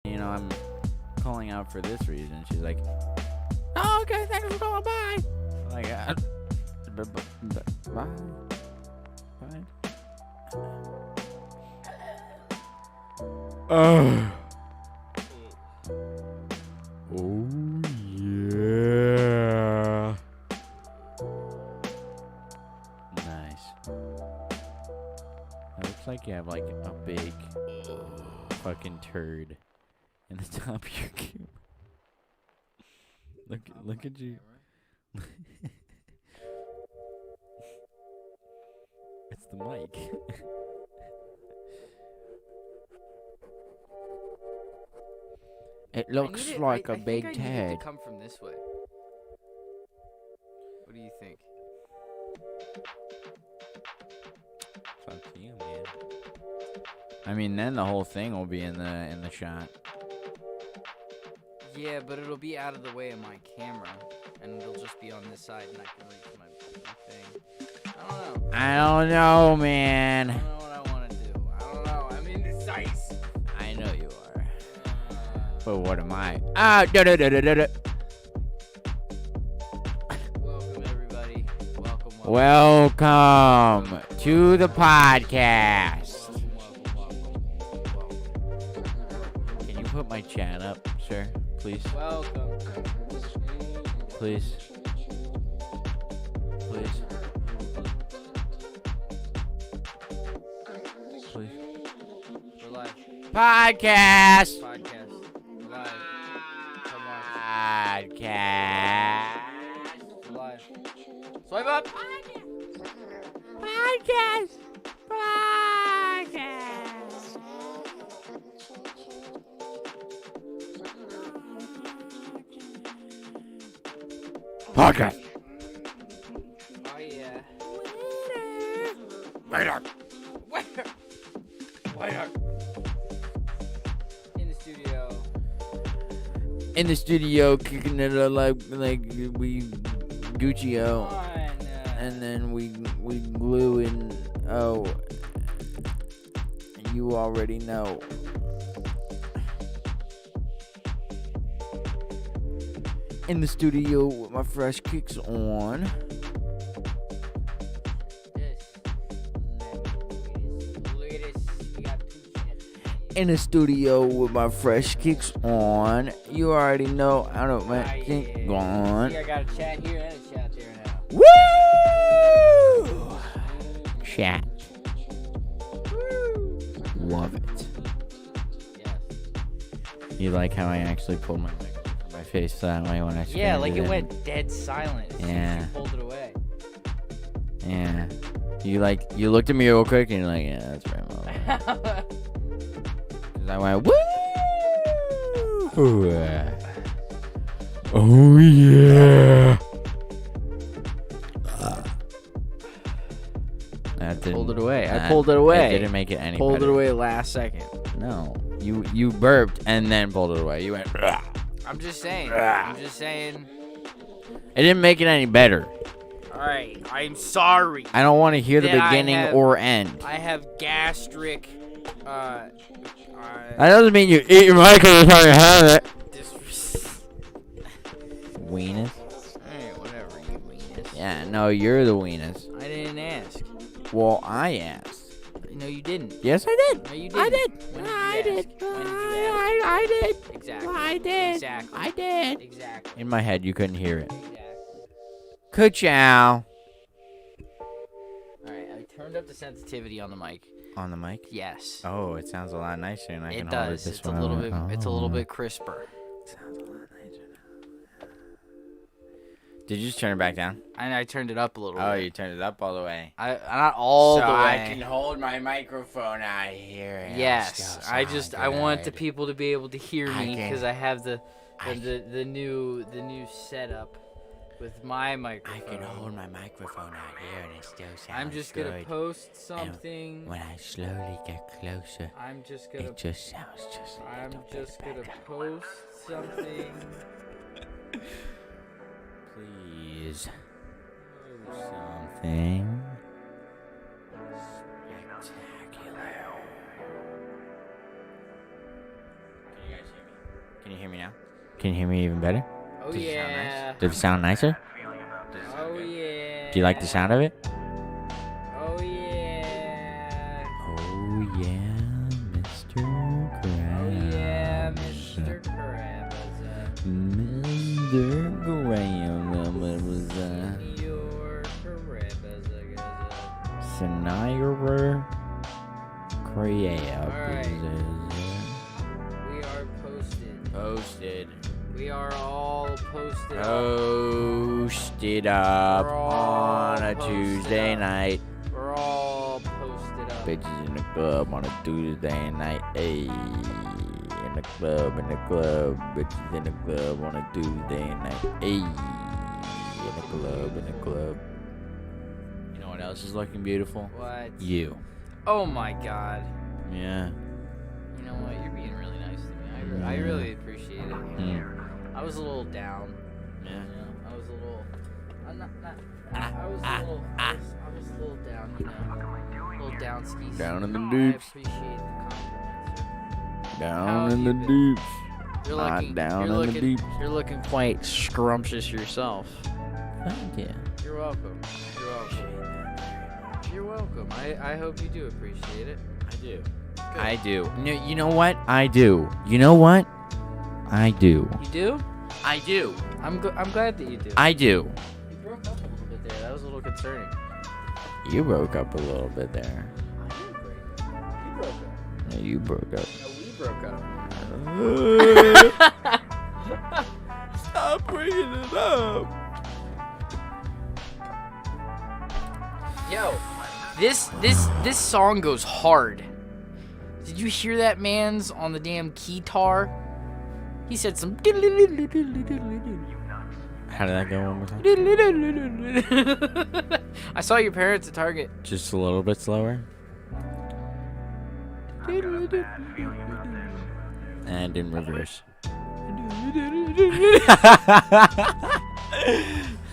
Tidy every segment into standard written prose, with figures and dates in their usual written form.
I'm calling out for this reason. She's like, oh, okay, thanks for calling, bye. I'm like, bye. Bye. Oh, yeah. Nice. It looks like you have like a big fucking turd in the top of your cube. Look at you. It's the mic. It looks like a big I turd. think I need it to come from this way. What do you think? It's up to you, man. I mean, then the whole thing will be in the shot. Yeah, but it'll be out of the way of my camera, and it'll just be on this side, and I can reach my thing. I don't know, man. I don't know what I want to do. I don't know. I'm indecisive. I know you are. But what am I? Ah, da-da-da-da-da-da. Welcome, everybody. Welcome to the podcast. Welcome. Can you put my chat up, sir? Please. Welcome. Please. Please. Please. We're live. Podcast. Podcast. We're live. Come on. Podcast. We're live. Swipe up. Podcast. Podcast. Oh, yeah. Later. Where? In the studio. In the studio, kicking it up like we Gucci-O. Come on. And then we glue in. Oh, you already know. In the studio with my fresh kicks on. Look at this. We got two chats. In the studio with my fresh kicks on. You already know. I don't Ah, think yeah. gone. See, I got a chat here and a chat there now. Woo! Chat. Love it. Yes. You like how I actually pulled my mic from my face that way when I Yeah, scanned like it it in? went dead silent as soon as Yeah. you pulled it away. Yeah. You looked at me real quick and you're like, yeah, that's right, mom. Cause I went, woo! Oh yeah. That didn't, Pulled it away. I that- pulled it away. It didn't make it any Pulled better. it away last second. No. You burped and then pulled it away. You went, "Ugh." I'm just saying. It didn't make it any better. Alright, I'm sorry. I don't want to hear the That I beginning have- or end. I have gastric, That doesn't mean you eat your mic every time you have it. Weenus? Alright, whatever, you weenus. Yeah, no, you're the weenus. I didn't ask. Well, I asked. No, you didn't. Yes, I did. No, you didn't. I did. When did you I ask? did. When did you ask? I did. Exactly. I did. Exactly. I did. Exactly. In my head, you couldn't hear it. Exactly. Ka-chow. Alright, I turned up the sensitivity on the mic. On the mic? Yes. Oh, it sounds a lot nicer, and I can It hold it does. this It's a way. little bit. It's a little Oh. bit crisper. Sounds a lot nicer now. Did you just turn it back down? And I turned it up a little Oh, bit. you turned it up all the way. Not all so the way. I can hold my microphone out here. And Yes, I want the good. people to be able to hear I me can- because I have the I new setup with my I microphone. can hold my microphone out here and it still sounds I'm just good. gonna post something. When I slowly get closer, I'm just gonna. it just sounds just a I'm little just bit gonna better. post something. Please. Something spectacular. Can you guys hear Can you hear me now? Can you hear me even better? Oh, Does it sound yeah. nice? Does it sound nicer? Oh, yeah. Do you like the sound of it? Oh, yeah. Oh, yeah, Mr. Krabs. Oh, yeah, Mr. Krabs. Mr. Krabs. Your Krabs. Scenario Krabs. Alright. We are posted. We are all posted. Posted up We're all on a posted Tuesday up. night. We're all posted up. Bitches in the club on a Tuesday night. Ayy. In the club. Bitches in the club on a Tuesday night. Ayy. In the club. You know what else is looking beautiful? What? You. Oh my god. Yeah. You know what? You're being really nice to me. I really appreciate it. I was a little down. Yeah. You know, I was a little. I'm not. I was a little down. You know, a little down skis. Down in the I deeps. appreciate the compliments. Down How in have the you been? deeps. You're Not looking. down you're in looking, the deeps. You're looking quite scrumptious yourself. Thank you. You're welcome. You're welcome. I hope you do appreciate it. I do. Good. I do. You know what? I do. You know what? I do. You do? I do. I'm glad that you do. I do. You broke up a little bit there. That was a little concerning. You broke up a little bit there. I didn't break up. You broke up. Yeah, you broke up. No, we broke up. Stop bringing it up. Yo, this song goes hard. Did you hear that man's on the damn keytar? He said some. How did that go one more time? I saw your parents at Target. Just a little bit slower. And in reverse.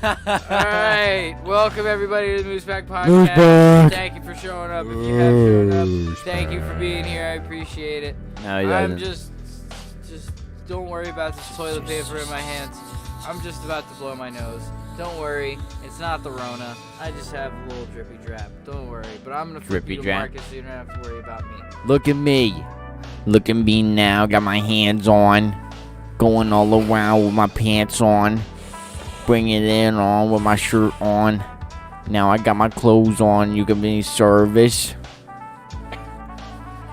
Alright, welcome everybody to the MoosePackPodcast. MoosePack. Thank you for showing up. If you have shown up, thank you for being here. I appreciate it. No, he I'm doesn't. just don't worry about this toilet paper in my hands. I'm just about to blow my nose. Don't worry, it's not the Rona. I just have a little drippy drap. Don't worry, but I'm gonna flip Drippy you to drap? Marcus so you don't have to worry about me. Look at me. Look at me now. Got my hands on. Going all around with my pants on. Bringing it in on with my shirt on. Now I got my clothes on. You can be service.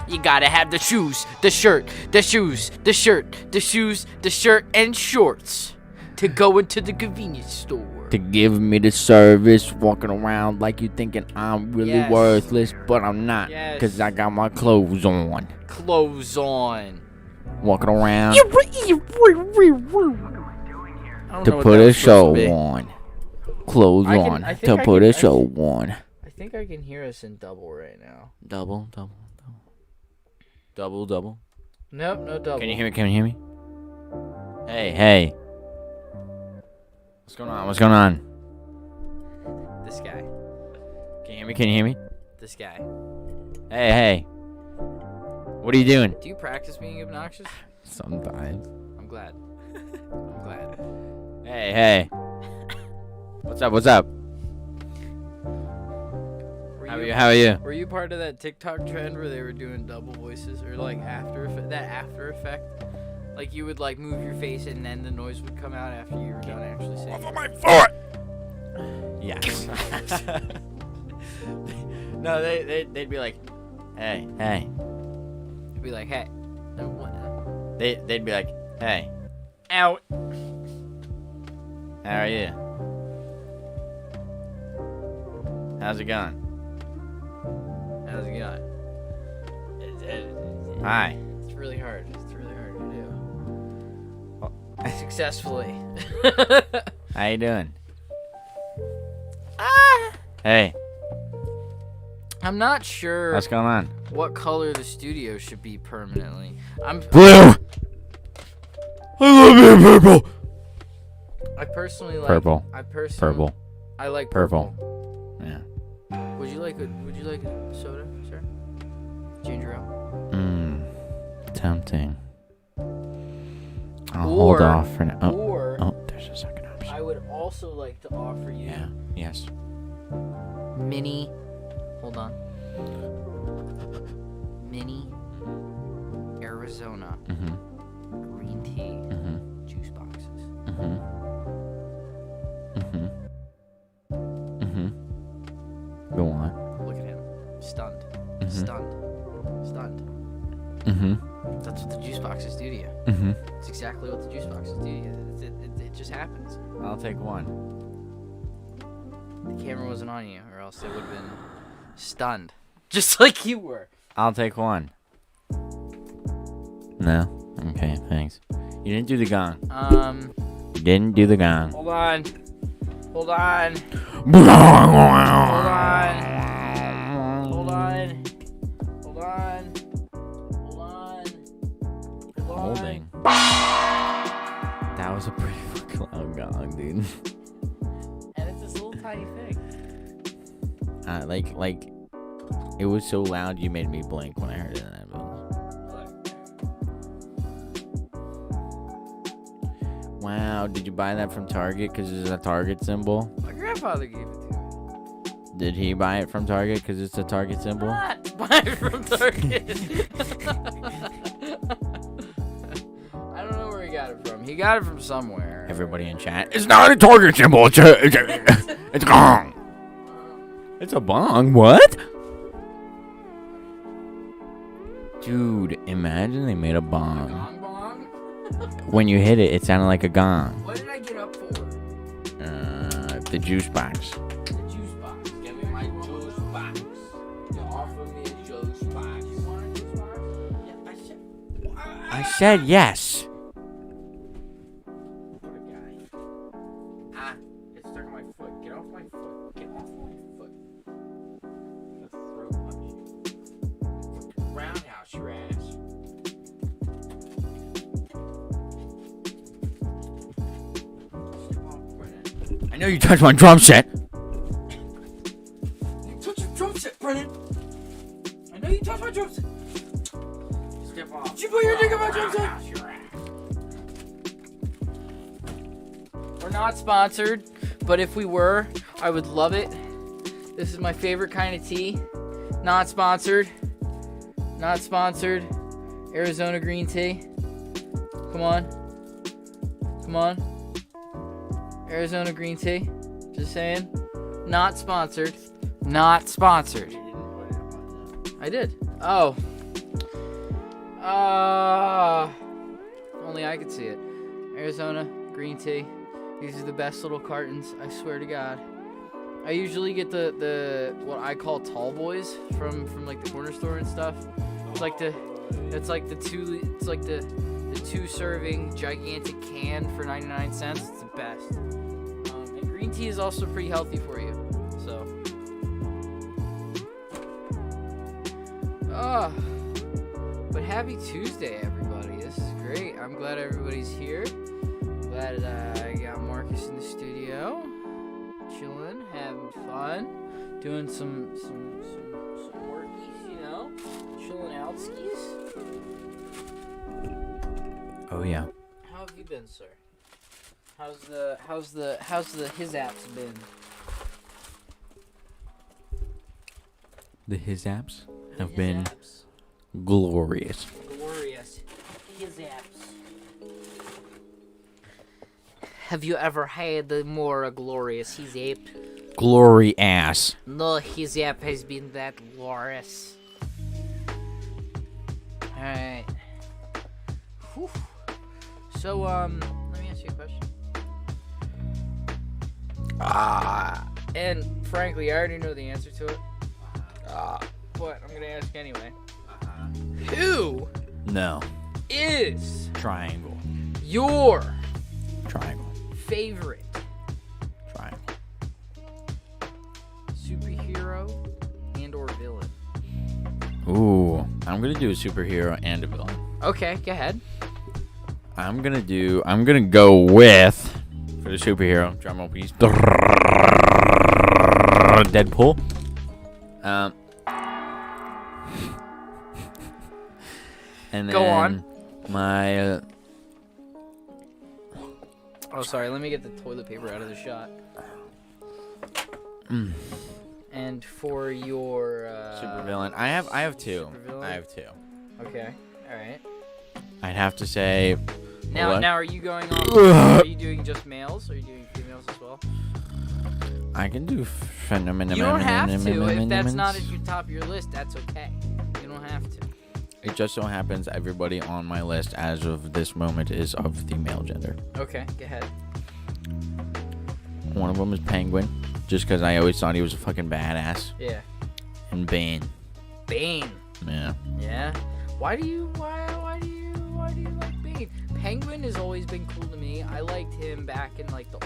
You gotta have the shoes, the shirt, the shoes, the shirt, the shoes, the shirt, and shorts to go into the convenience store. To give me the service. Walking around like you thinking I'm really Yes. worthless. But I'm not. Yes. Because I got my clothes on. Clothes on. Walking around I don't to know what put that a was supposed to be. show on. Clothes I on think to I put can- a show on. I think I can hear us in double right now. Double. Nope, no double. Can you hear me? Can you hear me? Hey. What's going on? This guy. Can you hear me? This guy. Hey. What are you doing? Do you practice being obnoxious? Sometimes. I'm glad. Hey. What's up? How are you? Were you part of that TikTok trend where they were doing double voices or like After Effect? Like you would like move your face and then the noise would come out after you were done actually saying it. My foot! Yes. No, they'd be like, hey. You'd be like, hey. They'd be like, hey, Out. how are you? How's it going? How's it going? Hi. It's really hard. It's really hard to do. Successfully. How you doing? Hey, I'm not sure what's going on? what color the studio should be permanently. Blue! I love you, purple! I personally like Purple. Purple. I like Purple. purple. Yeah. Would you like a soda, sir? Ginger ale. Tempting. I'll hold off for now. Or there's a second option. I would also like to offer you Yes. mini. Hold on. Mini Arizona green tea juice boxes. Go on. Look at him. Stunned. Stunned. That's what the juice boxes do to you. It's exactly what the juice boxes do to you. It just happens. I'll take one. The camera wasn't on you, or else it would have been stunned. Just like you were. I'll take one. No? Okay, thanks. You didn't do the gong. You didn't do the gong. Hold on. Hold on. Holding. That was a pretty fucking loud gong, dude. And it's this little tiny thing. Like, it was so loud you made me blink when I heard it in that building. Wow, did you buy that from Target because it's a Target symbol? My grandfather gave it to me. Did he buy it from Target because it's a Target symbol? Not buy it from Target. I don't know where he got it from. He got it from somewhere. Everybody in chat, it's not a Target symbol, it's a gong. It's a bong, what? Dude, imagine they made a bong. Gong bong? When you hit it, it sounded like a gong. What did I get up for? The juice box. The juice box. Give me my juice box. You offer me a juice box. You want a juice box? Yeah, I said yes. What a guy. It's stuck on my foot. Get off my foot. Get off my foot. I'm gonna throat punch you. Roundhouse your ass. I know you touched my drum set. You touched your drum set, Brennan. I know you touched my drum set. Step off. Did you put your dick in my drum set? We're not sponsored, but if we were, I would love it. This is my favorite kind of tea. Not sponsored. Not sponsored. Arizona green tea. Come on. Come on. Arizona green tea. Just saying. Not sponsored. Not sponsored. I did. Oh. Only I could see it. Arizona green tea. These are the best little cartons. I swear to God. I usually get the what I call tall boys from like the corner store and stuff. It's like the 2 serving gigantic can for 99 cents. It's the best. And green tea is also pretty healthy for you. So. But happy Tuesday, everybody. This is great. I'm glad everybody's here. Glad I got Marcus in the studio, chilling, having fun, doing some workies, you know, chilling out skis. Oh yeah. How have you been, sir? How's the his apps been? The his apps have been glorious. Glorious. His apps. Have you ever had the more glorious his app? Glory ass. No, his app has been that glorious. Alright. Whew. So, let me ask you a question. And frankly, I already know the answer to it. But I'm gonna ask anyway. Who No. is Triangle. your Triangle. favorite Triangle. superhero and or villain? Ooh. I'm gonna do a superhero and a villain. Okay, go ahead. I'm gonna go with, for the superhero, drum roll please, Deadpool. And then Go on. my Oh, sorry. Let me get the toilet paper out of the shot. And for your supervillain, I have two. Supervillain? I have two. Okay. All right. I'd have to say. Now, what? are you going on? Are you doing just males? Or are you doing females as well? I can do You don't have to. If that's not at phenomenal. your top of your list, that's okay. You don't have to. It just so happens everybody on my list as of this moment is of the male gender. Okay, go ahead. One of them is Penguin, just because I always thought he was a fucking badass. Yeah. And Bane. Bane. Yeah. Yeah. Why do you like Bane? Penguin has always been cool to me. I liked him back in like the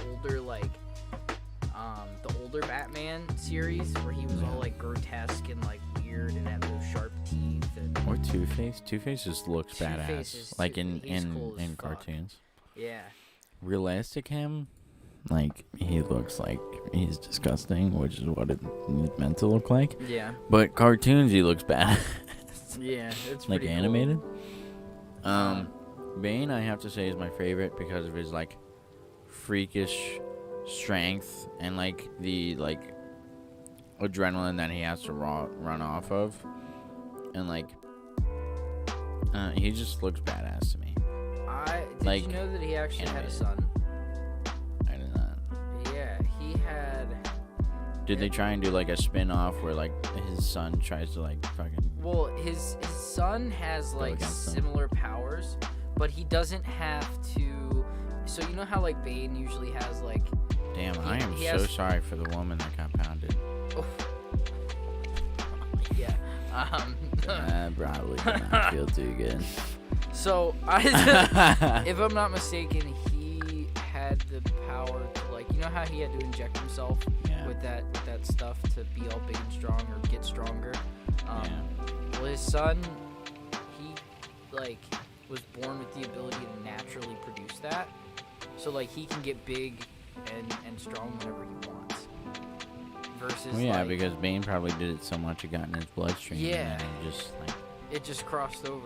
older Batman series where he was all like grotesque and like weird and had those sharp teeth and Or Two-Face. Two-Face just looks Two-Face badass. is- Like he's cool as in fuck. cartoons. yeah. Realistic him, like, he looks like he's disgusting, which is what it's meant to look like. Yeah. But cartoons, he looks badass. Yeah, it's Like pretty animated. Cool. Bane, I have to say, is my favorite because of his like freakish strength and like the like adrenaline that he has to run off of, and like he just looks badass to me. Did like, you know that he actually had a animated. son? I did not. Yeah, he had. Did they try and do like a spin-off where like his son tries to like fucking? Well, his son has like against him. similar powers, but he doesn't have to. So you know how like Bane usually has like. Damn, I am he so has- sorry for the woman that got pounded. Oh, yeah. That probably did not feel too good. So if I'm not mistaken, he had the power to like, you know how he had to inject himself Yeah. with that stuff to be all big and strong or get stronger. Yeah. Well, his son, he like was born with the ability to naturally produce that. So like he can get big and strong whenever he wants. Versus Well, yeah, like, because Bane probably did it so much it got in his bloodstream. Yeah. And then it just like, it just crossed over.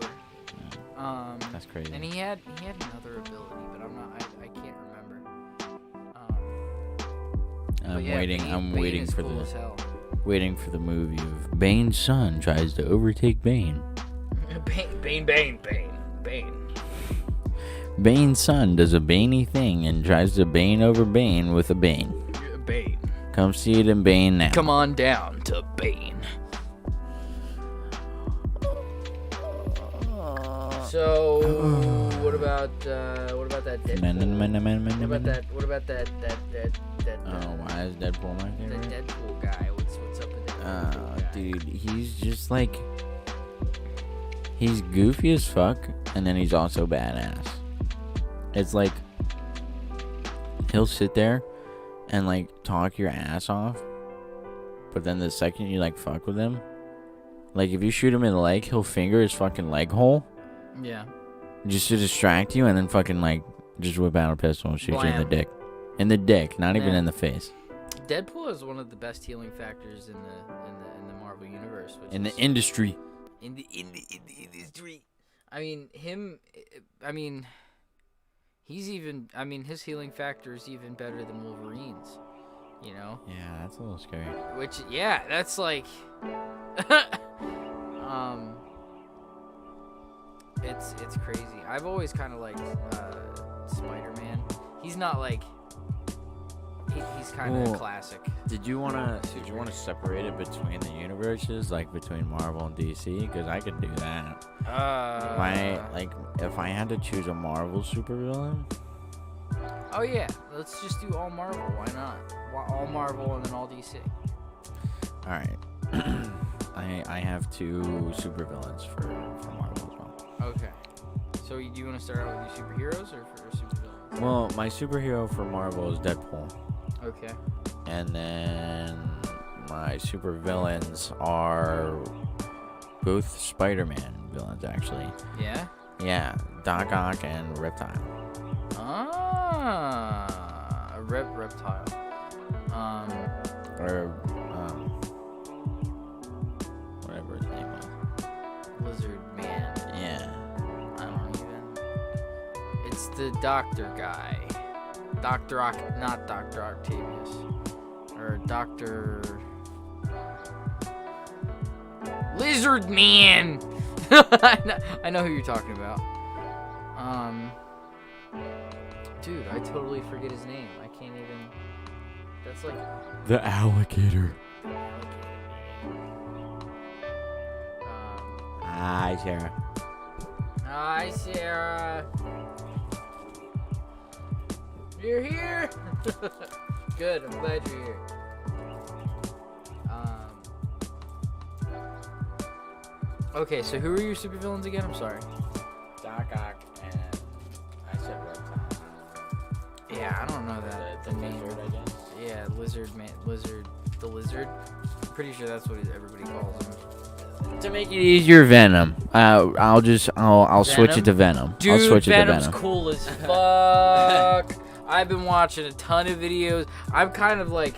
that's crazy. And he had another ability, but I can't remember. I'm but yeah, waiting. Bane, I'm Bane waiting is for cool the as hell. waiting for the movie of Bane's son tries to overtake Bane. Bane. Bane's son does a Baney thing and tries to Bane over Bane with a Bane. Bane. Come see it in Bane now. Come on down to Bane. So what about that Deadpool? What about that Oh, why is Deadpool my that favorite? Deadpool guy? What's up with that Deadpool guy? Dude, he's just like, he's goofy as fuck, and then he's also badass. It's like, he'll sit there and like talk your ass off, but then the second you like fuck with him, like if you shoot him in the leg, he'll finger his fucking leg hole Yeah. just to distract you, and then fucking like just whip out a pistol and shoot you in the Blam. dick. In the dick, not even Yeah. in the face. Deadpool is one of the best healing factors in the Marvel universe. Which In is the industry. in the industry. I mean his healing factor is even better than Wolverine's. You know. Yeah, that's a little scary. Which, yeah, that's like, it's crazy. I've always kind of liked Spider-Man. He's not like, he's kind of Well, classic. Did you wanna separate it between the universes, like between Marvel and DC? Because I could do that. If I had to choose a Marvel supervillain, Oh yeah, let's just do all Marvel. Why not? All Marvel and then all DC. all right. I have two supervillains for Marvel as well. Okay. So do you want to start out with your superheroes or for supervillains? Well, my superhero for Marvel is Deadpool, Okay. and then my supervillains are both Spider-Man villains, actually. Yeah. Yeah, Doc Ock and Reptile. Ah, a reptile. Or whatever his name was. Lizard man. Yeah. I don't even. It's the doctor guy. Not Dr. Octavius. Or Dr. Lizard Man! I know who you're talking about. Dude, I totally forget his name. I can't even... That's like... The alligator. Hi, Sarah. Hi, Sarah. You're here? Good, I'm glad you're here. Okay, so who are your supervillains again? I'm sorry. Doc Ock and I said Reptile. Yeah, I don't know that. The lizard, I guess. Yeah, Lizard Man. The Lizard. I'm pretty sure that's what everybody calls him. To make it easier, Venom. I'll switch it to Venom. Dude, I'll switch it to Venom's Venom. cool as fuck. I've been watching a ton of videos. I'm kind of like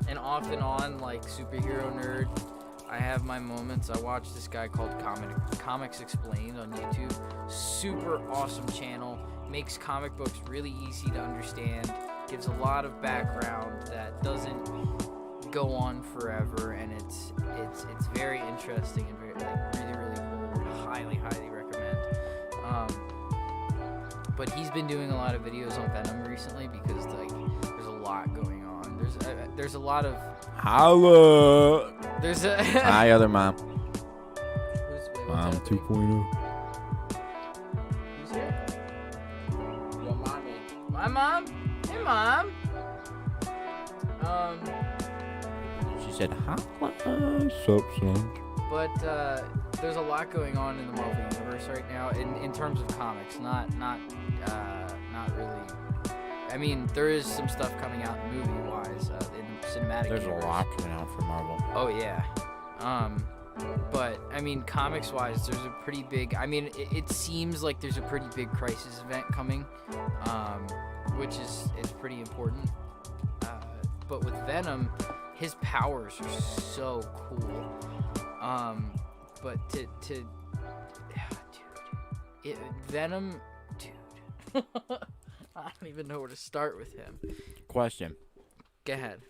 an off and on like superhero nerd. I have my moments. I watch this guy called Comics Explained on YouTube. Super awesome channel. Makes comic books really easy to understand. Gives a lot of background that doesn't go on forever, and it's very interesting and very really cool. Highly recommend. But he's been doing a lot of videos on Venom recently because like there's a lot going on. There's a lot of Holla! There's a Hi, other mom. Who's Mom 2.0. Who's here? Your mommy. My mom? Hey, Mom. She said, "Holla, sup, son?" But there's a lot going on in the Marvel universe right now in terms of comics. Not really. I mean, there is some stuff coming out movie-wise in the cinematic There's universe. a lot coming out for Marvel. Oh yeah. But I mean, comics-wise, there's a pretty big. I mean, it seems like there's a pretty big Crisis event coming, which is pretty important. But with Venom, his powers are so cool. But Venom, dude. I don't even know where to start with him. Question. Go ahead.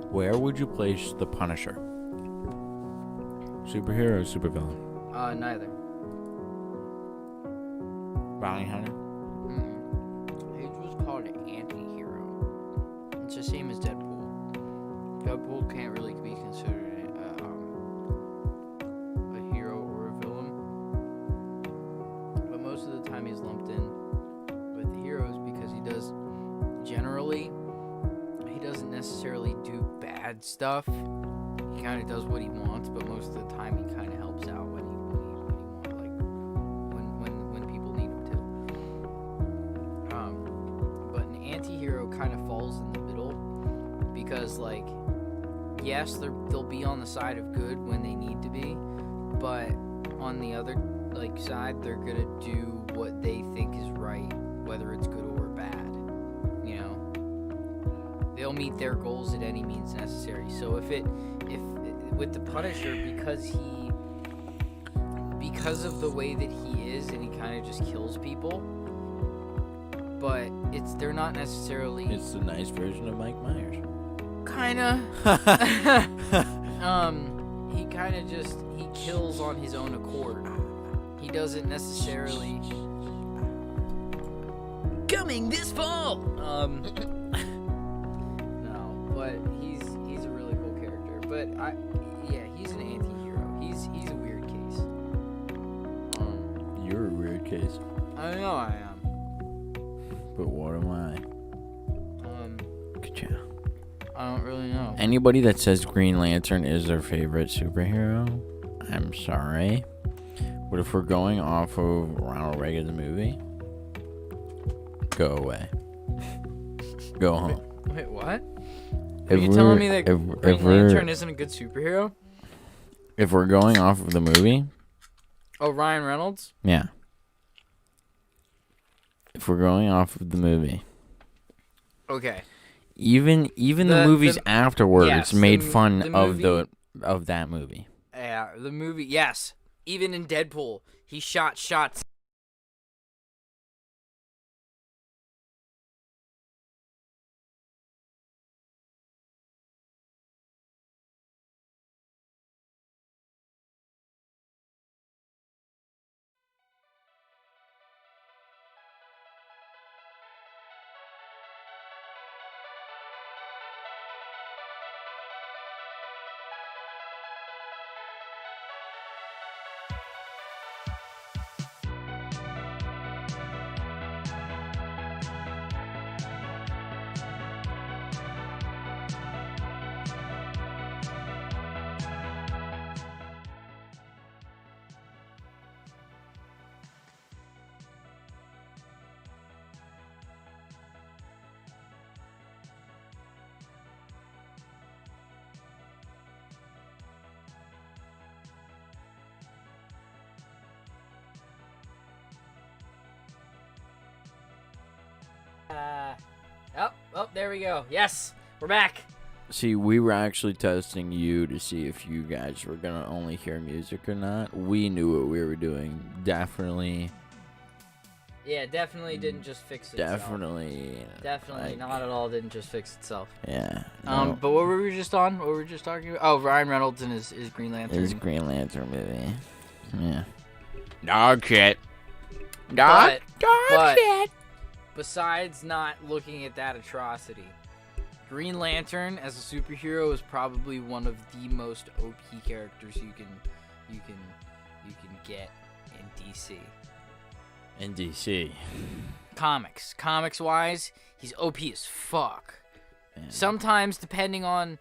Where would you place the Punisher? Superhero or supervillain? Neither. Bounty hunter? He was called an anti-hero. It's the same as Deadpool. Deadpool can't really be considered a hero or a villain. But most of the time he's lumped in with the heroes because he doesn't necessarily do bad stuff. He kind of does what he wants, but most of the time he kind of helps out when people need him to. But an anti-hero kind of falls in the middle because, like, yes, they'll be on the side of good when they need to be, but on the other side, they're gonna do what they think is right, whether it's good or bad. You know, they'll meet their goals at any means necessary. So if with the Punisher, because of the way that he is, and he kind of just kills people, but they're not necessarily. It's the nice version of Mike Myers. Kinda. He kills on his own accord. He doesn't necessarily. Coming this fall. No, but he's a really cool character. But he's an anti-hero. He's a weird case. You're a weird case. I know I am. But what am I? Gotcha. I don't really know. Anybody that says Green Lantern is their favorite superhero, I'm sorry. But if we're going off of Ronald Reagan the movie, go away. Go home. Wait, what? Are you telling me that Green Lantern isn't a good superhero? If we're going off of the movie... Oh, Ryan Reynolds? Yeah. If we're going off of the movie... Okay. Even the movies afterwards made fun of that movie. Yeah, the movie, yes. Even in Deadpool, he shot shots Oh, there we go. Yes, we're back. See, we were actually testing you to see if you guys were gonna only hear music or not. We knew what we were doing. Definitely. Yeah, definitely didn't just fix itself. Definitely Not at all didn't just fix itself. Yeah. No. But what were we just on? What were we just talking about? Oh, Ryan Reynolds and his Green Lantern. His Green Lantern movie. Yeah. Dog shit. Dog shit. Besides not looking at that atrocity, Green Lantern as a superhero is probably one of the most OP characters you can get in DC. In DC. Comics wise, he's OP as fuck. Man. Sometimes depending on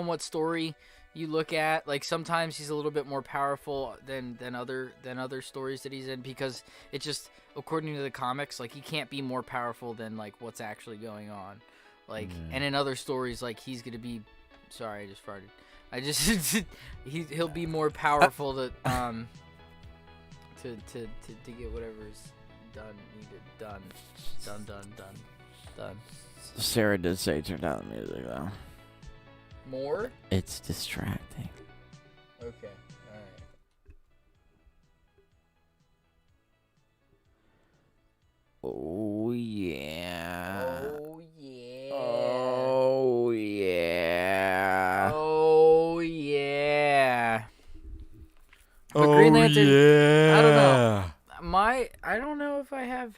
what story you look at, like sometimes he's a little bit more powerful than other stories that he's in, because it just, according to the comics, like he can't be more powerful than like what's actually going on. Like and in other stories, like he's gonna be, sorry, I just farted. He'll be more powerful to get whatever's done. Sarah did say turn down the music though. More? It's distracting. Okay. Alright. Oh yeah. Oh yeah. Oh yeah. Oh yeah. But Oh Green Lantern, yeah. I don't know. I don't know if I have.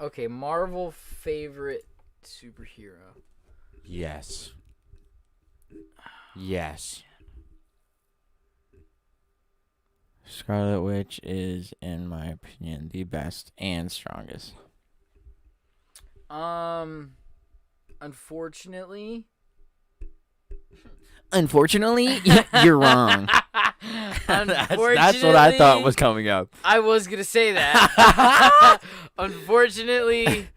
Okay, Marvel favorite superhero. Yes. Yes. Scarlet Witch is, in my opinion, the best and strongest. Unfortunately, you're wrong. That's what I thought was coming up. I was gonna say that. Unfortunately,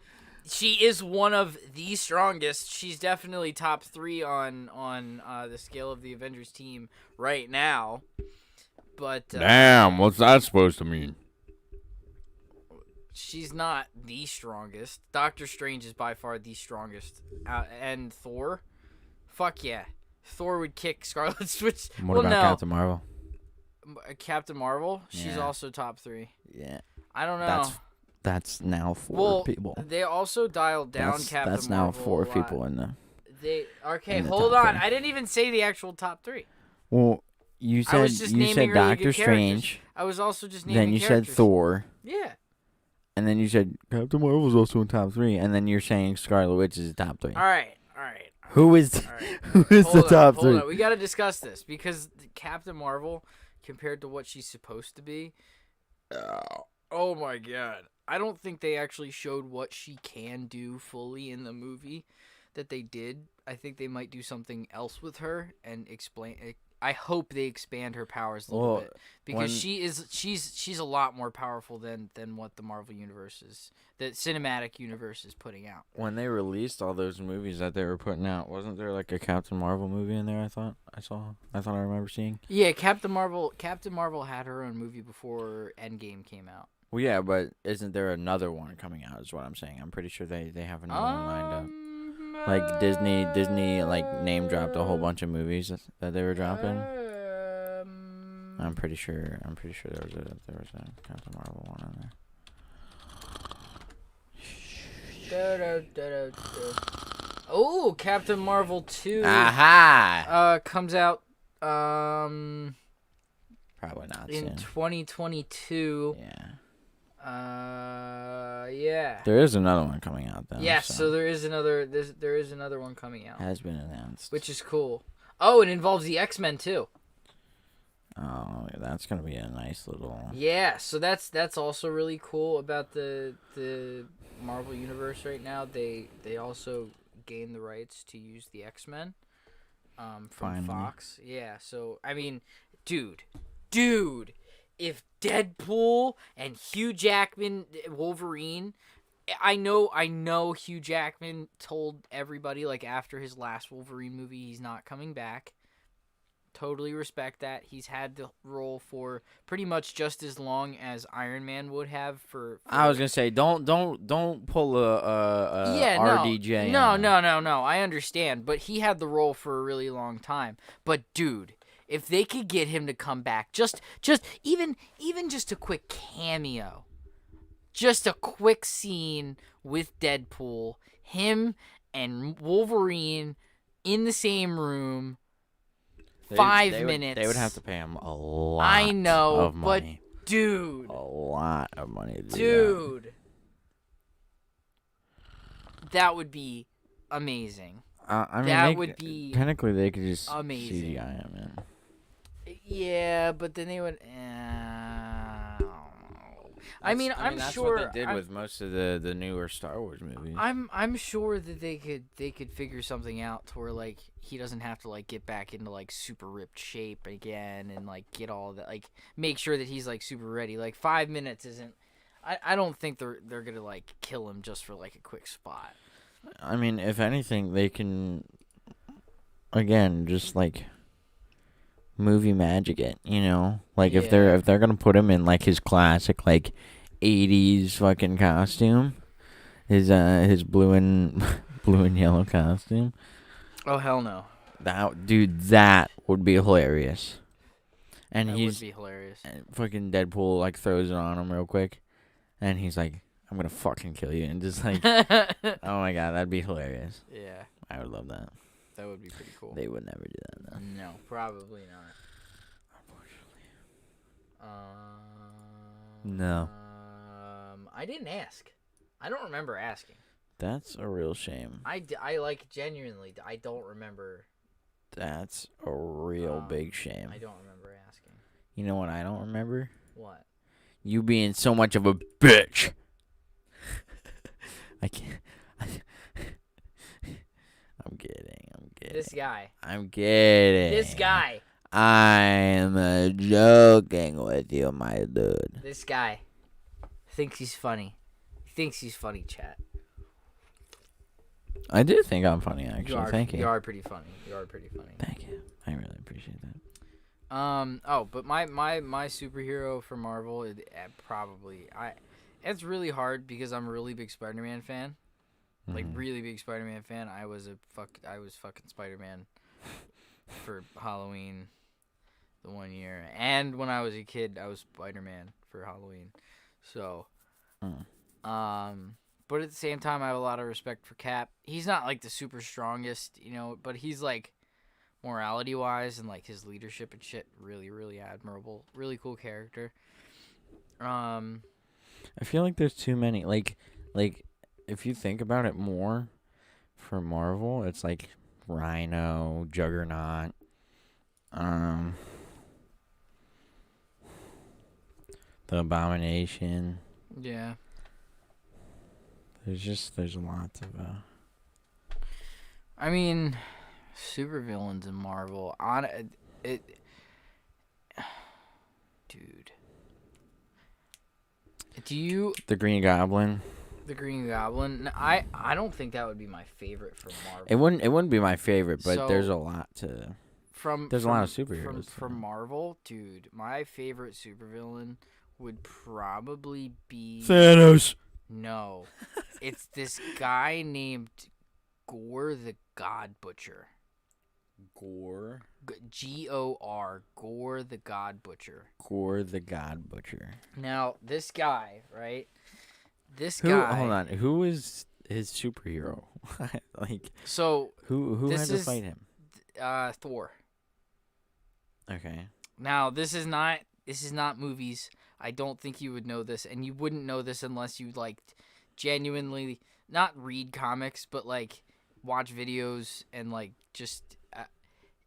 she is one of the strongest. She's definitely top 3 on the scale of the Avengers team right now. But damn, what's that supposed to mean? She's not the strongest. Doctor Strange is by far the strongest, and Thor. Fuck yeah, Thor would kick Scarlet Witch. What about Captain Marvel? Captain Marvel, she's also top 3. Yeah, I don't know. That's now 4 people. They also dialed down Captain Marvel. That's now 4 people in the. Hold on. I didn't even say the actual top 3. Well, you said Doctor Strange. I was also just naming. Then you characters. said Thor. Yeah. And then you said Captain Marvel's also in top 3, and then you're saying Scarlet Witch is top 3. All right. Who is the top 3? Hold on. We got to discuss this, because Captain Marvel, compared to what she's supposed to be, oh my god, I don't think they actually showed what she can do fully in the movie that they did. I think they might do something else with her and explain. I hope they expand her powers a little bit, because she's a lot more powerful than what the Marvel universe is, the cinematic universe is putting out. When they released all those movies that they were putting out, wasn't there like a Captain Marvel movie in there? I thought I remember seeing. Yeah, Captain Marvel had her own movie before Endgame came out. Well, yeah, but isn't there another one coming out? Is what I'm saying. I'm pretty sure they have another one lined up. Like Disney like name dropped a whole bunch of movies that they were dropping. I'm pretty sure there was a Captain Marvel one in there. Oh, Captain Marvel 2. Aha! Comes out probably not in soon. 2022. Yeah. Yeah. There is another one coming out though. Yes, so there is another one coming out. Has been announced. Which is cool. Oh, it involves the X-Men too. Oh, that's gonna be a nice little. Yeah, so that's also really cool about the Marvel universe right now. They also gained the rights to use the X-Men from Finally. Fox. Yeah, so I mean, dude, if Deadpool and Hugh Jackman Wolverine, I know Hugh Jackman told everybody, like, after his last Wolverine movie he's not coming back. Totally respect that. He's had the role for pretty much just as long as Iron Man would have for I was gonna say, don't pull a yeah, RDJ. No. I understand, but he had the role for a really long time. But dude, if they could get him to come back, just even just a quick cameo, just a quick scene with Deadpool, him and Wolverine in the same room, 5 minutes. They would have to pay him a lot. I know, of money. but dude, A lot of money to do dude, that would be amazing. I mean, that would be technically they could just amazing. CGI him in. Yeah, but then they would. I don't know. I mean, I'm that's sure what they did with most of the newer Star Wars movies. I'm sure that they could figure something out to where like he doesn't have to like get back into like super ripped shape again and like get all that, like make sure that he's like super ready. Like 5 minutes isn't. I don't think they're gonna like kill him just for like a quick spot. I mean, if anything, they can again just like movie magic it, you know? Like if they're gonna put him in like his classic like 80s fucking costume, his blue and yellow costume. Oh hell no. That would be hilarious. And That would be hilarious. And fucking Deadpool like throws it on him real quick, and he's like, "I'm gonna fucking kill you," and just like, oh my god, that'd be hilarious. Yeah, I would love that. That would be pretty cool. They would never do that though. No, probably not. Unfortunately. No. I didn't ask. I don't remember asking. That's a real shame. I like genuinely. I don't remember. That's a real big shame. I don't remember asking. You know what I don't remember? What? You being so much of a bitch. I can't. I'm kidding. This guy. I'm kidding. This guy. I'm joking with you, my dude. This guy thinks he's funny. He thinks he's funny, chat. I do think I'm funny, actually. Thank you. You are pretty funny. Thank you. I really appreciate that. But my superhero for Marvel, it's really hard because I'm a really big Spider-Man fan. Like really big Spider-Man fan. I was fucking Spider-Man for Halloween the one year, and when I was a kid, I was Spider-Man for Halloween. So, but at the same time, I have a lot of respect for Cap. He's not like the super strongest, you know, but he's like morality-wise and like his leadership and shit, really, really admirable, really cool character. I feel like there's too many. Like if you think about it more, for Marvel, it's like Rhino, Juggernaut, the Abomination. Yeah. There's lots of I mean, supervillains in Marvel. Dude. the Green Goblin. The Green Goblin. I don't think that would be my favorite for Marvel. It wouldn't be my favorite, but there's a lot to. There's a lot of superheroes from Marvel, dude. My favorite supervillain would probably be Thanos. No, it's this guy named Gore the God Butcher. Gore. G-O-R. Gore the God Butcher. Gore the God Butcher. Now this guy, right? Hold on. Who is his superhero? Like, so who had to fight him? Thor. Okay. Now this is not movies. I don't think you would know this, and you wouldn't know this unless you like genuinely not read comics, but like watch videos and like just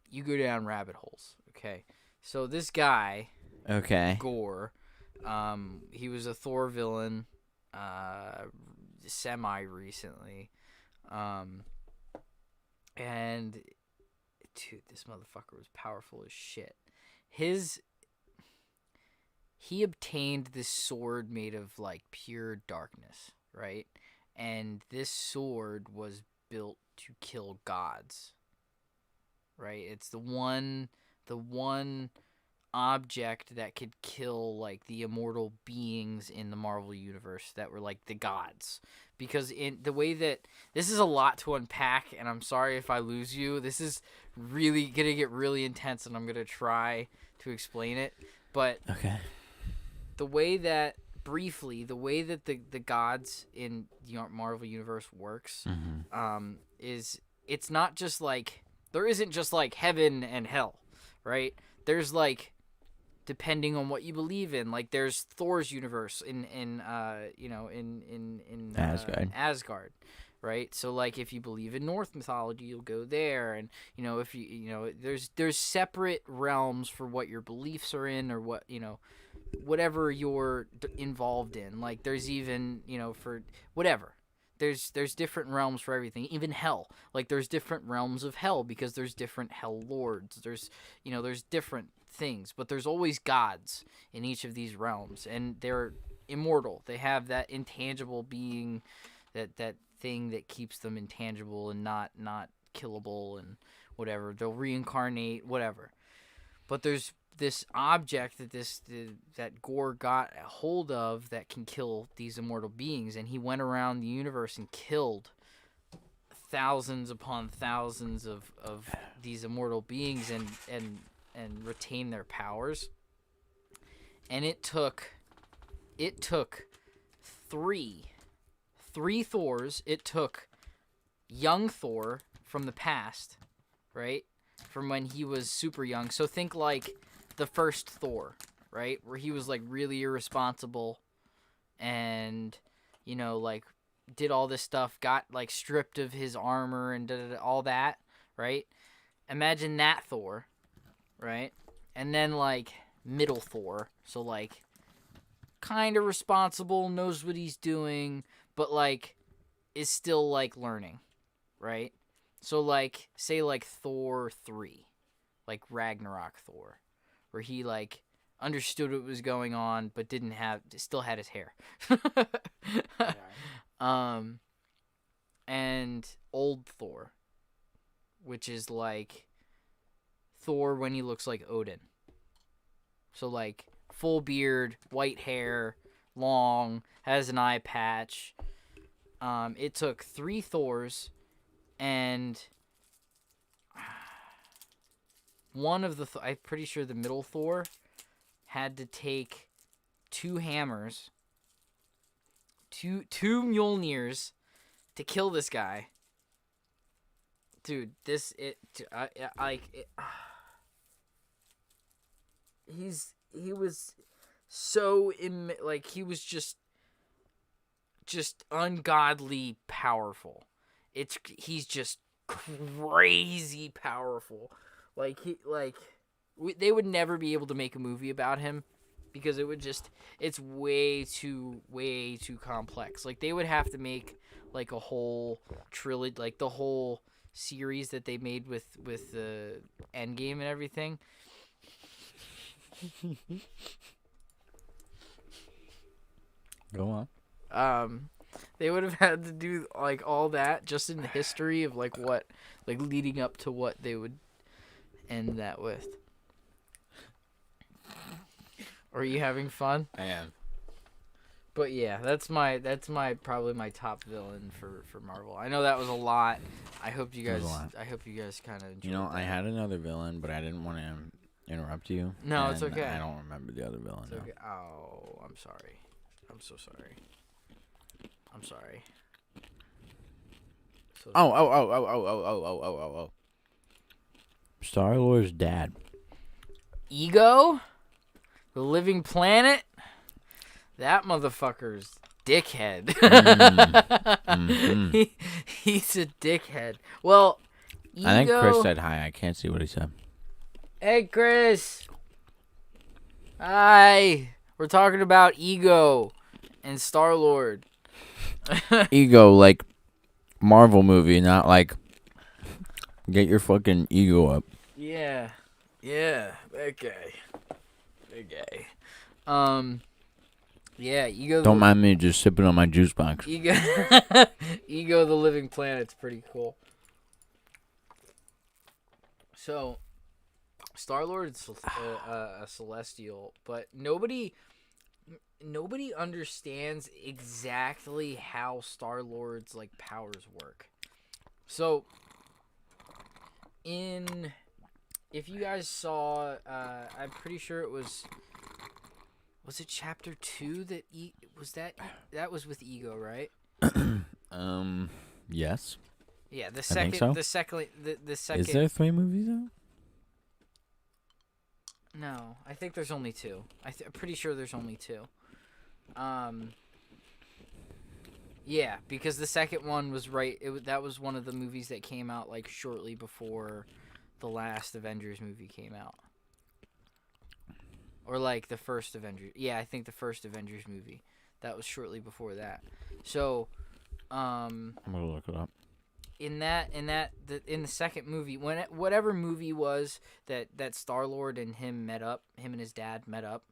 you go down rabbit holes. Okay, so this guy, Gore, he was a Thor villain, semi recently, and dude, this motherfucker was powerful as shit. He obtained this sword made of like pure darkness, right? And this sword was built to kill gods, right? It's the one one object that could kill like the immortal beings in the Marvel universe that were like the gods. Because in the way that this is a lot to unpack, and I'm sorry if I lose you. This is really gonna get really intense, and I'm gonna try to explain it. But Okay. the way that the gods in the Marvel universe works, is it's not just like there isn't just like heaven and hell, right? There's like, depending on what you believe in, like there's Thor's universe in Asgard, right? So like if you believe in Norse mythology, you'll go there, and if there's separate realms for what your beliefs are in, or what whatever you're involved in. Like there's even for whatever. There's different realms for everything. Even hell. Like there's different realms of hell because there's different hell lords. There's different things, but there's always gods in each of these realms, and they're immortal. They have that intangible being, that thing that keeps them intangible and not killable and whatever. They'll reincarnate, whatever. But there's this object that Gore got a hold of that can kill these immortal beings, and he went around the universe and killed thousands upon thousands of these immortal beings and retain their powers. And it took three Thors. It took young Thor from the past, right? From when he was super young. So think like the first Thor, right? Where he was like really irresponsible and, like did all this stuff, got like stripped of his armor and all that, right? Imagine that Thor, right? And then like middle Thor. So like kind of responsible, knows what he's doing, but like is still like learning, right? So like say like Thor 3, like Ragnarok Thor, where he like understood what was going on but still had his hair. Okay. And old Thor, which is like Thor when he looks like Odin. So like full beard, white hair, long, has an eye patch. It took 3 Thors, and one of the I'm pretty sure the middle Thor had to take 2 hammers, two Mjolnirs to kill this guy. Dude, he was so he was just ungodly powerful. He's just crazy powerful. They would never be able to make a movie about him because it's way too complex. Like they would have to make like a whole trilogy, like the whole series that they made with the Endgame and everything. Go on. They would have had to do like all that just in the history of like what, like leading up to what they would end that with. Are you having fun? I am. But yeah, that's probably my top villain for Marvel. I know that was a lot. I hope you guys kind of enjoyed that. I had another villain, but I didn't want to interrupt you. No, it's okay. I don't remember the other villain. It's okay. Oh, I'm sorry. I'm so sorry. I'm sorry. So Oh. Star-Lord's dad. Ego? The Living Planet? That motherfucker's dickhead. Mm-hmm. He's a dickhead. Well, Ego... I think Chris said hi. I can't see what he said. Hey, Chris. Hi. We're talking about Ego and Star-Lord. Ego, like Marvel movie, not like get your fucking ego up. Yeah, that guy. Yeah, Ego. Don't mind me just sipping on my juice box. Ego, Ego the Living Planet's pretty cool. So, Star-Lord's a Celestial, but nobody understands exactly how Star-Lord's like powers work. So, if you guys saw, I'm pretty sure it was it chapter 2 that that was with Ego, right? Yes. Yeah, the I second, think so. the second. Is there 3 movies though? No, I think there's only 2. I'm pretty sure there's only 2. Yeah, because the second one was that was one of the movies that came out like shortly before the last Avengers movie came out. Or like the first Avengers. Yeah, I think the first Avengers movie. That was shortly before that. So, I'm gonna look it up. In the second movie, whatever movie was that Star-Lord and him and his dad met up,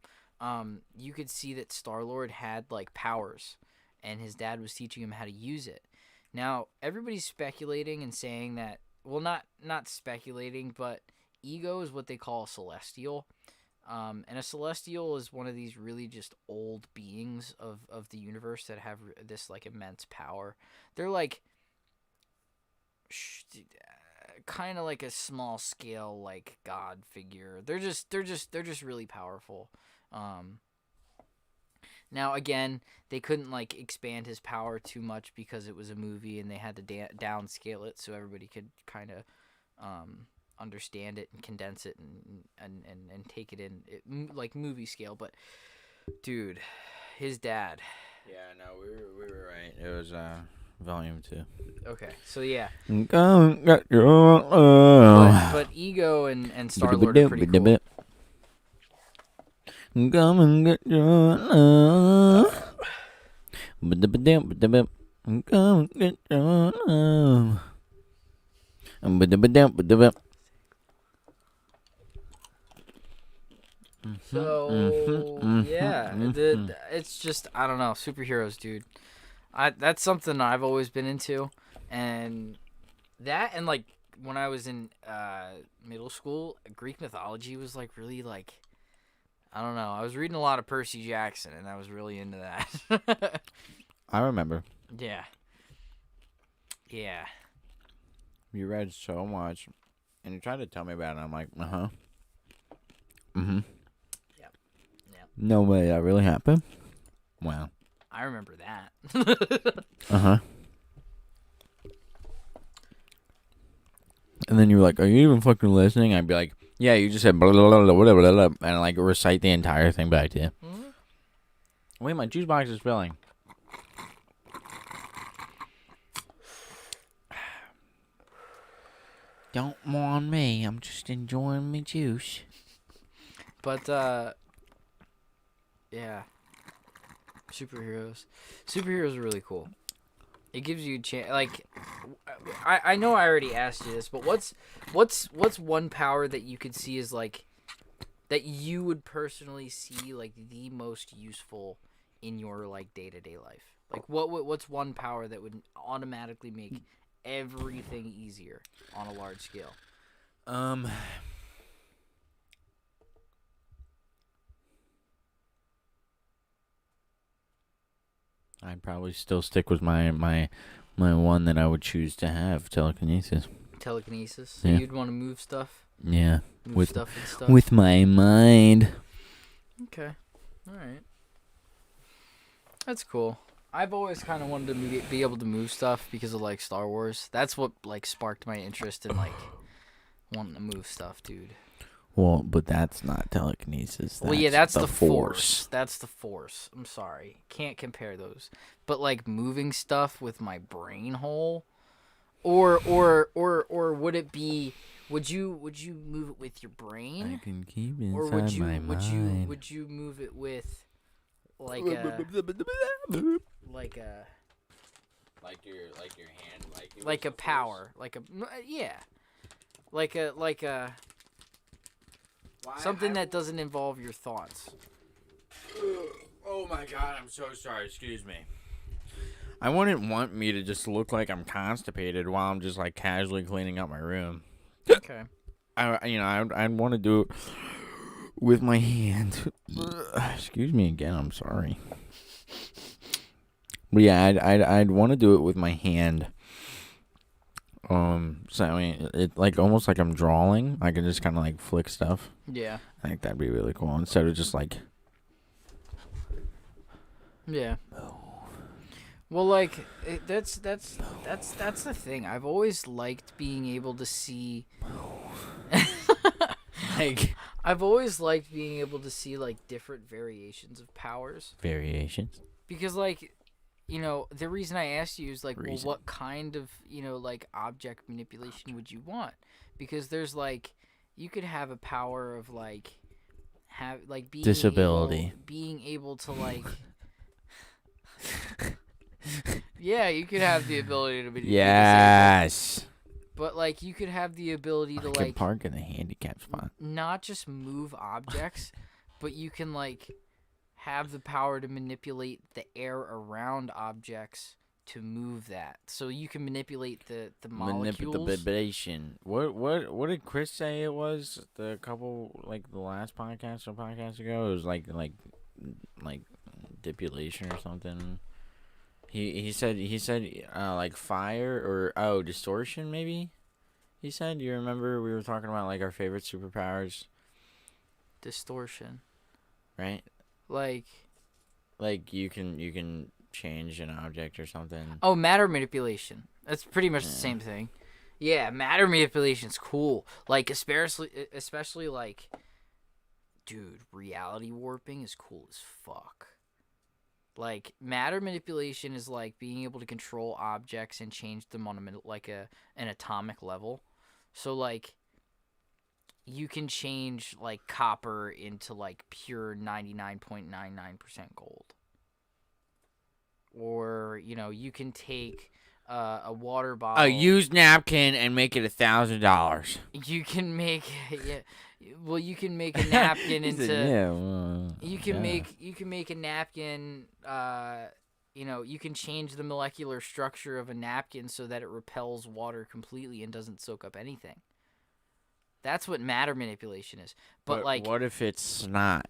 you could see that Star-Lord had like powers, and his dad was teaching him how to use it. Now everybody's speculating and saying that, well, not speculating, but Ego is what they call a Celestial, and a Celestial is one of these really just old beings of the universe that have this like immense power. They're like kind of like a small scale like god figure. They're just really powerful. Now again, they couldn't like expand his power too much because it was a movie and they had to downscale it so everybody could kind of understand it and condense it and take it in like movie scale. But dude, his dad. Yeah, no, we were right. It was volume 2. Okay, so yeah. But But Ego and Star-Lord are pretty cool. Come and get your love. Come and get your love. So yeah, it's just, I don't know, superheroes, dude. That's something I've always been into, and like when I was in middle school, Greek mythology was like really like, I don't know. I was reading a lot of Percy Jackson, and I was really into that. I remember. Yeah. Yeah. You read so much, and you tried to tell me about it, and I'm like, uh-huh. Mm-hmm. Yep. No way, that really happened? Wow. I remember that. Uh-huh. And then you were like, are you even fucking listening? I'd be like, yeah, you just said blah, blah, blah, blah, blah, blah, blah, and like recite the entire thing back to you. Mm-hmm. Wait, my juice box is filling. Don't mind me. I'm just enjoying my juice. But, yeah. Superheroes are really cool. It gives you a chance. Like, I know I already asked you this, but what's one power that you could see as like that you would personally see like the most useful in your like day-to-day life? Like what's one power that would automatically make everything easier on a large scale? I'd probably still stick with my one that I would choose to have, telekinesis. Telekinesis? So yeah. You'd want to move stuff? Yeah. Move stuff and stuff? With my mind. Okay. Alright. That's cool. I've always kind of wanted to be able to move stuff because of, like, Star Wars. That's what, like, sparked my interest in, like, wanting to move stuff, dude. Well, but that's not telekinesis. That's the Force. That's the Force. I'm sorry. Can't compare those. But, like, moving stuff with my brain hole? Or would it be... Would you move it with your brain? I can keep it inside or would you, my mind. Would you move it with, like a... Like your hand, like a power, like a something that doesn't involve your thoughts. Oh my god, I'm so sorry. Excuse me. I wouldn't want me to just look like I'm constipated while I'm just like casually cleaning up my room. Okay. I'd want to do it with my hand. Excuse me again. I'm sorry. But yeah, I'd want to do it with my hand. So I mean, it like almost like I'm drawing. I can just kind of like flick stuff. Yeah. I think that'd be really cool instead of just like. Yeah. Well, like that's the thing. I've always liked being able to see. Like, I've always liked being able to see like different variations of powers. Variations. Because like, the reason I asked you is like, well, what kind of like object manipulation would you want? Because there's like, you could have a power of like, being disability, being able to like. Yeah, you could have the ability to be yes. disabled. But like you could have the ability to like park in a handicap spot. Not just move objects, but you can like have the power to manipulate the air around objects to move that. So you can manipulate the molecules. Manipulation. What did Chris say it was? The last podcast or podcast ago? It was like manipulation or something. He said like fire or distortion maybe. He said, you remember we were talking about like our favorite superpowers? Distortion. Right? Like you can change an object or something. Oh, matter manipulation. That's pretty much the same thing. Yeah, matter manipulation's cool. Like especially like, dude, reality warping is cool as fuck. Like, matter manipulation is like being able to control objects and change them on an atomic level. So like, you can change like copper into like pure 99.99% gold. Or, you can take a water bottle. A used napkin and make it $1,000. You can make Well, you can make a napkin into. You can make a napkin. You can change the molecular structure of a napkin so that it repels water completely and doesn't soak up anything. That's what matter manipulation is. But like, what if it's snot?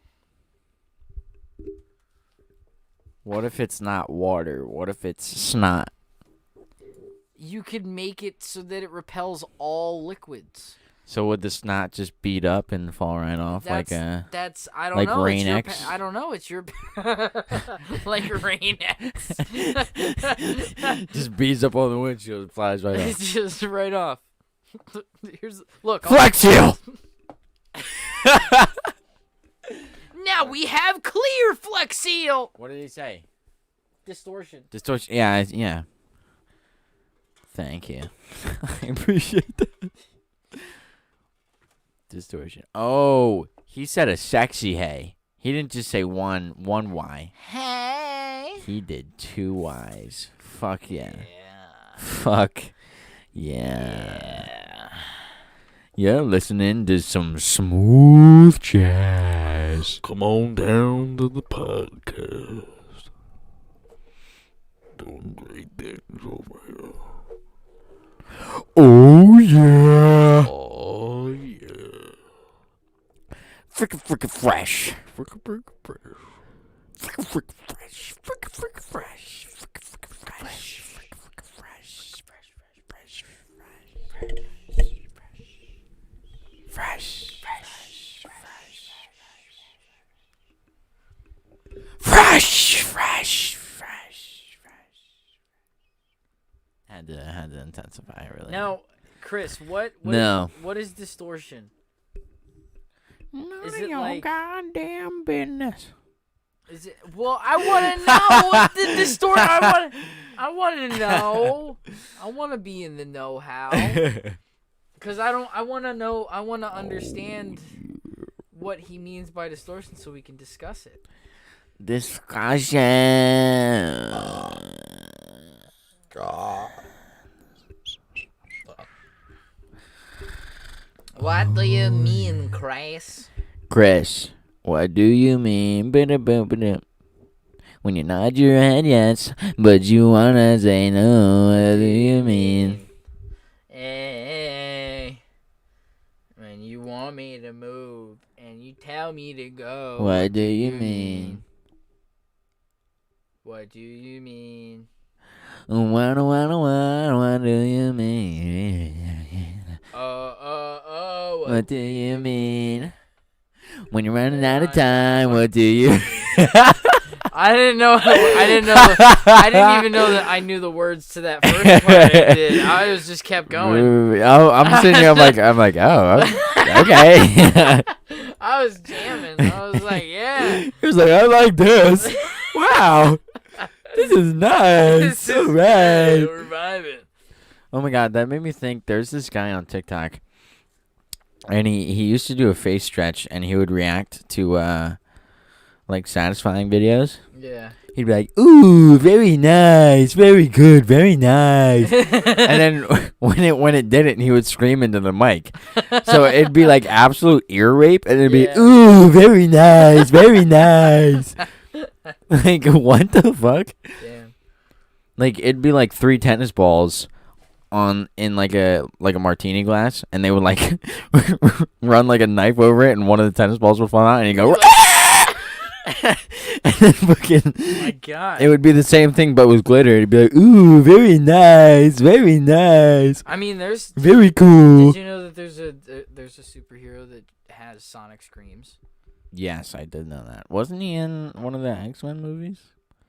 What if it's not water? What if it's snot? You could make it so that it repels all liquids. So would the snot just beat up and fall right off I don't know. Rain-X? I don't know. It's your like Rain-X. Just beats up on the windshield, flies right off. It's just right off. Look. Flex Seal. Now we have clear Flex Seal. What did he say? Distortion. Yeah. Thank you. I appreciate that. Distortion. Oh, he said a sexy hey. He didn't just say one Y. Hey. He did 2 Ys. Fuck yeah. Fuck yeah. Yeah, listening to some smooth jazz. Come on down to the podcast. Doing great things over here. Oh yeah. Oh yeah. Frickin' fresh. Frickin' fresh. Frickin' fresh. Frickin' fresh. Frickin' fresh. Fresh. Had to intensify really. Now, Chris, what is distortion? None is of it your like goddamn business? Is it? Well, I want to know what the distortion. I want to know. I want to be in the know-how. Because I want to know. I want to understand what he means by distortion, so we can discuss it. Discussion. What do you mean, Chris? Chris, what do you mean? When you nod your head yes, but you wanna say no, what do you mean? Hey, when want me to move, and you tell me to go. What do you mean? What do you mean? What do you mean? What do you mean? When you're running out of time, what do you? I didn't even know that I knew the words to that first part. I did. I was just kept going. I'm sitting here. I'm like, oh, okay. I was jamming. I was like, yeah. He was like, I like this. Wow, this is nice. So right. We're vibing. Oh my god, that made me think. There's this guy on TikTok, and he used to do a face stretch, and he would react to like satisfying videos. Yeah. He'd be like, "Ooh, very nice, very good, very nice," and then when it didn't, he would scream into the mic. So it'd be like absolute ear rape, and it'd be, "Ooh, very nice, very nice." Like, what the fuck? Damn. Like, it'd be like 3 tennis balls in like a martini glass, and they would like run like a knife over it, and one of the tennis balls would fall out, and you go. And then fucking, oh my god! It would be the same thing, but with glitter. It'd be like, "Ooh, very nice, very nice." I mean, there's very cool. Did you know that there's a superhero that has sonic screams? Yes, I did know that. Wasn't he in one of the X-Men movies?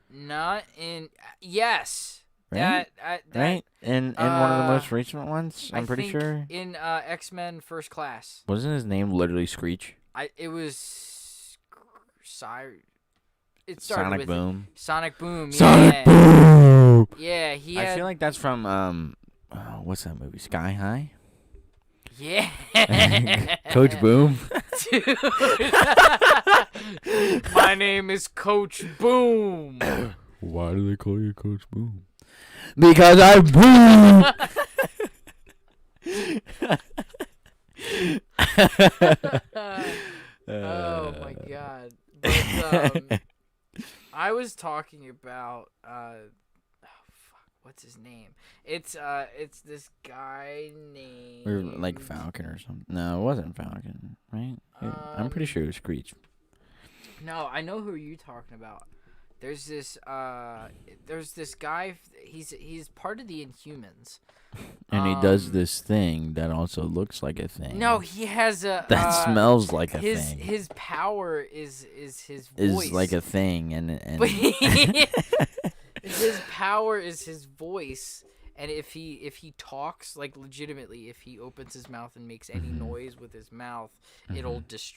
Not in. Yes. Right. Right. In one of the most recent ones, I'm pretty sure. In X-Men First Class. Wasn't his name literally Screech? It was. It started Sonic with Boom. Sonic Boom. Sonic Boom. Yeah, he had. I feel like that's from what's that movie? Sky High. Yeah. Coach Boom. Dude. My name is Coach Boom. Why do they call you Coach Boom? Because I boom. Oh my god. But, I was talking about what's his name? It's this guy named Or like Falcon or something. No, it wasn't Falcon, right? I'm pretty sure it was Screech. No, I know who you're talking about. There's this guy. He's part of the Inhumans. And he does this thing that also looks like a thing. No, he has a that smells like a thing. His power is his voice. Is like a thing, and his power is his voice. And if he talks, like legitimately, if he opens his mouth and makes any noise with his mouth, it'll just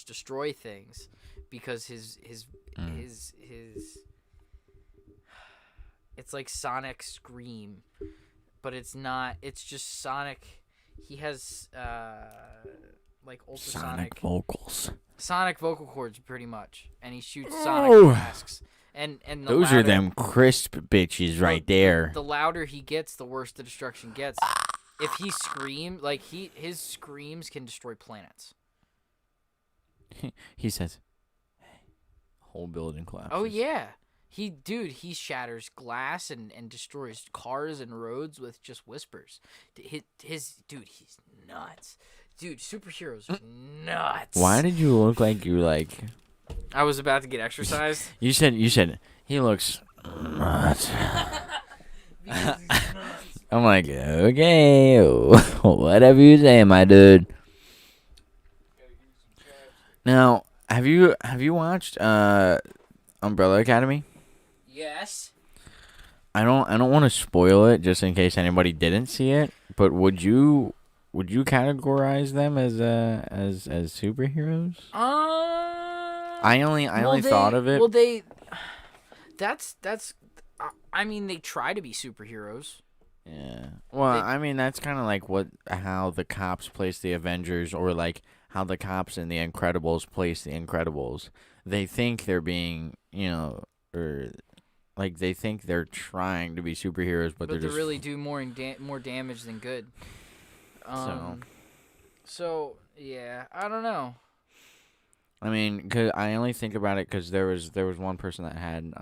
destroy things, because his it's like Sonic Scream, but it's not. It's just Sonic. He has like ultrasonic Sonic vocal cords, pretty much, and he shoots Sonic masks. And those are them crisp bitches right there. The louder he gets, the worse the destruction gets. If he screams, like his screams can destroy planets. He says, "Hey, whole building collapses." Oh yeah, he shatters glass and destroys cars and roads with just whispers. He's nuts. Dude, superheroes are nuts. Why did you look like you like? I was about to get exercised. You said he looks nuts. I'm like, okay, whatever you say, my dude. Now, have you watched Umbrella Academy? Yes. I don't want to spoil it just in case anybody didn't see it, but would you categorize them as superheroes? I only thought of it. Well, that's. I mean, they try to be superheroes. Yeah. Well, I mean, that's kind of like how the cops place the Avengers, or like how the cops in The Incredibles place the Incredibles. They think they're being, or like they think they're trying to be superheroes, but they really do more damage than good. So yeah, I don't know. I mean, cause I only think about it because there was one person that had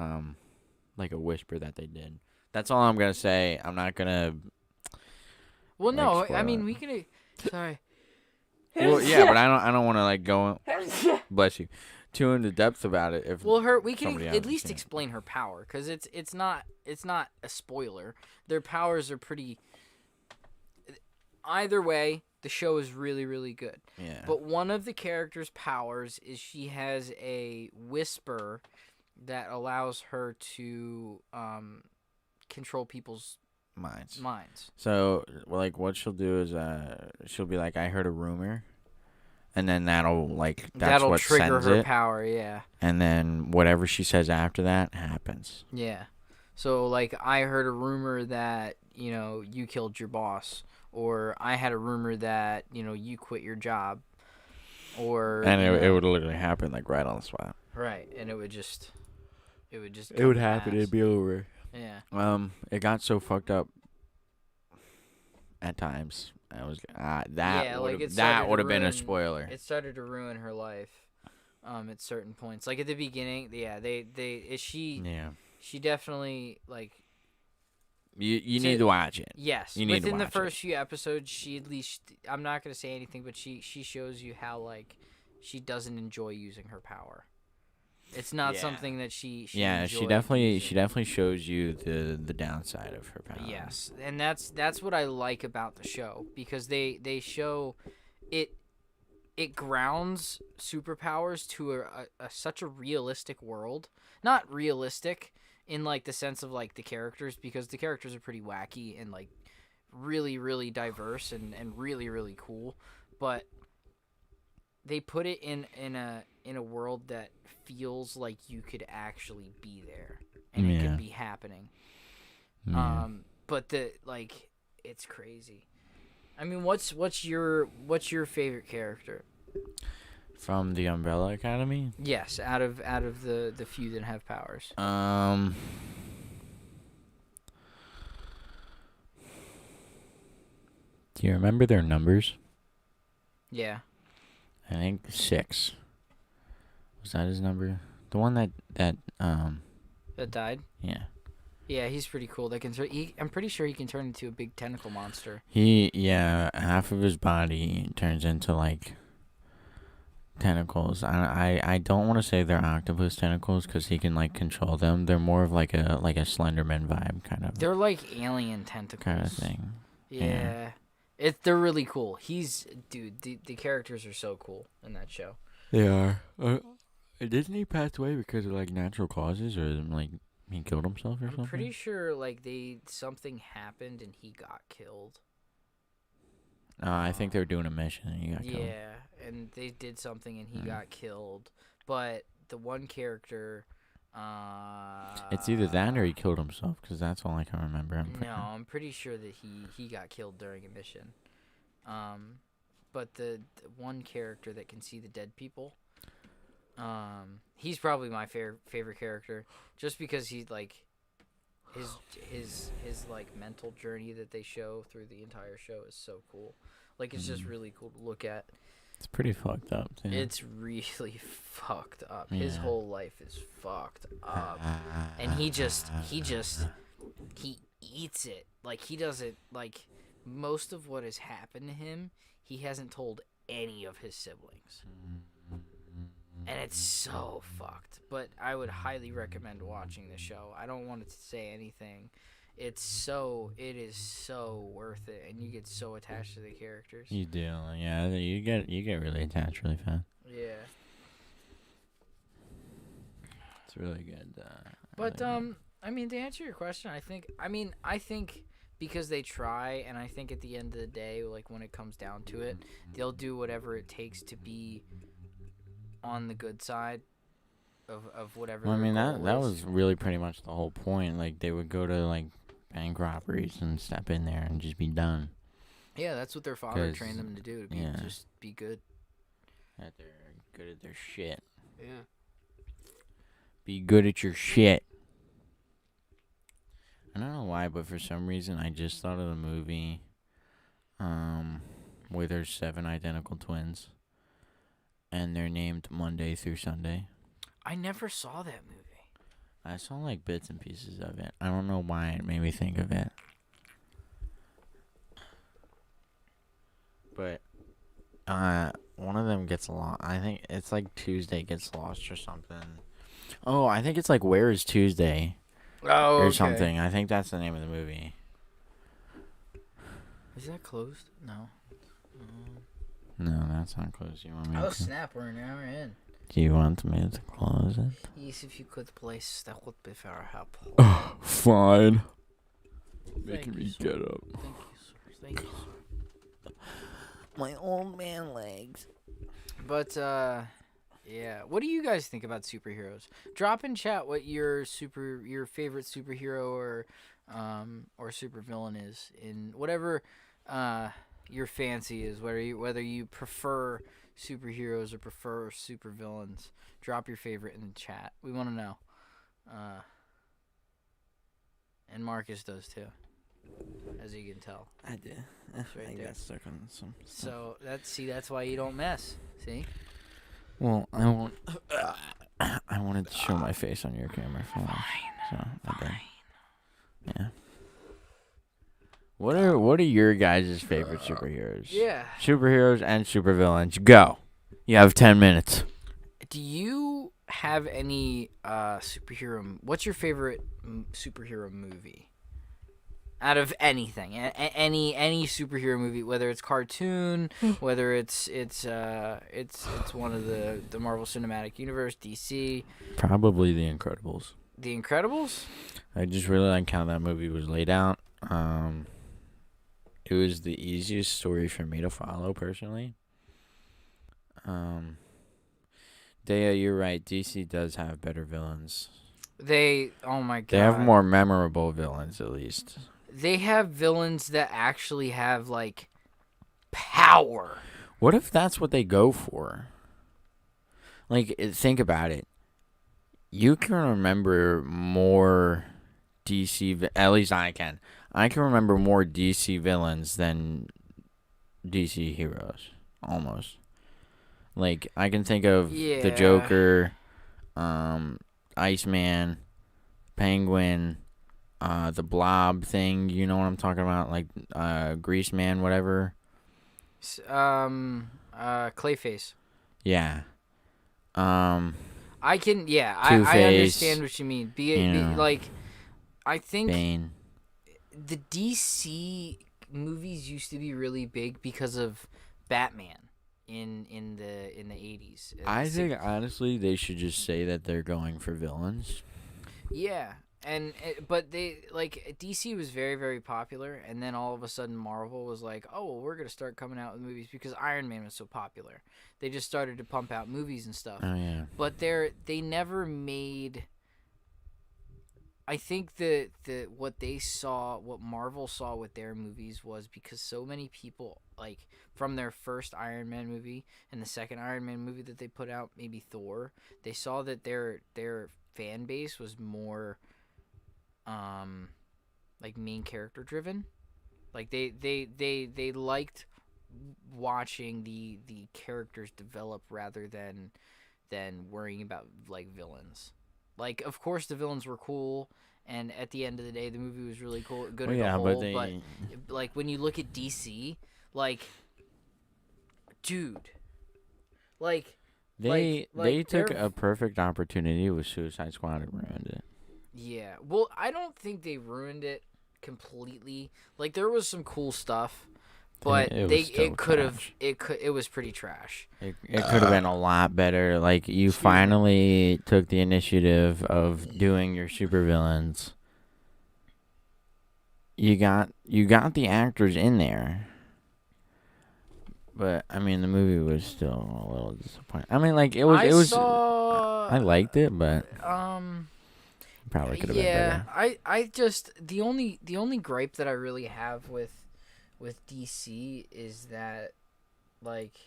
like a whisper that they did. That's all I'm gonna say. I'm not gonna. Well, no, I mean we can. Sorry. Well, yeah, but I don't want to like go. Bless you. Too into depth about it. If Well, we can somebody at hasn't least seen it. explain her power, because it's not a spoiler. Their powers are pretty. Either way, the show is really, really good. Yeah. But one of the character's powers is she has a whisper that allows her to control people's minds. So, like, what she'll do is, she'll be like, "I heard a rumor," and then that's what trigger sends her it. power. Yeah. And then whatever she says after that happens. Yeah. So, like, I heard a rumor that you killed your boss, or I had a rumor that you quit your job, or And it would literally happen like right on the spot. right, and it would just It would happen. pass. It'd be over. Yeah. It got so fucked up at times. I was that would have been a spoiler. It started to ruin her life, at certain points. Like at the beginning, yeah, she definitely like. You need to watch it. Yes, you need within to the watch first few episodes, she at least. I'm not gonna say anything, but she shows you how like she doesn't enjoy using her power. It's not something that she enjoys she definitely using. shows you the downside of her power. Yes, and that's what I like about the show, because they show it grounds superpowers to such a realistic world. Not realistic in like the sense of like the characters, because the characters are pretty wacky and like really, really diverse and really, really cool, but they put it in a world that feels like you could actually be there and it could be happening. But it's crazy. I mean, what's your favorite character from the Umbrella Academy? Yes, out of the few that have powers. Do you remember their numbers? Yeah. I think 6. Was that his number? The one that died? Yeah. Yeah, he's pretty cool. I'm pretty sure he can turn into a big tentacle monster. Half of his body turns into like tentacles. I don't want to say they're octopus tentacles because he can like control them. They're more of like a Slenderman vibe kind of. They're like alien tentacles kind of thing. Yeah. They're really cool. The characters are so cool in that show. They are. Didn't he pass away because of like natural causes, or like he killed himself or something? I'm pretty sure like something happened and he got killed. I think they were doing a mission and he got killed. Yeah, and they did something and he got killed. But the one character, it's either that or he killed himself, because that's all I can remember. I'm pretty sure that he got killed during a mission. But the one character that can see the dead people, he's probably my favorite character, just because he's like his like mental journey that they show through the entire show is so cool. Like it's just really cool to look at. It's pretty fucked up, too. It's really fucked up. Yeah. His whole life is fucked up. And he eats it. Like, he doesn't, like, most of what has happened to him, he hasn't told any of his siblings. And it's so fucked. But I would highly recommend watching the show. I don't want it to say anything. It is so worth it, and you get so attached to the characters. You do, yeah. You get really attached really fast. Yeah. It's really good. But I mean, to answer your question, I think because they try, and I think at the end of the day, like when it comes down to it, they'll do whatever it takes to be on the good side of whatever. Well, I mean that was really pretty much the whole point. Like they would go to like bank robberies and step in there and just be done. Yeah, that's what their father trained them to do. Just be good. That they're good at their shit. Yeah. Be good at your shit. I don't know why, but for some reason I just thought of the movie where there's 7 identical twins and they're named Monday through Sunday. I never saw that movie. I saw like bits and pieces of it. I don't know why it made me think of it. But One of them gets lost. I think it's like Tuesday gets lost or something. Oh, I think it's like Where is Tuesday Oh, or okay. something. I think that's the name of the movie. Is that closed? No. No, that's not closed. You want me Oh, to? snap. We're an hour in. Do you want me to close it? Yes, if you could, please. That would be very helpful. Fine. Making me get up. Thank you, sir. Thank you, sir. My old man legs. But, yeah. What do you guys think about superheroes? Drop in chat what your favorite superhero or supervillain is in whatever your fancy is. Whether you prefer superheroes or prefer supervillains. Drop your favorite in the chat. We want to know. And Marcus does too, as you can tell. I did. Right there. got stuck on some stuff. So that's why you don't mess. See? Well, I won't. I wanted to show my face on your camera. So I did. Yeah. What are your guys' favorite superheroes? Yeah. Superheroes and supervillains. Go. You have 10 minutes. Do you have any superhero? What's your favorite superhero movie? Out of anything, any superhero movie, whether it's cartoon, whether it's one of the Marvel Cinematic Universe, DC. Probably The Incredibles. The Incredibles? I just really like how that movie was laid out. It was the easiest story for me to follow personally. Dea, you're right. DC does have better villains. Oh my god. They have more memorable villains, at least. They have villains that actually have, like, power. What if that's what they go for? Like, think about it. You can remember more DC... At least I can. I can remember more DC villains than DC heroes. Almost. Like, I can think of the Joker, Iceman, Penguin... the blob thing, you know what I'm talking about? Like, Grease Man, whatever. Clayface. Yeah. I can, yeah, I understand what you mean. Like, I think Bane. The DC movies used to be really big because of Batman in the 80s. I think, honestly, they should just say that they're going for villains. Yeah. But DC was very, very popular, and then all of a sudden Marvel was like, oh, well, we're gonna start coming out with movies because Iron Man was so popular. They just started to pump out movies and stuff. Oh yeah. But they never made. I think what Marvel saw with their movies was because so many people, like, from their first Iron Man movie and the second Iron Man movie that they put out, maybe Thor, they saw that their fan base was more like main character driven. Like they liked watching the characters develop rather than worrying about, like, villains. Like, of course the villains were cool, and at the end of the day the movie was really cool, good as a whole, but like when you look at DC, like, dude, like they took a perfect opportunity with Suicide Squad and ruined it. Yeah. Well, I don't think they ruined it completely. Like, there was some cool stuff, but it was pretty trash. It could have been a lot better. Like, you finally took the initiative of doing your supervillains. You got the actors in there. But I mean, the movie was still a little disappointing. I mean, like, I liked it, but probably could have been better. I just the only gripe that I really have with DC is that, like,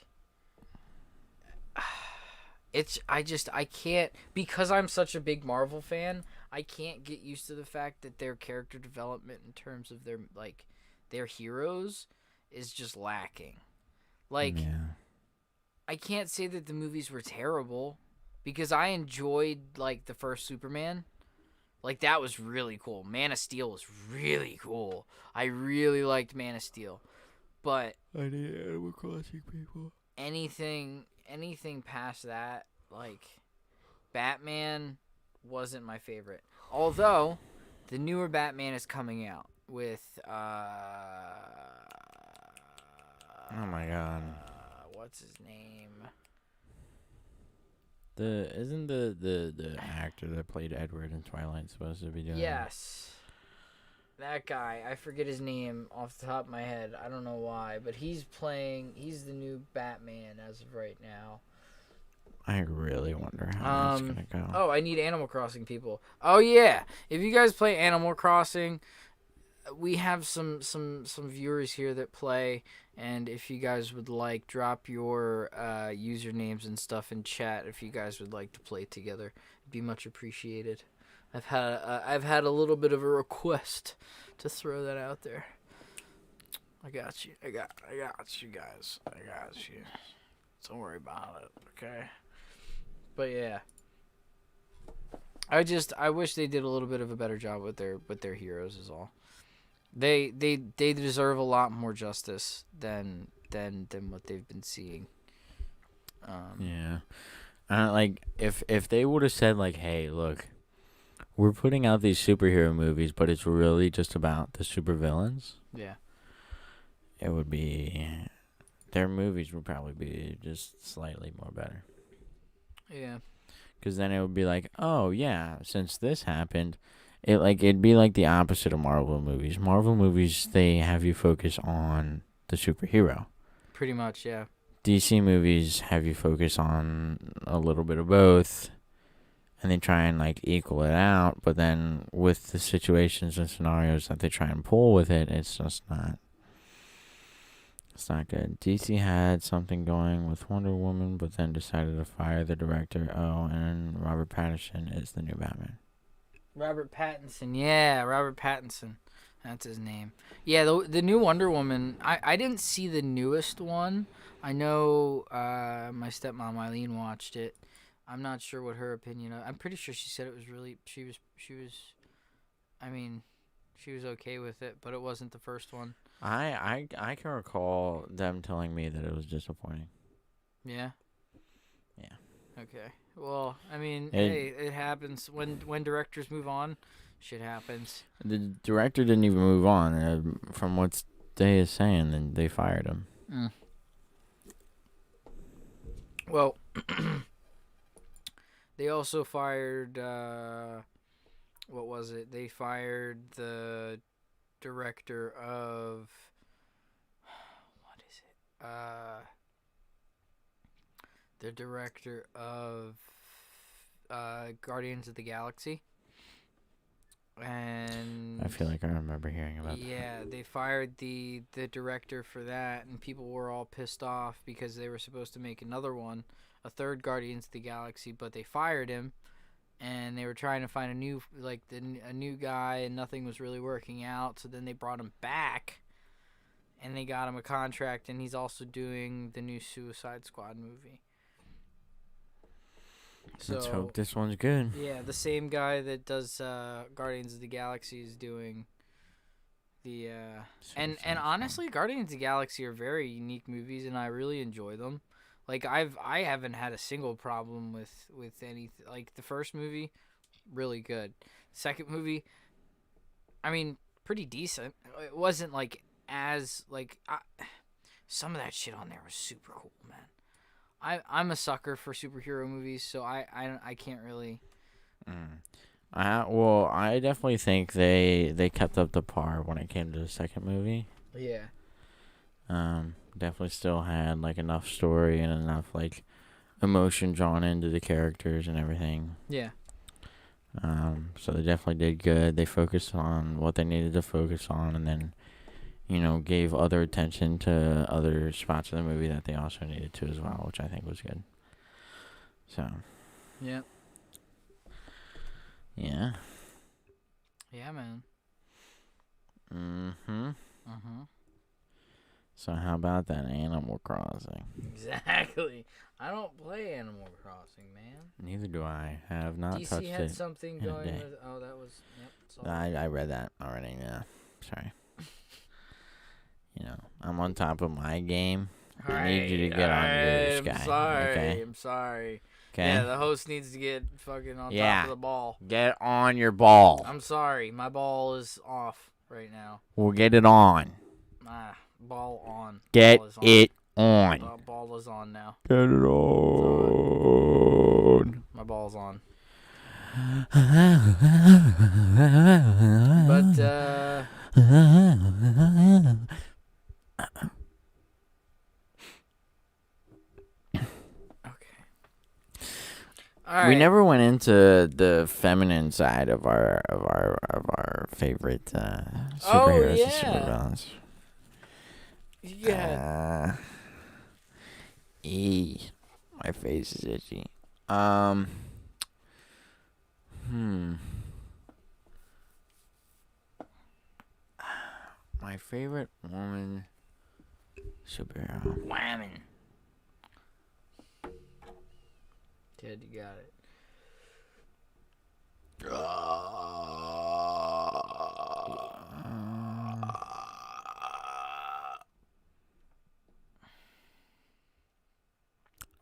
I can't, because I'm such a big Marvel fan, I can't get used to the fact that their character development in terms of their heroes is just lacking. Like, yeah. I can't say that the movies were terrible, because I enjoyed, like, the first Superman. Like, that was really cool. Man of Steel was really cool. I really liked Man of Steel. But I need Animal Crossing people. anything past that, like Batman wasn't my favorite. Although the newer Batman is coming out with Oh my god. What's his name? Isn't the actor that played Edward in Twilight supposed to be doing? Yes. That guy, I forget his name off the top of my head. I don't know why, but he's the new Batman as of right now. I really wonder how that's gonna go. Oh, I need Animal Crossing people. Oh yeah, if you guys play Animal Crossing, we have some viewers here that play, and if you guys would like, drop your usernames and stuff in chat if you guys would like to play together. It'd be much appreciated. I've had a little bit of a request to throw that out there. I got you. I got you guys. I got you. Don't worry about it, okay? But yeah. I wish they did a little bit of a better job with their heroes is all. They deserve a lot more justice than what they've been seeing. Yeah. Like if they would have said like, hey, look, we're putting out these superhero movies, but it's really just about the supervillains. Yeah. It would be, their movies would probably be just slightly more better. Yeah. Because then it would be like, oh yeah, since this happened, it'd be like the opposite of Marvel movies. Marvel movies, they have you focus on the superhero. Pretty much, yeah. DC movies have you focus on a little bit of both, and they try and like equal it out. But then with the situations and scenarios that they try and pull with it, it's just not. It's not good. DC had something going with Wonder Woman, but then decided to fire the director. Oh, and Robert Pattinson is the new Batman. Robert Pattinson, yeah, Robert Pattinson. That's his name. Yeah, the new Wonder Woman, I didn't see the newest one. I know my stepmom Eileen watched it. I'm not sure what her opinion of. I'm pretty sure she said it was really she was okay with it, but it wasn't the first one. I can recall them telling me that it was disappointing. Yeah. Yeah. Okay. Well, I mean, hey, it happens when directors move on. Shit happens. The director didn't even move on. From what Day is saying, then they fired him. Well, they also fired. What was it? They fired the director of. What is it? The director of Guardians of the Galaxy. And I feel like I remember hearing about that. Yeah, they fired the director for that, and people were all pissed off because they were supposed to make another one, a third Guardians of the Galaxy, but they fired him, and they were trying to find a new guy, and nothing was really working out. So then they brought him back, and they got him a contract, and he's also doing the new Suicide Squad movie. So, let's hope this one's good. Yeah, the same guy that does Guardians of the Galaxy is doing the and honestly, Guardians of the Galaxy are very unique movies, and I really enjoy them. Like I haven't had a single problem with anything. Like the first movie, really good. Second movie, I mean, pretty decent. It wasn't like as like some of that shit on there was super cool, man. I'm a sucker for superhero movies, so I can't really. Well, I definitely think they kept up the par when it came to the second movie. Yeah. Definitely still had like enough story and enough like emotion drawn into the characters and everything. Yeah. So they definitely did good. They focused on what they needed to focus on, and then, gave other attention to other spots of the movie that they also needed to as well, which I think was good. So. Yeah. Yeah. Yeah, man. So how about that Animal Crossing? Exactly. I don't play Animal Crossing, man. Neither do I. Have not DC touched it. DC had something going with. Oh, that was. Yep. I read that already. Yeah. Sorry. I'm on top of my game, I need you to get on this guy. I'm sorry. Okay. I'm sorry. Okay. Yeah, the host needs to get fucking on top of the ball. Get on your ball. I'm sorry. My ball is off right now. We'll get it on. Ball on. Get ball it on. Ball is on now. Get it on. My ball's on. But, All right. We never went into the feminine side of our favorite superheroes and supervillains. Yeah. My face is itchy. My favorite woman superhero. Whammon. Ted, you got it.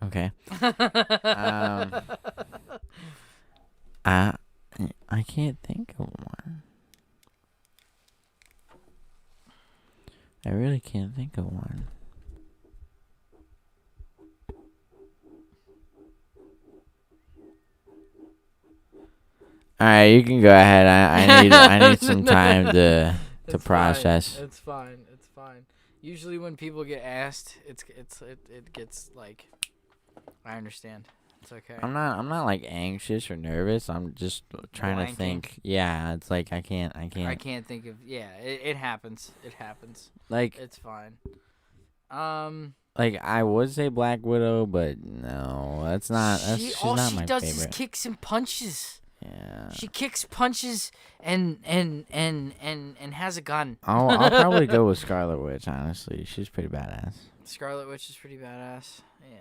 Okay. I can't think of one. I really can't think of one. All right, you can go ahead. I need some time to process. Fine. It's fine. Usually when people get asked, it gets like, I understand. It's okay. I'm not like anxious or nervous. I'm just trying to think. Yeah, it's like I can't. I can't think of. Yeah, it happens. It happens. Like it's fine. Like I would say Black Widow, but no, that's not. She's not my favorite. All she does is kicks and punches. Yeah. She kicks, punches, and has a gun. I'll probably go with Scarlet Witch. Honestly, she's pretty badass. Scarlet Witch is pretty badass. Yeah.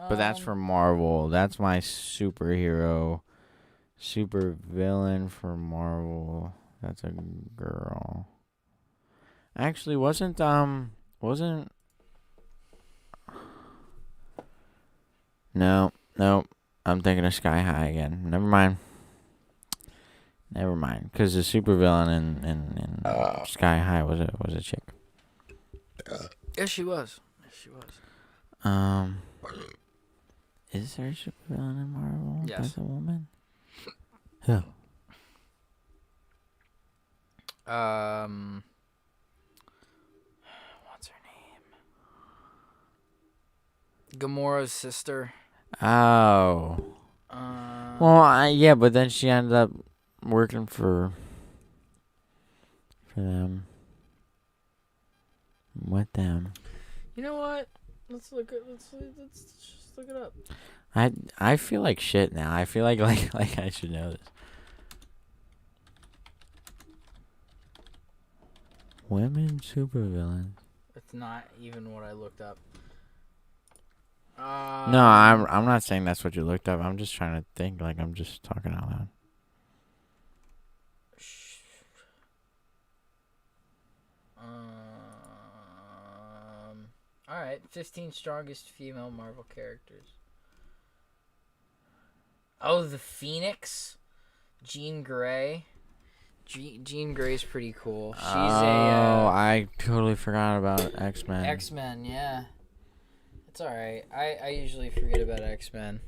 But that's from Marvel. That's my superhero, super villain for Marvel. That's a girl. Actually, wasn't. No. I'm thinking of Sky High again. Never mind. Because the supervillain in Sky High was a chick. Yes, she was. Is there a supervillain in Marvel? Yes. That's a woman. Who? What's her name? Gamora's sister. Oh. Well, but then she ended up working for them. With them. You know what? Let's just look it up. I feel like shit now. I feel like I should know this. Women supervillains. It's not even what I looked up. No, I'm not saying that's what you looked up. I'm just trying to think. Like I'm just talking out loud. All right, 15 strongest female Marvel characters. Oh, the Phoenix, Jean Grey. Jean Grey's pretty cool. She's I totally forgot about X-Men. X-Men, yeah. It's all right. I usually forget about X-Men.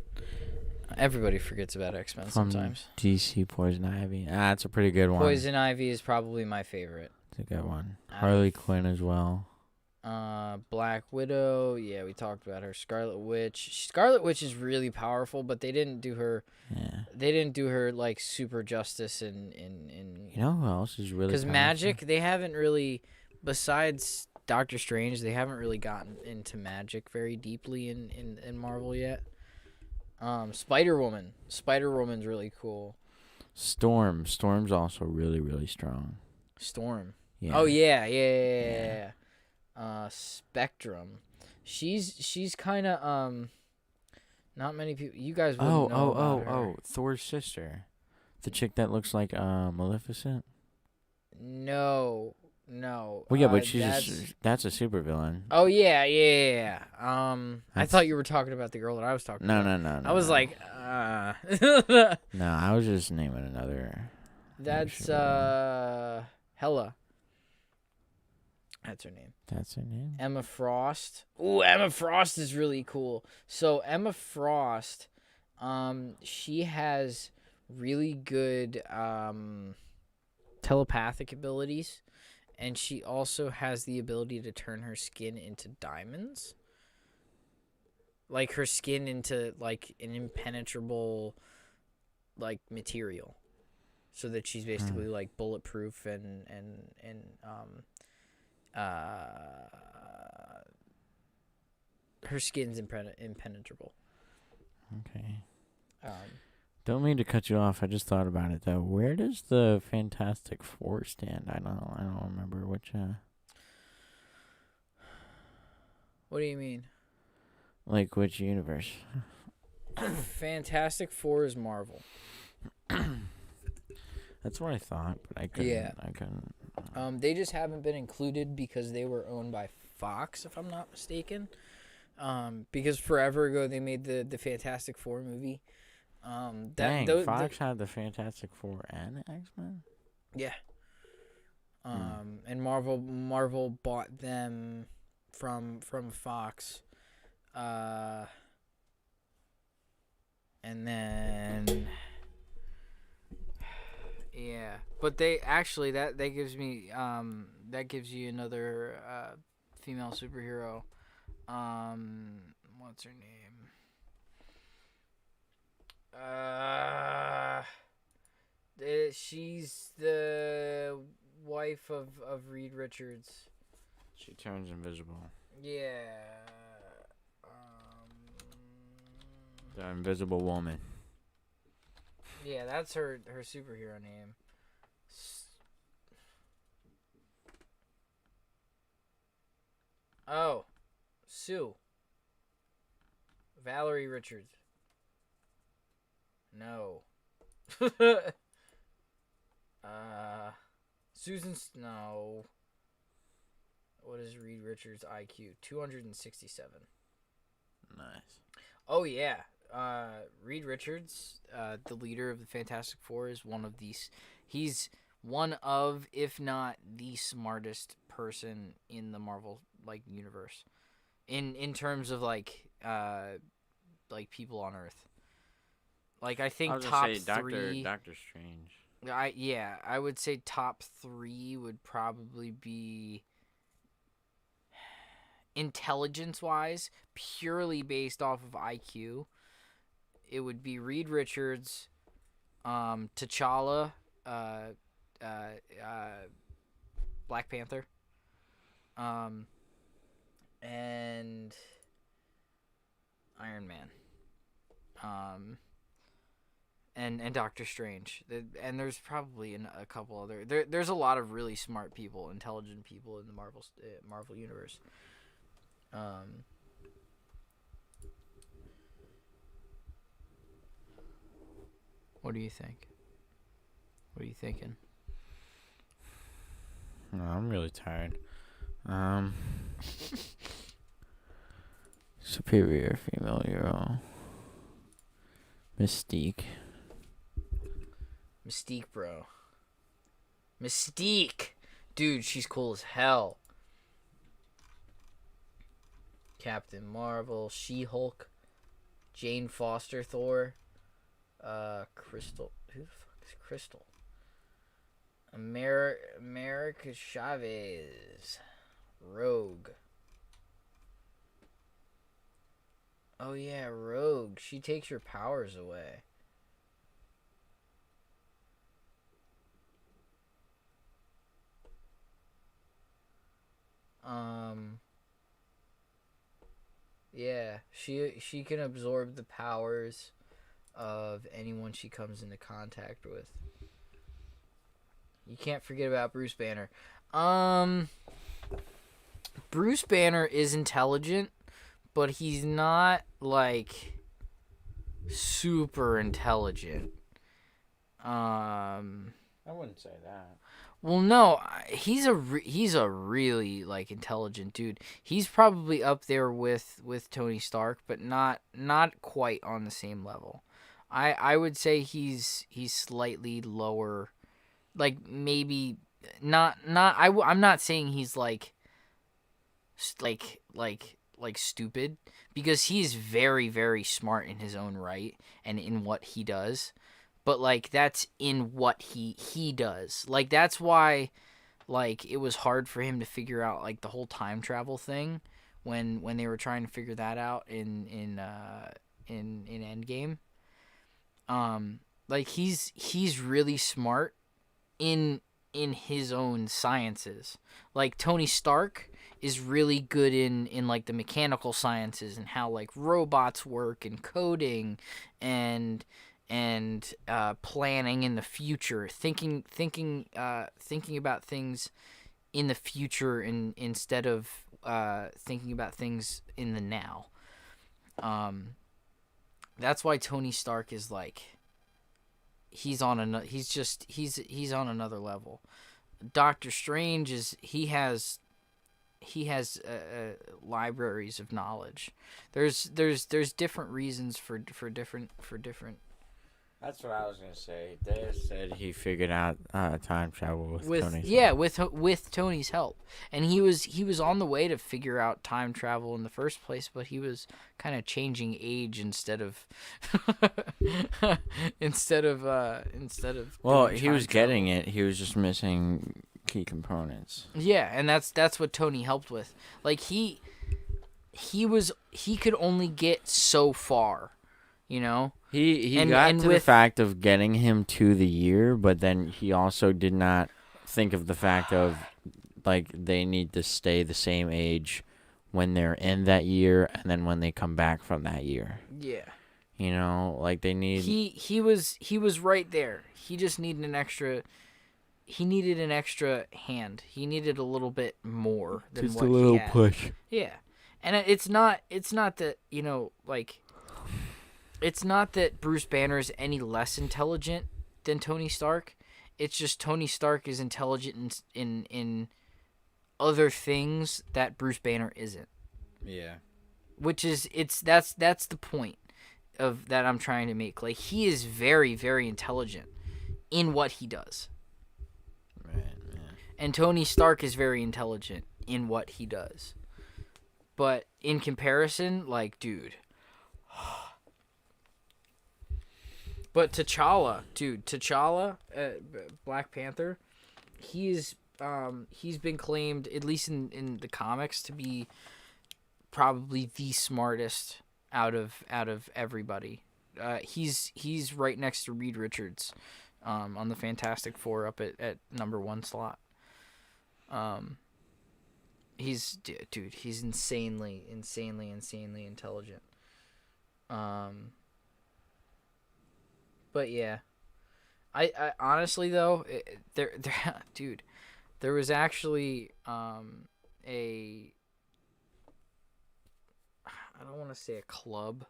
Everybody forgets about X-Men sometimes. DC Poison Ivy. That's a pretty good one. Poison Ivy is probably my favorite. It's a good one. Harley Quinn as well. Black Widow. Yeah, we talked about her. Scarlet Witch. Scarlet Witch is really powerful, but they didn't do her. Yeah. They didn't do her like super justice in. You know who else is really? Because magic, they haven't really. Besides Doctor Strange, they haven't really gotten into magic very deeply in Marvel yet. Spider-Woman. Spider-Woman's really cool. Storm's also really, really strong. Storm. Yeah. Oh yeah. Spectrum. She's kind of not many people. You guys wouldn't know about her. Thor's sister, the chick that looks like Maleficent. No, No. Well, yeah, but that's a supervillain. Oh yeah. I thought you were talking about the girl that I was talking about. No. I was like, No, I was just naming another. That's Hella. That's her name. That's her name. Emma Frost. Ooh, Emma Frost is really cool. So Emma Frost, she has really good telepathic abilities, and she also has the ability to turn her skin into diamonds. Like her skin into like an impenetrable like material. So that she's basically like bulletproof and her skin's impenetrable. Okay. Don't mean to cut you off. I just thought about it though. Where does the Fantastic Four stand? I don't remember which. What do you mean? Like which universe? Fantastic Four is Marvel. That's what I thought, but I couldn't. Yeah. I couldn't. They just haven't been included because they were owned by Fox, if I'm not mistaken. Because forever ago they made the Fantastic Four movie. Fox had the Fantastic Four and X-Men? Yeah. And Marvel bought them from Fox. And then yeah, but they actually that gives me that gives you another female superhero. What's her name? She's the wife of Reed Richards. She turns invisible. Yeah. The Invisible Woman. Yeah, that's her superhero name. Oh, Sue. Valerie Richards. No. Susan. No. What is Reed Richards' IQ? 267. Nice. Oh yeah. Reed Richards, the leader of the Fantastic Four, is one of these. He's one of, if not the smartest person in the Marvel universe, in terms of like people on Earth. Like I think top three. Doctor Strange. I would say top 3 would probably be intelligence-wise, purely based off of IQ. It would be Reed Richards, T'Challa, Black Panther, and Iron Man, and Doctor Strange. And there's probably a couple other. There's a lot of really smart people, intelligent people in the Marvel universe. What do you think? What are you thinking? No, I'm really tired. Superior female hero. Mystique, bro. Mystique! Dude, she's cool as hell. Captain Marvel, She-Hulk, Jane Foster, Thor, Crystal. Who the fuck is Crystal? America Chavez, Rogue. Oh yeah, Rogue. She takes your powers away. Yeah, she can absorb the powers of anyone she comes into contact with. You can't forget about Bruce Banner. Bruce Banner is intelligent, but he's not super intelligent. I wouldn't say that. Well, no, he's a really like intelligent dude. He's probably up there with Tony Stark, but not quite on the same level. I would say he's slightly lower, like maybe not. I'm not saying he's like stupid, because he's very very smart in his own right and in what he does, but like that's in what he does. Like that's why like it was hard for him to figure out like the whole time travel thing when they were trying to figure that out in Endgame. Like he's really smart in his own sciences. Like Tony Stark is really good in like the mechanical sciences and how like robots work and coding and planning in the future, thinking about things in the future instead of thinking about things in the now. That's why Tony Stark is like he's on another level. Doctor Strange has libraries of knowledge. There's different reasons for different. That's what I was gonna say. They said he figured out time travel with Tony's help. with Tony's help, and he was on the way to figure out time travel in the first place, but he was kind of changing age instead of Well, doing he time was getting travel. it. He was just missing key components. Yeah, and that's what Tony helped with. Like he could only get so far, you know. He got to the fact of getting him to the year, but then he also did not think of the fact of like they need to stay the same age when they're in that year and then when they come back from that year. Yeah. You know, like they need. He was right there. He just needed an extra. He needed an extra hand. He needed a little bit more than Just what a little he had. push. Yeah, and it's not that like. It's not that Bruce Banner is any less intelligent than Tony Stark. It's just Tony Stark is intelligent in other things that Bruce Banner isn't. Yeah. Which is that's the point of that I'm trying to make. Like he is very very intelligent in what he does. Right. Yeah. And Tony Stark is very intelligent in what he does. But in comparison, like dude. But T'Challa, Black Panther, he's been claimed, at least in the comics, to be probably the smartest out of everybody. He's right next to Reed Richards, on the Fantastic Four up at number 1 slot. He's insanely intelligent. But yeah, I honestly though, there was actually I don't want to say a club,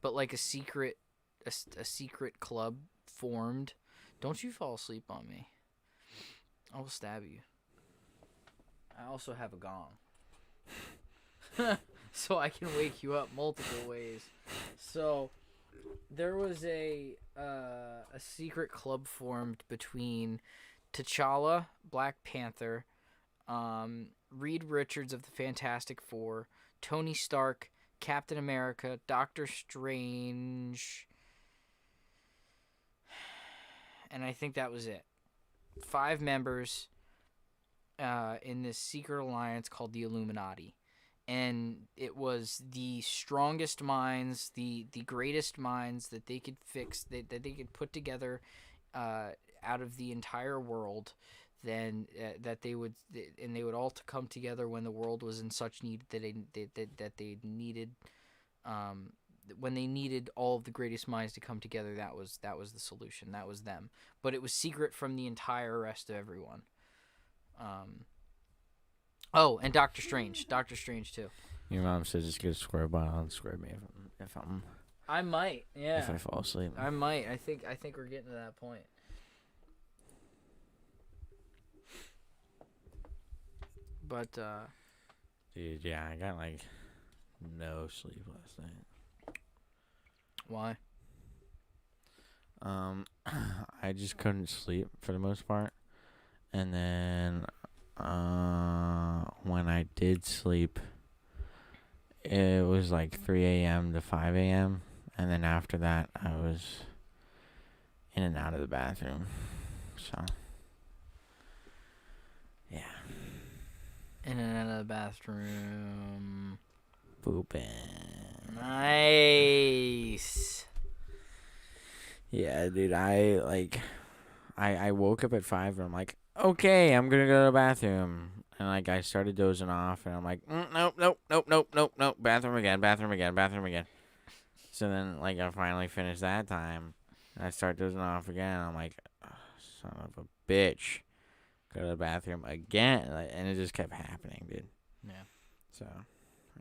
but like a secret club formed. Don't you fall asleep on me. I will stab you. I also have a gong. So I can wake you up multiple ways. So there was a secret club formed between T'Challa, Black Panther, Reed Richards of the Fantastic Four, Tony Stark, Captain America, Doctor Strange, and I think that was it. 5 members in this secret alliance called the Illuminati. And it was the strongest minds, the greatest minds that they could that they could put together out of the entire world. Then that they would all come together when the world was in such need that they needed when they needed all of the greatest minds to come together. That was the solution. That was them. But it was secret from the entire rest of everyone. Oh, and Doctor Strange too. Your mom says just get a square bottle and square me if I'm. I might, yeah. If I fall asleep. I might. I think we're getting to that point. But Dude, yeah, I got like no sleep last night. why? I just couldn't sleep for the most part. And then when I did sleep, it was like 3 a.m. to 5 a.m. And then after that, I was in and out of the bathroom. So, yeah. In and out of the bathroom. Pooping. Nice. Yeah, dude, I woke up at 5 and I'm like, okay, I'm gonna go to the bathroom. And like I started dozing off and I'm like, nope, bathroom again. So then like I finally finished that time and I start dozing off again. I'm like, oh, son of a bitch. Go to the bathroom again. And it just kept happening, dude. Yeah. So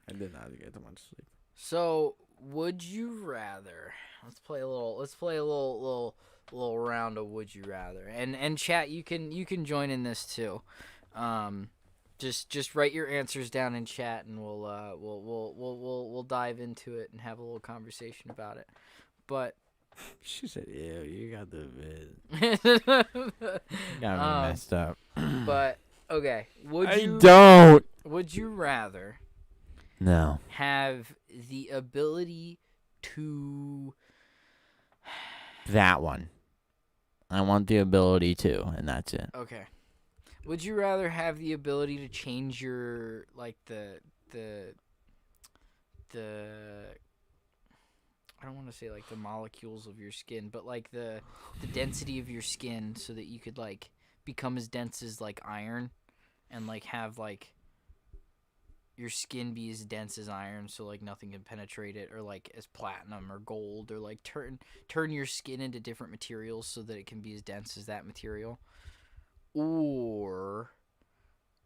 I did not get too much sleep. So, would you rather? Let's play a little round of would you rather. And chat, you can join in this too. Just write your answers down in chat, and we'll dive into it and have a little conversation about it. But She said, ew, you got the vid. Got me messed up. But okay, would you rather No. have the ability to That one. I want the ability to, and that's it. Okay. Would you rather have the ability to change your like the I don't want to say like the molecules of your skin, but like the density of your skin so that you could like become as dense as like iron and like have like your skin be as dense as iron so like nothing can penetrate it, or like as platinum or gold, or like turn your skin into different materials so that it can be as dense as that material? Or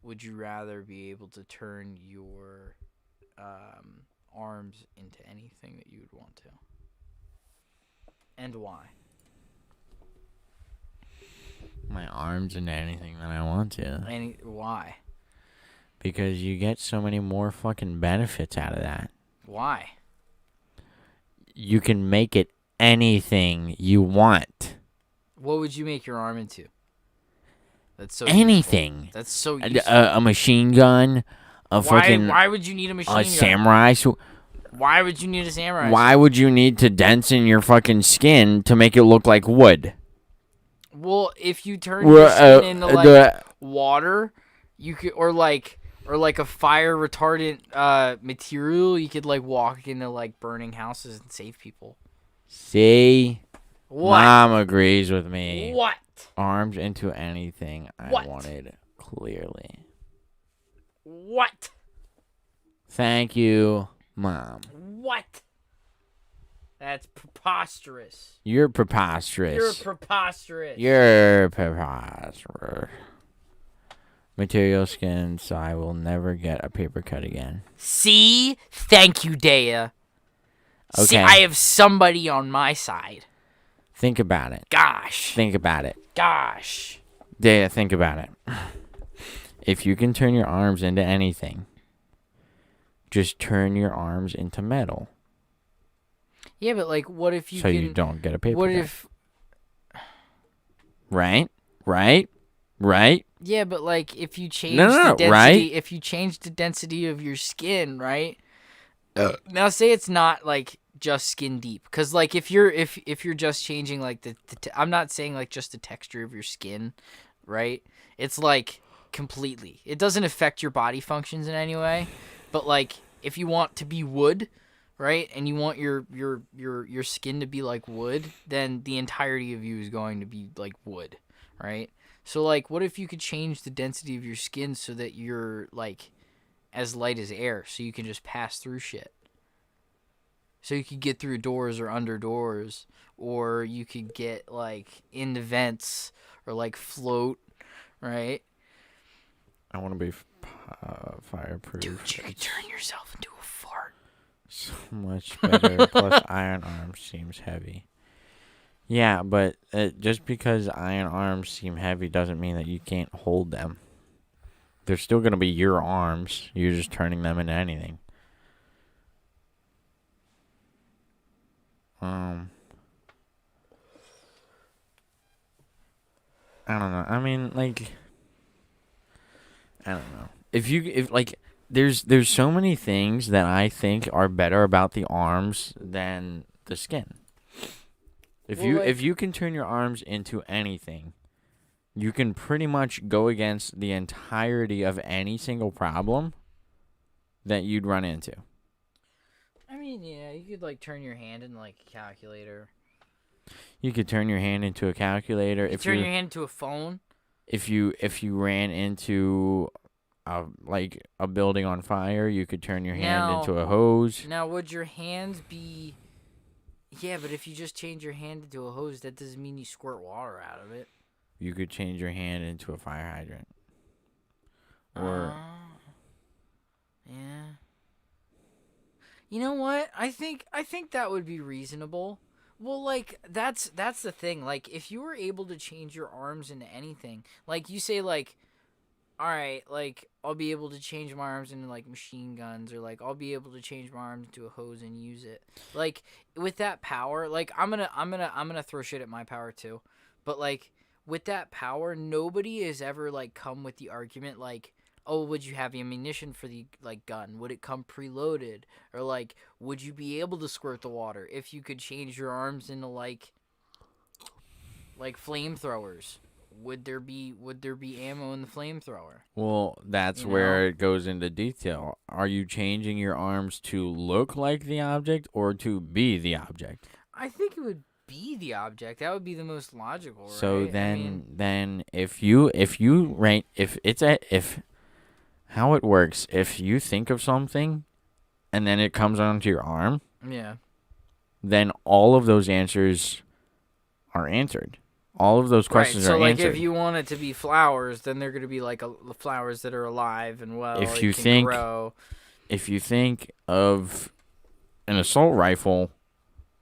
would you rather be able to turn your arms into anything that you would want to? And why? My arms into anything that I want to. Why? Because you get so many more fucking benefits out of that. Why? You can make it anything you want. What would you make your arm into? That's so anything. Useful. That's so useful. A machine gun, Why would you need a machine gun? A samurai sword. Why would you need a samurai? Why would you need to densen your fucking skin to make it look like wood? Well, if you turn your skin into like water, you could, or like a fire retardant material, you could like walk into like burning houses and save people. See? What? Mom agrees with me. What? Arms into anything I What? wanted, clearly. What? Thank you, Mom. What? That's preposterous. You're preposterous. You're preposterous. You're preposterous. Material skin, so I will never get a paper cut again. See? Thank you, Dea. Okay. See, I have somebody on my side. Think about it. Gosh. Think about it. Gosh. Dea, think about it. If you can turn your arms into anything, just turn your arms into metal. Yeah, but like, what if you so you don't get a paper What cut. if... Right? Yeah, but like, if you change No, the density... right? If you change the density of your skin, right? Now, say it's not, like, just skin deep. Because, like, if you're just changing, like, I'm not saying, like, just the texture of your skin, right? It's, like, completely. It doesn't affect your body functions in any way. But, like, if you want to be wood... right, and you want your skin to be like wood, then the entirety of you is going to be like wood, right? So like, what if you could change the density of your skin so that you're like as light as air, so you can just pass through shit, so you could get through doors or under doors, or you could get like into vents or like float, right? I want to be fireproof. Dude, you could turn yourself into a fart. So much better. Plus, iron arms seems heavy. Yeah, but just because iron arms seem heavy doesn't mean that you can't hold them. They're still going to be your arms. You're just turning them into anything. I don't know. I mean, like, I don't know. There's so many things that I think are better about the arms than the skin. If you can turn your arms into anything, you can pretty much go against the entirety of any single problem that you'd run into. I mean, yeah, you could like turn your hand into like a calculator. You could turn your hand into a calculator. You turn your hand into a phone. If you ran into a building on fire, you could turn your hand into a hose. Now, would your hands be? Yeah, but if you just change your hand into a hose, that doesn't mean you squirt water out of it. You could change your hand into a fire hydrant. Or yeah. You know what? I think that would be reasonable. Well, like that's the thing. Like if you were able to change your arms into anything, like you say, like, all right, like I'll be able to change my arms into like machine guns, or like I'll be able to change my arms into a hose and use it. Like with that power, like I'm gonna throw shit at my power too, but like with that power, nobody has ever like come with the argument like, oh, would you have ammunition for the like gun? Would it come preloaded? Or like, would you be able to squirt the water if you could change your arms into like flamethrowers? Would there be ammo in the flamethrower? Well, that's where it goes into detail. Are you changing your arms to look like the object or to be the object? I think it would be the object. That would be the most logical, right? So how it works, if you think of something and then it comes onto your arm, yeah, then all of those answers are answered. All of those questions are answered. So, like, if you want it to be flowers, then they're going to be, like, flowers that are alive and, well, if you think of an assault rifle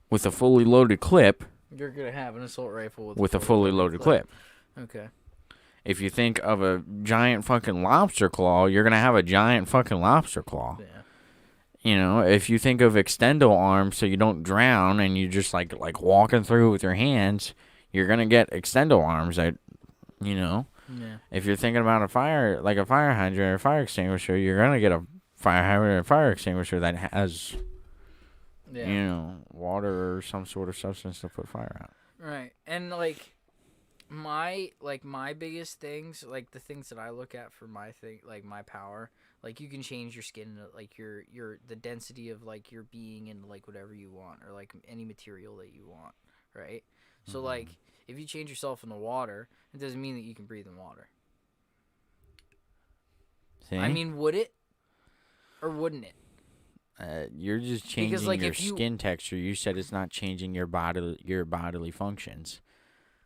with a fully loaded clip, you're going to have an assault rifle with a fully loaded clip. Okay. If you think of a giant fucking lobster claw, you're going to have a giant fucking lobster claw. Yeah. You know, if you think of extendo arms so you don't drown and you just, like walking through with your hands, you're going to get extendo arms that, you know. Yeah. If you're thinking about a fire hydrant or a fire extinguisher, you're going to get a fire hydrant or a fire extinguisher that has, you know, water or some sort of substance to put fire out. Right. And, like, my biggest things, like, the things that I look at for my thing, like, my power, like, you can change your skin, like, the density of, like, your being into, like, whatever you want, or, like, any material that you want, right? So, like, if you change yourself in the water, it doesn't mean that you can breathe in water. See? I mean, would it? Or wouldn't it? You're just changing your skin texture. You said it's not changing your bodily functions.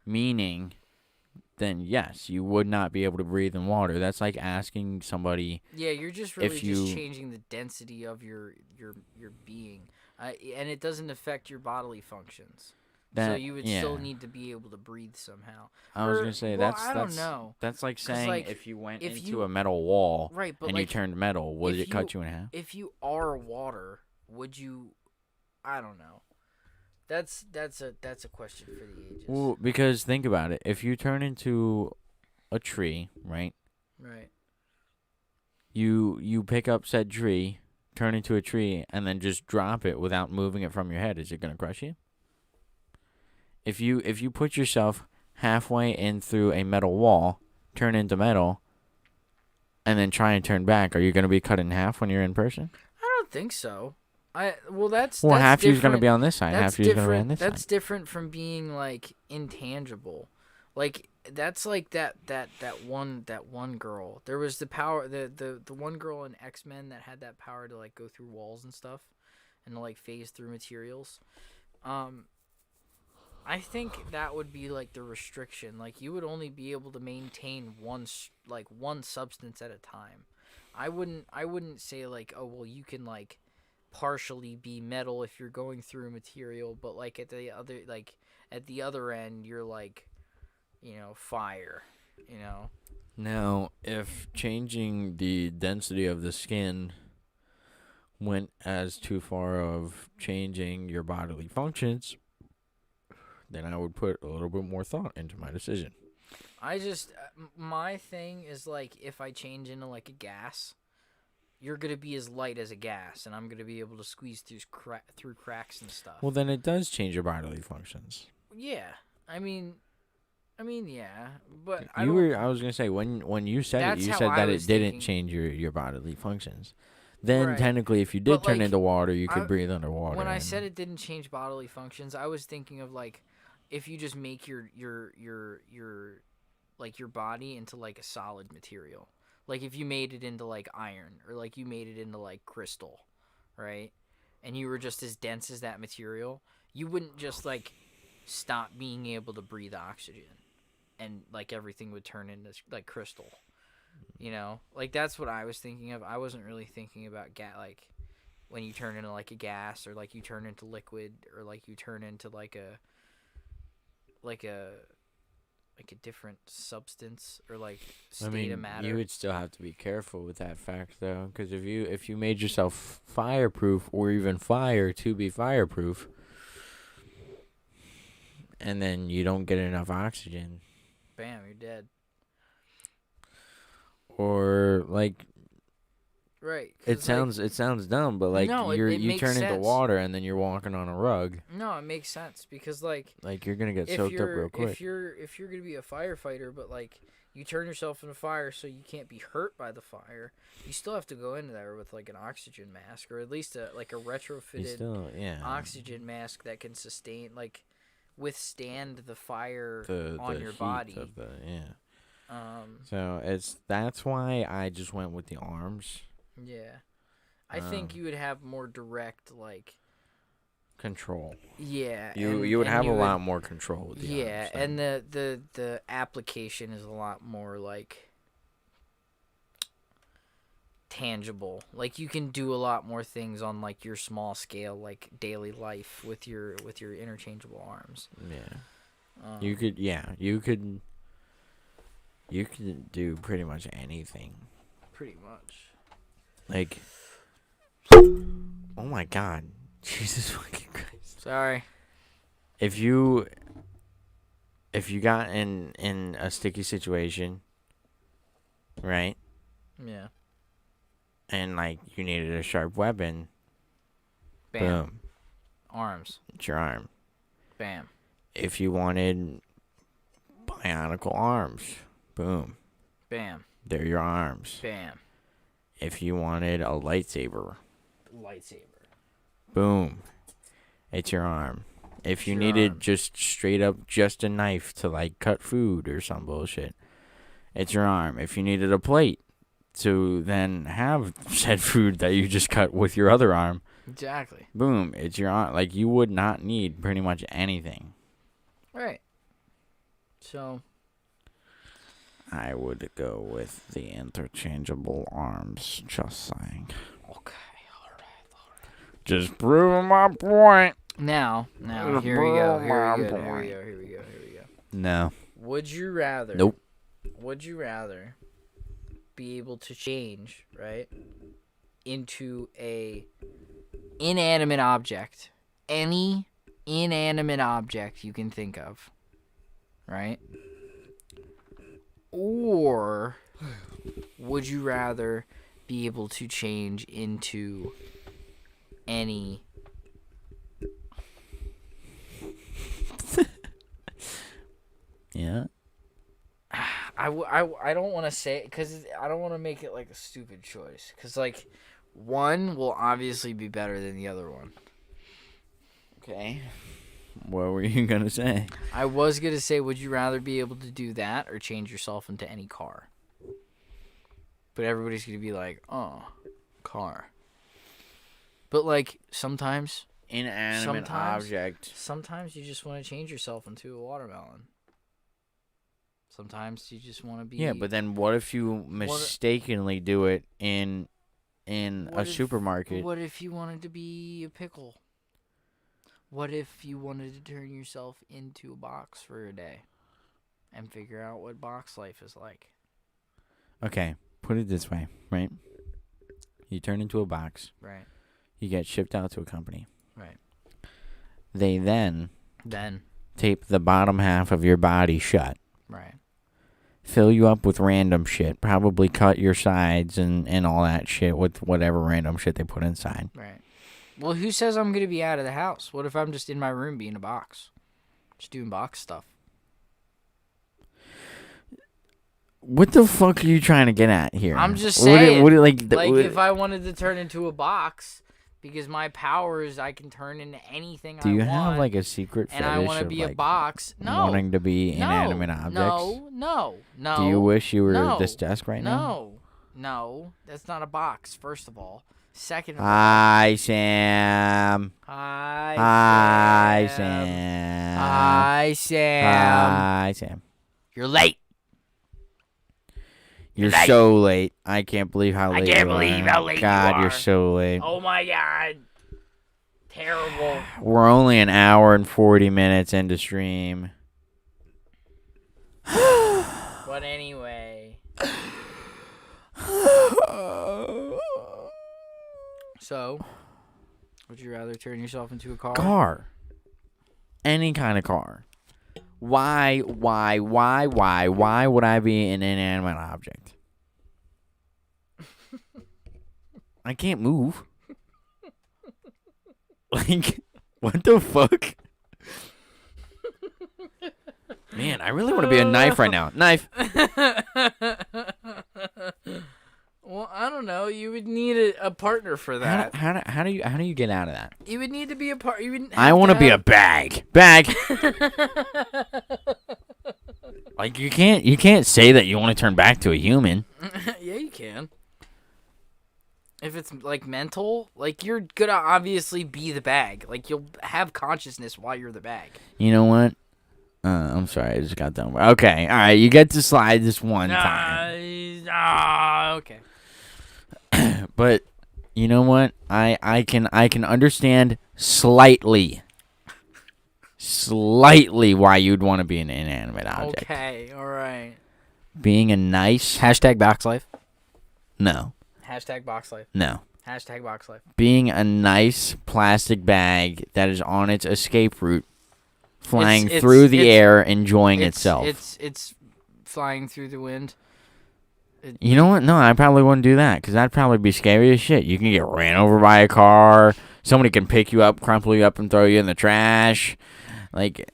Meaning, then yes, you would not be able to breathe in water. That's like asking somebody. Yeah, you're just really just changing the density of your being, and it doesn't affect your bodily functions. So you would still need to be able to breathe somehow. I was gonna say I don't know. That's like saying like, if you went into a metal wall, right, but and like, you turned metal, would it cut you in half? If you are water, would you? I don't know. That's a question for the ages. Well, because think about it. If you turn into a tree, right? Right. You pick up said tree, turn into a tree, and then just drop it without moving it from your head. Is it gonna crush you? If you put yourself halfway in through a metal wall, turn into metal, and then try and turn back, are you going to be cut in half when you're in person? I don't think so. That's half you's going to be on this side, half you's going to be on this side. That's different from being like intangible. Like that's like that one girl. There was the power the one girl in X-Men that had that power to like go through walls and stuff and to like phase through materials. I think that would be like the restriction. Like you would only be able to maintain one substance at a time. I wouldn't say like, oh well, you can like partially be metal if you're going through a material, but like at the other end you're like, you know, fire. you know. Now, if changing the density of the skin went as too far of changing your bodily functions, then I would put a little bit more thought into my decision. I just my thing is like if I change into like a gas, you're gonna be as light as a gas, and I'm gonna be able to squeeze through cracks and stuff. Well, then it does change your bodily functions. Yeah, I mean, yeah, but I was gonna say when you said it, That's you how said I that was it didn't thinking. change your bodily functions. Then Right. technically, if you But, did turn like, into water, you could I- breathe underwater. When I and- said it didn't change bodily functions, I was thinking of like if you just make your like your body into like a solid material. Like if you made it into like iron or like you made it into like crystal, right? And you were just as dense as that material, you wouldn't just like stop being able to breathe oxygen and like everything would turn into like crystal. You know? Like that's what I was thinking of. I wasn't really thinking about like when you turn into like a gas or like you turn into liquid or like you turn into like a different substance or like state of matter. you would still have to be careful with that fact, though, because if you made yourself fireproof or even fire to be fireproof, and then you don't get enough oxygen, Bam, you're dead. or like Right. it sounds dumb, but like No, you makes turn into sense. water and then you're walking on a rug, No, it makes sense because like you're gonna get soaked up real quick. if you're gonna be a firefighter, but like you turn yourself into fire so you can't be hurt by the fire, you still have to go into there with like an oxygen mask or at least a retrofitted oxygen mask that can withstand the fire on your heat body. of So that's why I just went with the arms. Yeah. I think you would have more direct control. Yeah. You would have a lot more control with the arms. Yeah, and the application is a lot more like tangible. Like you can do a lot more things on like your small scale like daily life with your interchangeable arms. Yeah. You could do pretty much anything. Pretty much. Like, oh my God, Jesus fucking Christ! Sorry. If you got in a sticky situation, right? Yeah. And like you needed a sharp weapon, Bam. boom, Arms. it's your arm. Bam. If you wanted bionicle arms, boom, Bam. they're your arms. Bam. If you wanted a lightsaber, boom, it's your arm. If you needed just straight up just a knife to like cut food or some bullshit, it's your arm. If you needed a plate to then have said food that you just cut with your other arm, Exactly. boom, it's your arm. Like you would not need pretty much anything. Right. So I would go with the interchangeable arms, just saying. okay. All right. Just proving my point. Now, here we go. No. Would you rather? Nope. Would you rather be able to change, right, into a inanimate object, any inanimate object you can think of, right? Or would you rather be able to change into any Yeah. I don't want to say it because I don't want to make it like a stupid choice because like one will obviously be better than the other one. Okay. What were you gonna say? I was gonna say, would you rather be able to do that or change yourself into any car? But everybody's gonna be like, oh, car. But like sometimes Inanimate object. Sometimes you just want to change yourself into a watermelon. Sometimes you just want to be. Yeah, but then what if you mistakenly do it in a supermarket? What if you wanted to be a pickle? What if you wanted to turn yourself into a box for a day? and figure out what box life is like. Okay, put it this way, right? You turn into a box. Right. You get shipped out to a company. Right. They then Then. tape the bottom half of your body shut. Right. Fill you up with random shit. Probably cut your sides and all that shit with whatever random shit they put inside. Right. Well, who says I'm going to be out of the house? What if I'm just in my room being a box? Just doing box stuff. What the fuck are you trying to get at here? I'm just saying. Like if I wanted to turn into a box, because my powers, I can turn into anything I want. Do you have like a secret fetish and I want to be of, a box? No. wanting to be inanimate objects? No. Do you wish you were this desk right now? No. That's not a box, first of all. Second of all. Hi, Sam. Hi, Sam. Hi, Sam. Hi, Sam. You're late. You're so late. I can't believe how late you are. I can't believe how late God, you are. you're so late. Oh, my God. Terrible. We're only an hour and 40 minutes into stream. But anyway. So, would you rather turn yourself into a car? Car. Any kind of car. Why would I be an inanimate object? I can't move. Like, what the fuck? Man, I really want to be a knife right now. Knife. Well, I don't know. You would need a partner for that. How do you get out of that? You would need to be a part. I want to be a bag. Bag. Like you can't say that you want to turn back to a human. Yeah, you can. If it's like mental, like you're gonna obviously be the bag. Like you'll have consciousness while you're the bag. You know what? I'm sorry, I just got done. Okay, all right, you get to slide this one time. Okay. But you know what? I can understand slightly why you'd want to be an inanimate object. Okay, all right. Being a nice #box life. No. #box life. No. #box life. Being a nice plastic bag that is on its escape route, flying through the air, enjoying itself. It's flying through the wind. You know what? No, I probably wouldn't do that because that'd probably be scary as shit. You can get ran over by a car. Somebody can pick you up, crumple you up, and throw you in the trash. Like,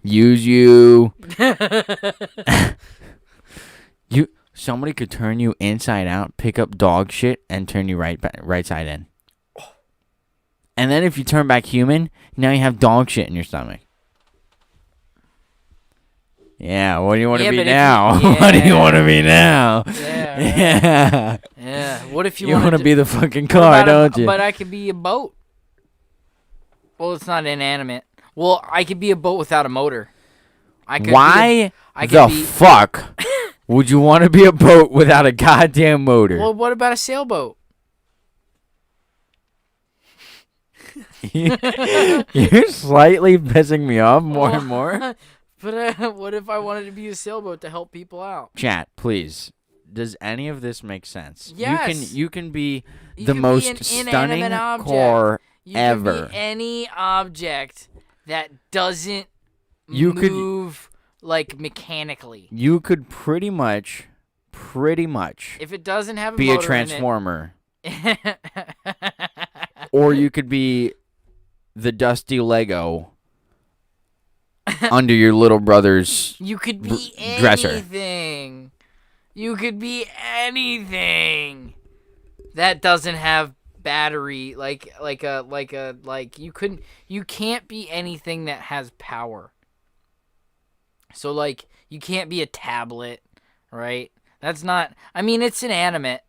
use you. Somebody could turn you inside out, pick up dog shit, and turn you right side in. And then if you turn back human, now you have dog shit in your stomach. Yeah, what do you want to be now? What do you want to be now? Yeah. Yeah. What if you want to be the fucking car, don't you? But I could be a boat. Well, it's not inanimate. Well, I could be a boat without a motor. Why the fuck would you want to be a boat without a goddamn motor? Well, what about a sailboat? You're slightly pissing me off more and more. But what if I wanted to be a sailboat to help people out? Chat, please. Does any of this make sense? Yes. You can be the most stunning car ever. You can be any object that doesn't move like mechanically. You could pretty much if it doesn't have a be motor a transformer. In it. Or you could be the dusty Lego under your little brother's You could be dresser. anything. You could be anything that doesn't have battery you can't be anything that has power. So like you can't be a tablet, right? That's not it's inanimate.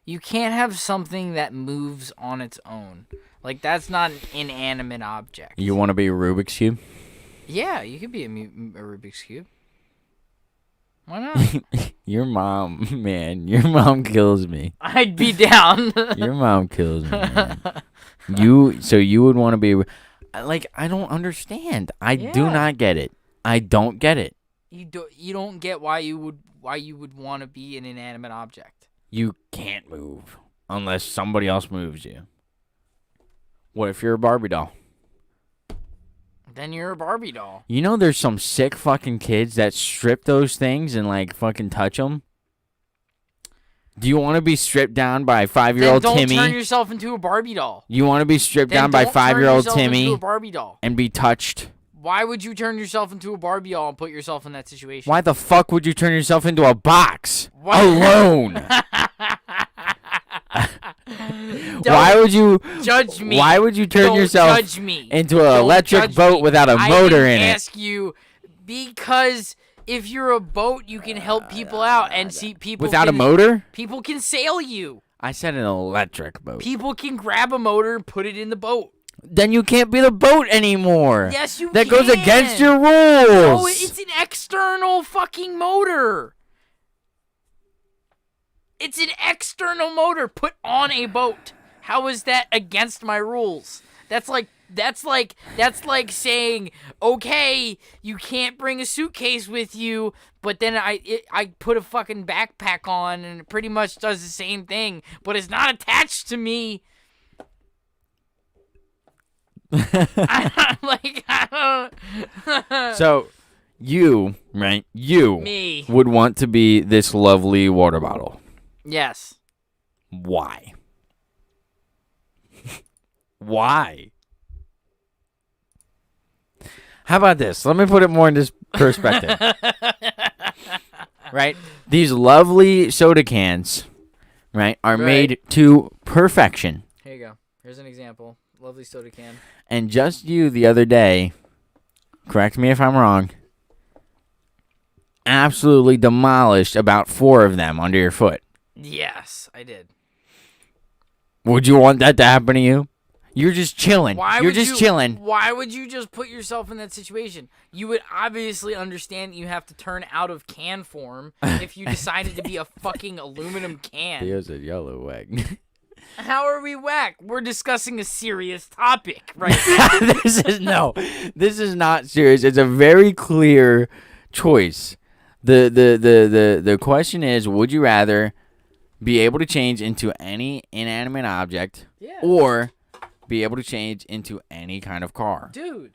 You can't have something that moves on its own. Like, that's not an inanimate object. You want to be a Rubik's Cube? Yeah, you could be a Rubik's Cube. Why not? Your mom kills me. I'd be down. Your mom kills me, man. So you would want to be... I don't understand. I do Yeah. not get it. I don't get it. You don't get why you would want to be an inanimate object. You can't move unless somebody else moves you. What if you're a Barbie doll? Then you're a Barbie doll. You know there's some sick fucking kids that strip those things and like fucking touch them? Do you want to be stripped down by 5-year-old Then don't Timmy? turn yourself into a Barbie doll. You want to be stripped Then down by don't turn 5-year-old yourself into Timmy a Barbie doll. and be touched? Why would you turn yourself into a Barbie doll and put yourself in that situation? Why the fuck would you turn yourself into a box Why- alone? Why would you judge me? Why would you turn Don't yourself judge me. into an Don't electric judge boat me. without a I motor didn't in it? ask you because if you're a boat, you can help people out and see people Without a can- motor? People can sail you. I said an electric boat. People can grab a motor and put it in the boat. Then you can't be the boat anymore. Yes, you That can. goes against your rules. No, it's an external fucking motor. It's an external motor put on a boat. How is that against my rules? That's like saying, okay, you can't bring a suitcase with you, but then I put a fucking backpack on and it pretty much does the same thing, but it's not attached to me. So, you, right? You Me. would want to be this lovely water bottle. Yes. Why? Why? How about this? Let me put it more in this perspective. Right? These lovely soda cans, right, are made to perfection. Here you go. Here's an example. Lovely soda can. And just you the other day, correct me if I'm wrong, absolutely demolished about 4 of them under your foot. Yes, I did. Would you want that to happen to you? You're just chilling. You're just chilling. Why would you just put yourself in that situation? You would obviously understand that you have to turn out of can form if you decided to be a fucking aluminum can. There's a yellow egg. How are we whack? We're discussing a serious topic right now. This is not serious. It's a very clear choice. The question is, would you rather be able to change into any inanimate object or be able to change into any kind of car? Dude.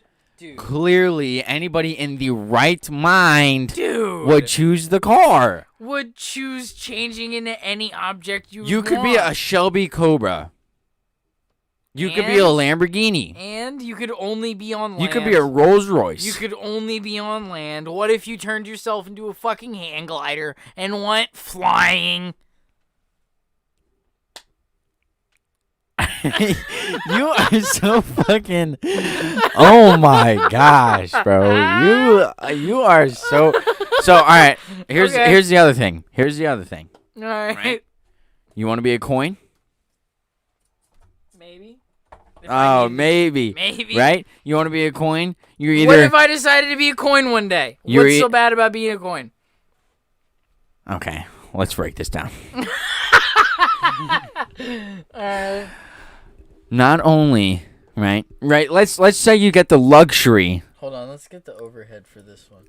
Clearly, anybody in the right mind Dude. would choose the car. Would choose changing into any object you You could be a Shelby Cobra. You could be a Lamborghini. And you could only be on land. You could be a Rolls Royce. You could only be on land. What if you turned yourself into a fucking hang glider and went flying? You are so fucking. Oh my gosh, bro! You are so. So all right. Here's the other thing. All right. You want to be a coin? Maybe. Maybe. Maybe. Right? You want to be a coin? You're either. What if I decided to be a coin one day? What's so bad about being a coin? Okay, let's break this down. Not only, right. Let's say you get the luxury. Hold on, let's get the overhead for this one.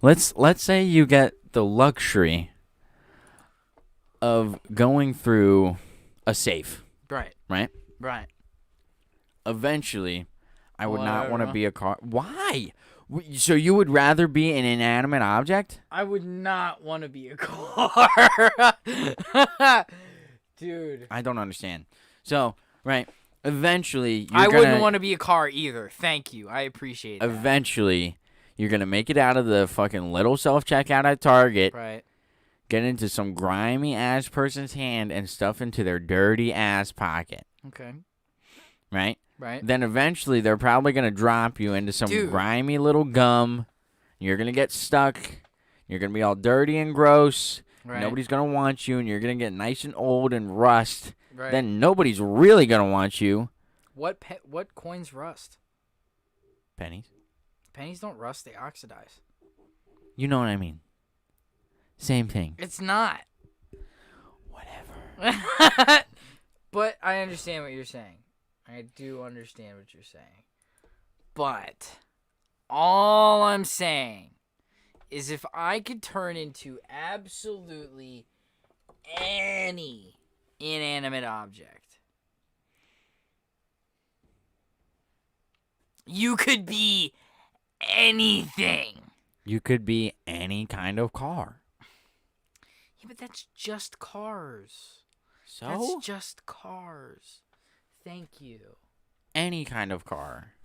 Let's say you get the luxury of going through a safe. Right. Eventually, I would not want to be a car. Why? So you would rather be an inanimate object? I would not want to be a car. Dude. I don't understand. So, right. Eventually, I wouldn't want to be a car either. Thank you. I appreciate it. Eventually, you're going to make it out of the fucking little self-checkout at Target. Right. Get into some grimy-ass person's hand and stuff into their dirty-ass pocket. Okay. Right? Right. Then eventually, they're probably going to drop you into some grimy little gum. You're going to get stuck. You're going to be all dirty and gross. Right. Nobody's going to want you, and you're going to get nice and old and rust. Right. Then nobody's really going to want you. What coins rust? Pennies. Pennies don't rust, they oxidize. You know what I mean. Same thing. It's not. Whatever. But I understand what you're saying. I do understand what you're saying. But all I'm saying is if I could turn into absolutely any inanimate object, you could be anything. You could be any kind of car. Yeah, but that's just cars. So? That's just cars. Thank you. Any kind of car.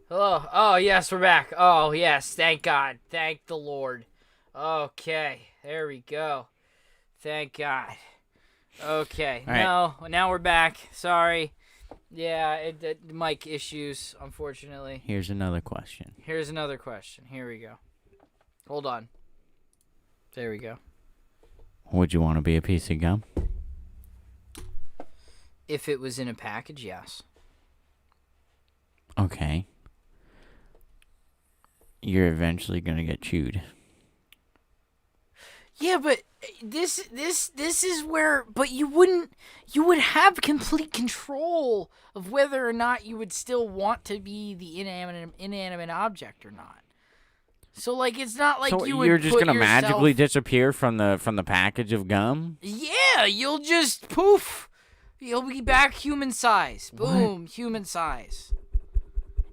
Hello. Oh, yes, we're back. Oh, yes. Thank God. Thank the Lord. Okay. There we go. Thank God. Okay. All right. Now we're back. Sorry. Yeah, mic issues, unfortunately. Here's another question. Here's another question. Here we go. Hold on. There we go. Would you want to be a piece of gum? If it was in a package, yes. Okay. You're eventually going to get chewed. Yeah, but this is where, but you would have complete control of whether or not you would still want to be the inanimate object or not. So like it's not like So you would you're just put going to yourself- magically disappear from the package of gum? Yeah, you'll just poof. You'll be back human size. Boom, What? human size.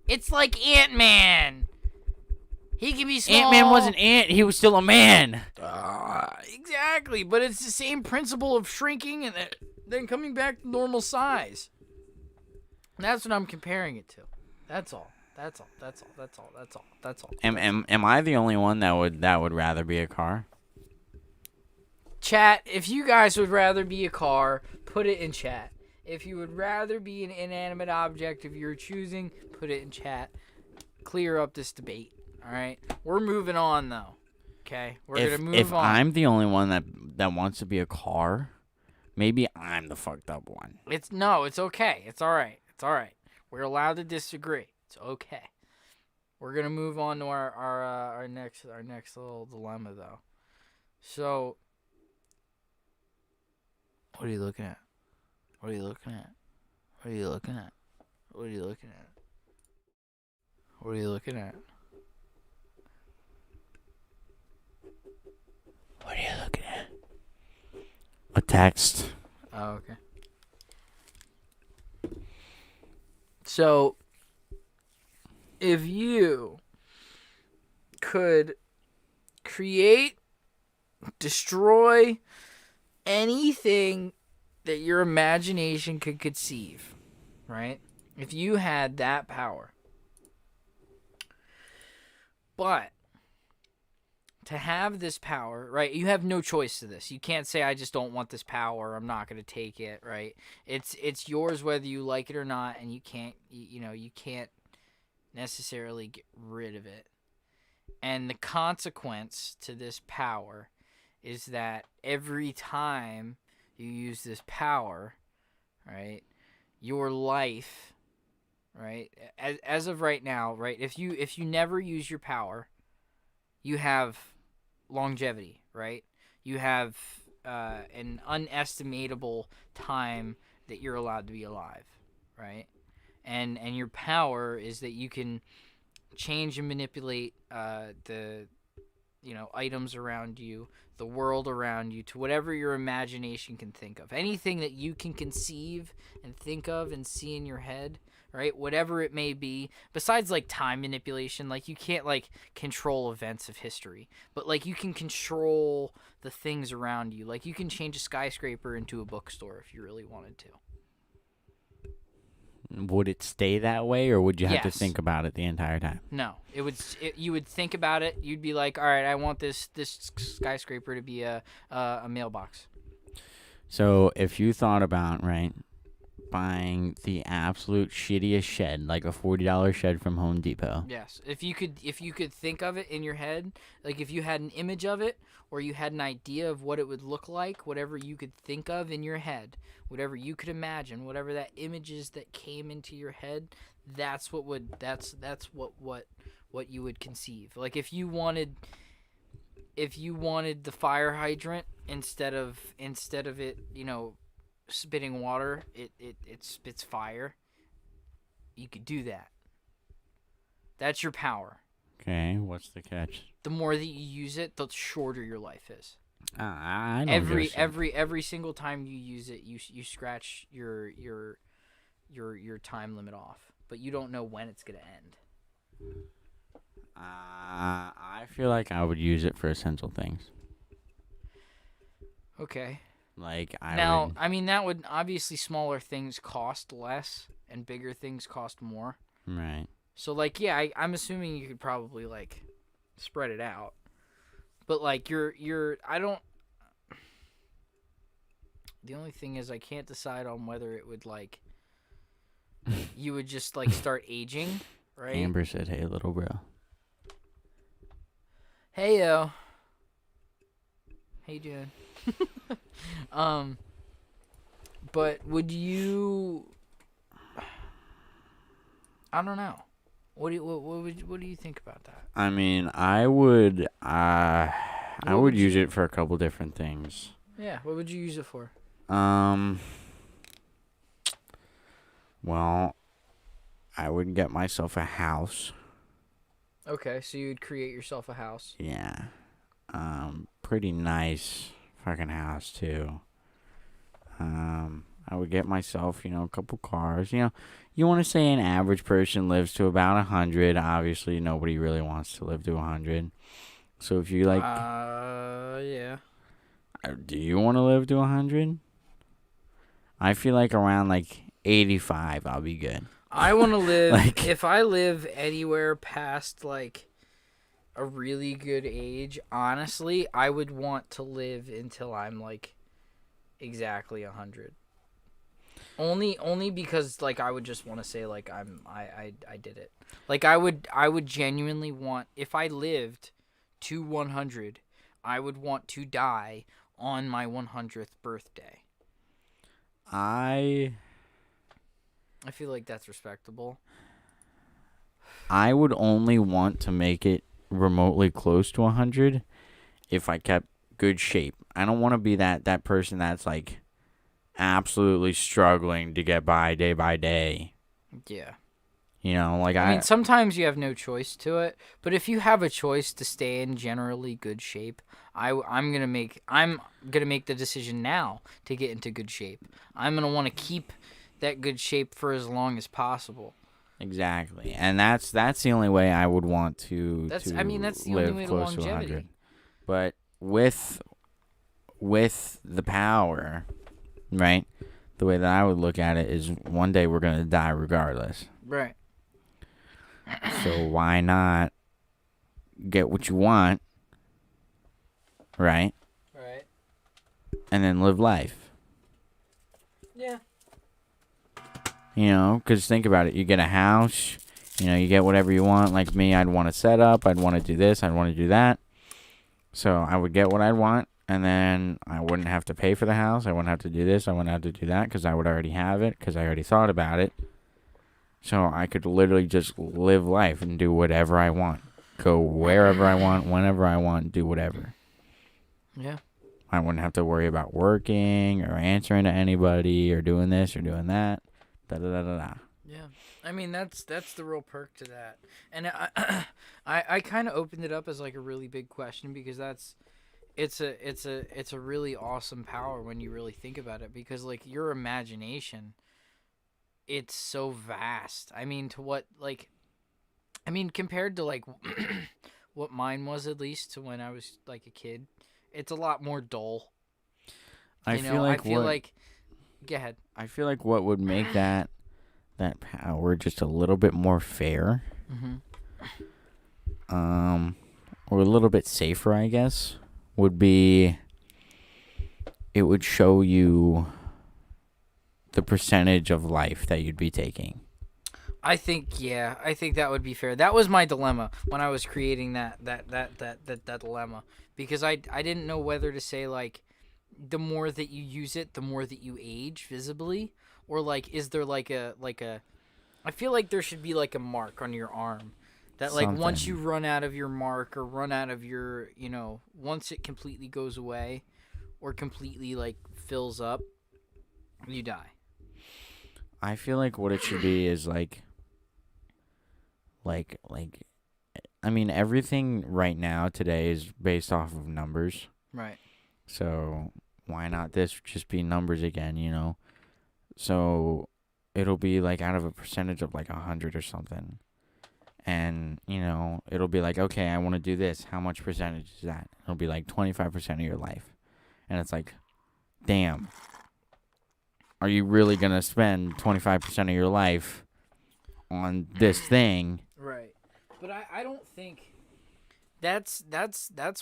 It's like Ant-Man. He can be small. Ant-Man wasn't Ant. He was still a man. Exactly, but it's the same principle of shrinking and then coming back to normal size. That's what I'm comparing it to. That's all. That's all. Am I the only one that would rather be a car? Chat, if you guys would rather be a car, put it in chat. If you would rather be an inanimate object of your choosing, put it in chat. Clear up this debate. All right, we're moving on though. Okay, we're gonna move on. If I'm the only one that wants to be a car, maybe I'm the fucked up one. It's okay. It's all right. We're allowed to disagree. It's okay. We're gonna move on to our next little dilemma though. So, what are you looking at? What are you looking at? What are you looking at? What are you looking at? What are you looking at? What are you looking at? A text. Oh, okay. So, if you could create, destroy anything that your imagination could conceive, right? If you had that power. But to have this power, right? You have no choice to this. You can't say I just don't want this power. I'm not going to take it, right? It's yours whether you like it or not, and you can't you can't necessarily get rid of it. And the consequence to this power is that every time you use this power, right, your life, right, as of right now, right, if you never use your power, you have longevity, right? You have an unestimable time that you're allowed to be alive, right? And your power is that you can change and manipulate the items around you, the world around you, to whatever your imagination can think of. Anything that you can conceive and think of and see in your head, right? Whatever it may be, besides like time manipulation, like you can't like control events of history, but like you can control the things around you. Like you can change a skyscraper into a bookstore if you really wanted to. Would it stay that way, or would you have to Yes. think about it the entire time? No, you would think about it. You'd be like, all right, I want this skyscraper to be a mailbox. So if you thought about, right, buying the absolute shittiest shed, like a $40 shed from Home Depot. Yes, if you could think of it in your head, like if you had an image of it, or you had an idea of what it would look like, whatever you could think of in your head, whatever you could imagine, whatever that image is that came into your head, that's what you would conceive. Like if you wanted the fire hydrant instead of it, spitting water, it spits fire. You could do that. That's your power. Okay, what's the catch? The more that you use it, the shorter your life is. I know Every single time you use it, you scratch your time limit off, but you don't know when it's gonna end. I feel like I would use it for essential things. Okay. Like I mean, that would obviously, smaller things cost less and bigger things cost more. Right. So like, yeah, I'm assuming you could probably like spread it out, but like the only thing is I can't decide on whether it would like you would just like start aging, right? Amber said, "Hey, little bro." Hey yo. How you doing? But would you? I don't know. What do you think about that? I mean, I would use it for a couple different things. Yeah, what would you use it for? Well, I would get myself a house. Okay, so you'd create yourself a house. Yeah. Pretty nice fucking house too. I would get myself, a couple cars. You want to say an average person lives to about 100. Obviously, nobody really wants to live to 100. So if you like, yeah. Do you want to live to 100? I feel like around like 85, I'll be good. I want to live. If I live anywhere past like a really good age, honestly, I would want to live until I'm like exactly 100. Only because like I would just want to say like I did it. Like I would genuinely want, if I lived to 100, I would want to die on my 100th birthday. I feel like that's respectable. I would only want to make it remotely close to 100 if I kept good shape. I don't want to be that person that's like absolutely struggling to get by day. Yeah. I mean, sometimes you have no choice to it, but if you have a choice to stay in generally good shape, I'm gonna make the decision now to get into good shape. I'm gonna want to keep that good shape for as long as possible. Exactly, and that's the only way I would want to. That's the only way to longevity. But with the power, right? The way that I would look at it is one day we're gonna die regardless. Right. So why not get what you want right? Right. And then live life. Yeah. You know, because think about it. You get a house, you know, you get whatever you want. Like me, I'd want to set up. I'd want to do this. I'd want to do that. So I would get what I'd want, and then I wouldn't have to pay for the house. I wouldn't have to do this. I wouldn't have to do that because I would already have it because I already thought about it. So I could literally just live life and do whatever I want. Go wherever I want, whenever I want, do whatever. Yeah. I wouldn't have to worry about working or answering to anybody or doing this or doing that. Da-da-da-da-da. Yeah. I mean, that's the real perk to that. And I kind of opened it up as like a really big question because it's a really awesome power when you really think about it, because like your imagination, it's so vast. I mean, compared to like what mine was, at least to when I was like a kid, it's a lot more dull. I feel like go ahead. I feel like what would make that power just a little bit more fair, or a little bit safer, I guess, would be it would show you the percentage of life that you'd be taking. I think that would be fair. That was my dilemma when I was creating that dilemma, because I didn't know whether to say like the more that you use it, the more that you age visibly, or like is there like a I feel like there should be like a mark on your arm that like Something. once you run out of your mark or run out of your, you know, once it completely goes away or completely like fills up, you die. I feel like what it should be is like I mean, everything right now today is based off of numbers. Right. So why not this just be numbers again, you know? So it'll be like out of a percentage of like 100 or something. And, you know, it'll be like, okay, I want to do this. How much percentage is that? It'll be like 25% of your life. And it's like, damn. Are you really going to spend 25% of your life on this thing? Right. But I don't think that's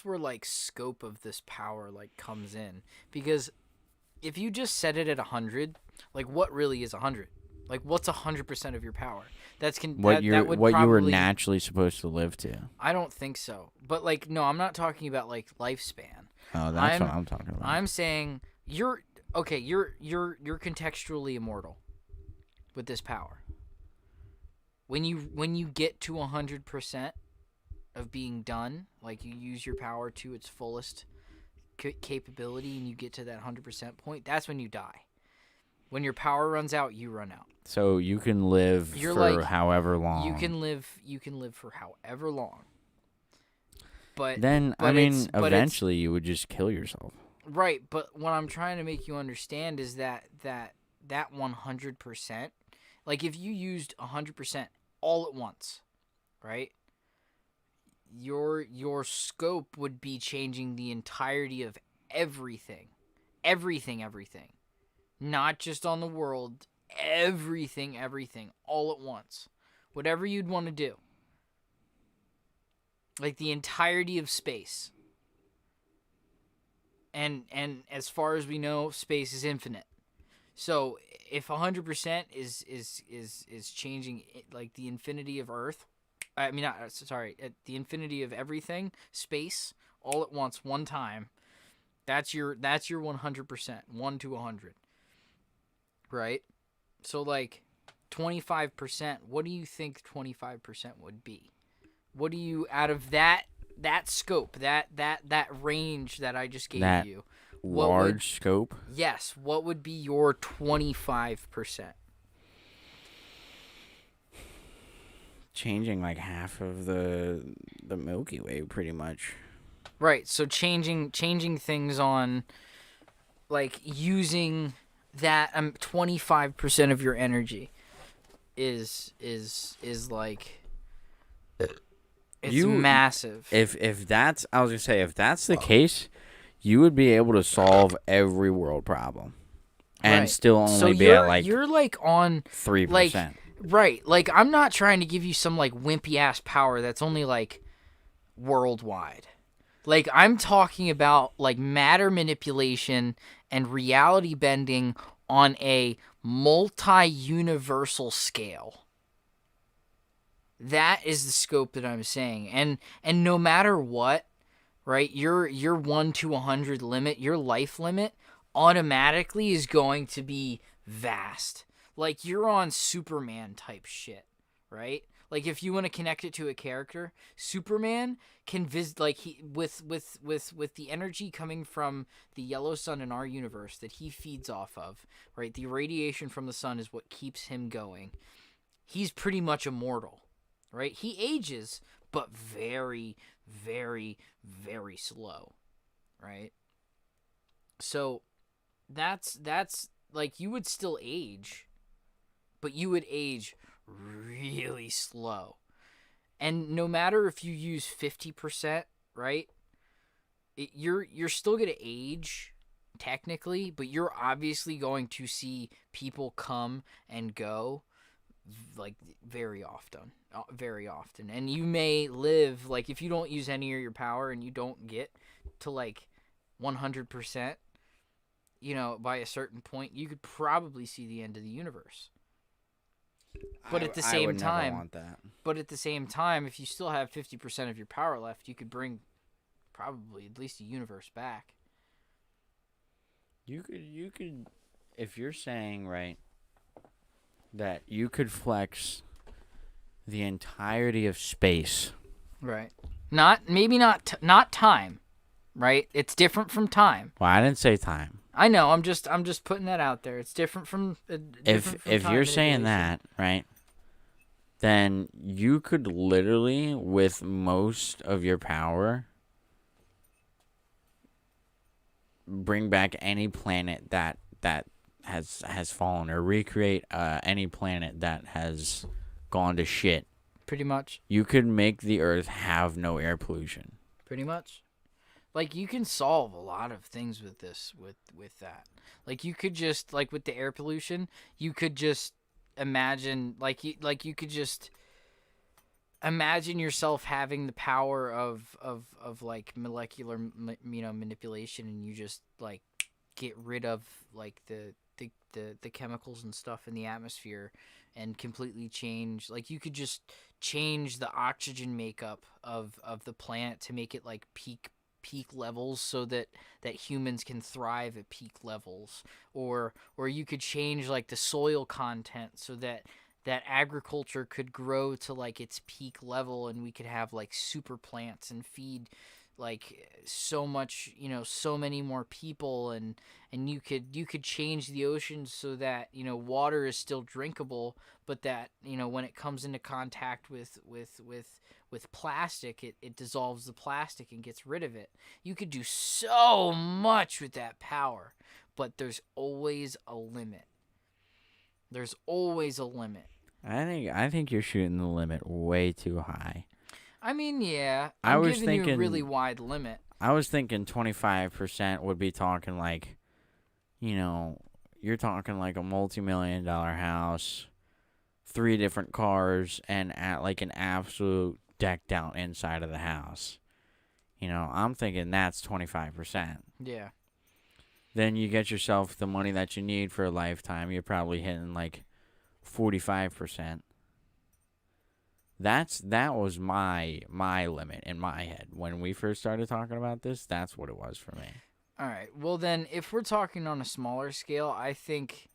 where like scope of this power like comes in, because if you just set it at 100, like what really is 100? Like what's 100% of your power? What you were naturally supposed to live to. I don't think so. But like no, I'm not talking about like lifespan. Oh, that's what I'm talking about. I'm saying you're contextually immortal with this power. When you get to 100% of being done, like you use your power to its fullest capability and you get to that 100% point, that's when you die. When your power runs out, you run out. So you can live for however long. You can live for however long. But then eventually you would just kill yourself. Right, but what I'm trying to make you understand is that 100%, like if you used 100% all at once, right? Your scope would be changing the entirety of everything. Everything. Not just on the world, everything all at once. Whatever you'd want to do. Like the entirety of space. And as far as we know, space is infinite. So if 100% is changing like the infinity of Earth, the infinity of everything, space, all at once, one time, that's your 100%, 1 to 100, right? So like 25%, what do you think 25% would be? What do you, out of that scope, that range that I just gave you, large scope? Yes, what would be your 25%? Changing like half of the Milky Way, pretty much. Right, so changing things on, like using that 25% of your energy is like, it's massive. If that's, I was gonna say, if that's the case, you would be able to solve every world problem, and still only be at like you're like on 3%. Right, like I'm not trying to give you some like wimpy ass power that's only like worldwide. Like, I'm talking about, like, matter manipulation and reality bending on a multi-universal scale. That is the scope that I'm saying. And no matter what, right, your 1 to 100 limit, your life limit, automatically is going to be vast. Like, you're on Superman type shit, right? Like, if you want to connect it to a character, Superman can visit, like, he with the energy coming from the yellow sun in our universe that he feeds off of, right? The radiation from the sun is what keeps him going. He's pretty much immortal, right? He ages, but very, very, very slow, right? So that's like, you would still age, but you would age really slow. And no matter if you use 50%, right? You're still going to age technically, but you're obviously going to see people come and go, like, very often. And you may live, like, if you don't use any of your power and you don't get to, like, 100%, you know, by a certain point, you could probably see the end of the universe. But at the I same would never time, want that. But at the same time, if you still have 50% of your power left, you could bring probably at least a universe back. You could, if you're saying, right, that you could flex the entirety of space. Right. Not time, right? It's different from time. Well, I didn't say time. I know. I'm just putting that out there. It's different from If you're saying that, right, then you could literally, with most of your power, bring back any planet that has fallen, or recreate any planet that has gone to shit. Pretty much. You could make the Earth have no air pollution. Pretty much. Like, you can solve a lot of things with this, with that. Like, you could just, like, with the air pollution, you could just imagine, you could just imagine yourself having the power of like, molecular, manipulation, and you just, like, get rid of, like, the chemicals and stuff in the atmosphere and completely change. Like, you could just change the oxygen makeup of the planet to make it, like, peak levels, so that humans can thrive at peak levels, or you could change, like, the soil content so that agriculture could grow to, like, its peak level, and we could have, like, super plants and feed, like, so much, so many more people, and you could change the oceans so that, water is still drinkable, but that, when it comes into contact with plastic, it dissolves the plastic and gets rid of it. You could do so much with that power, but there's always a limit. There's always a limit. I think you're shooting the limit way too high. I mean, yeah, I'm giving you a really wide limit. I was thinking 25% would be talking, like, you're talking like a multi-million-dollar house, 3 different cars, and at, like, an absolute decked out inside of the house. I'm thinking that's 25%. Yeah. Then you get yourself the money that you need for a lifetime. You're probably hitting, like, 45%. That was my limit in my head when we first started talking about this. That's what it was for me. All right. Well, then, if we're talking on a smaller scale, I think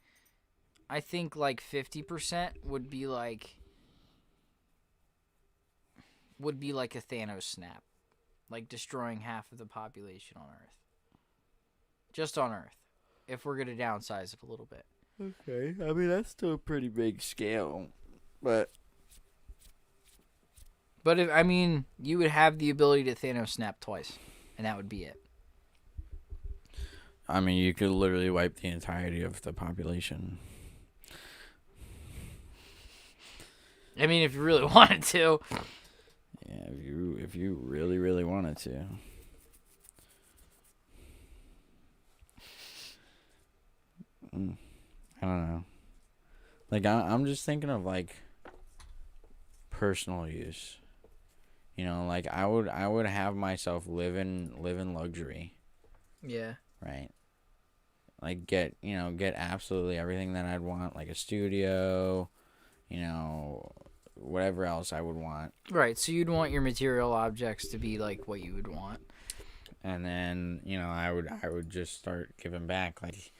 like 50% would be like a Thanos snap, like destroying half of the population on Earth. Just on Earth, if we're gonna downsize it a little bit. Okay, I mean, that's still a pretty big scale, but you would have the ability to Thanos snap twice, and that would be it. I mean, you could literally wipe the entirety of the population. I mean, if you really wanted to. Yeah, if you really, really wanted to. I don't know. Like, I'm just thinking of, like, personal use. You know, like I would have myself live in luxury, Yeah. right? Like get absolutely everything that I'd want, like a studio, whatever else I would want. Right. So you'd want your material objects to be like what you would want. And then, I would just start giving back. Like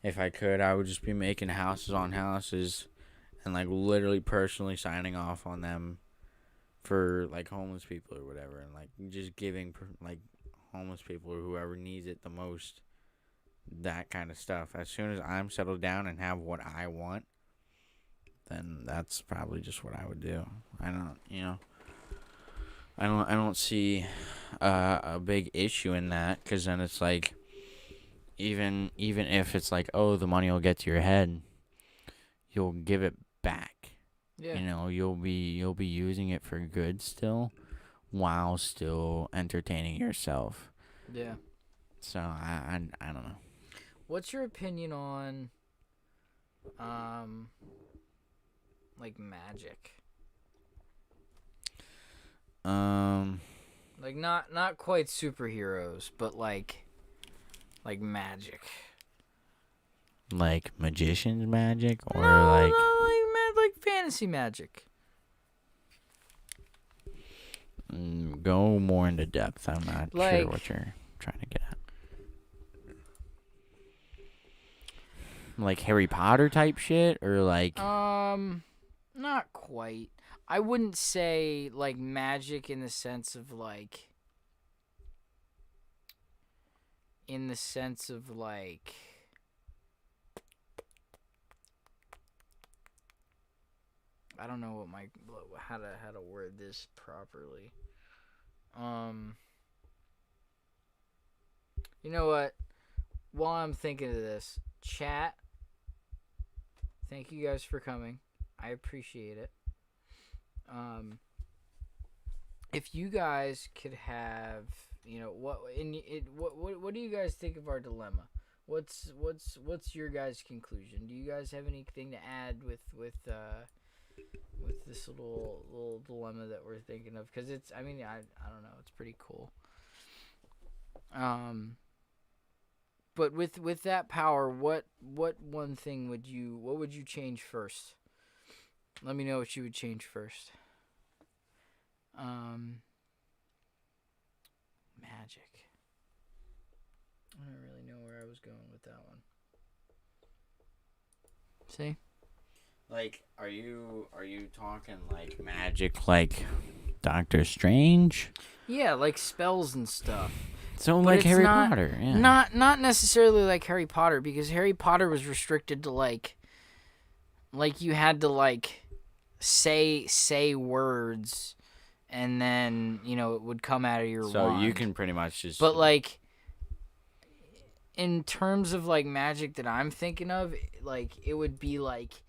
if I could, I would just be making houses on houses and like literally personally signing off on them for like homeless people or whatever, and like just giving like homeless people or whoever needs it the most that kind of stuff. As soon as I'm settled down and have what I want, then that's probably just what I would do. I don't see a big issue in that, because then it's like even if it's like, oh, the money will get to your head, you'll give it back. Yeah. You'll be using it for good still, while still entertaining yourself. Yeah. So I don't know. What's your opinion on like magic? Like not quite superheroes, but like magic. Like magician's magic, or No, like fantasy magic. go more into depth. I'm not sure what you're trying to get at. Like Harry Potter type shit, or like not quite. I wouldn't say like magic in the sense of like I don't know how to word this properly. You know what? While I'm thinking of this, chat, thank you guys for coming. I appreciate it. If you guys could have, what do you guys think of our dilemma? What's your guys' conclusion? Do you guys have anything to add with this little dilemma that we're thinking of? Because it's, I don't know, it's pretty cool. But with that power, what one thing would you change first? Let me know what you would change first. Magic. I don't really know where I was going with that one. See? Like, are you talking like magic, like Doctor Strange? Yeah, like spells and stuff. So like Harry Potter, yeah. Not necessarily like Harry Potter, because Harry Potter was restricted to like you had to like say words, and then it would come out of your wand. So you can pretty much just. But like in terms of like magic that I'm thinking of, like it would be like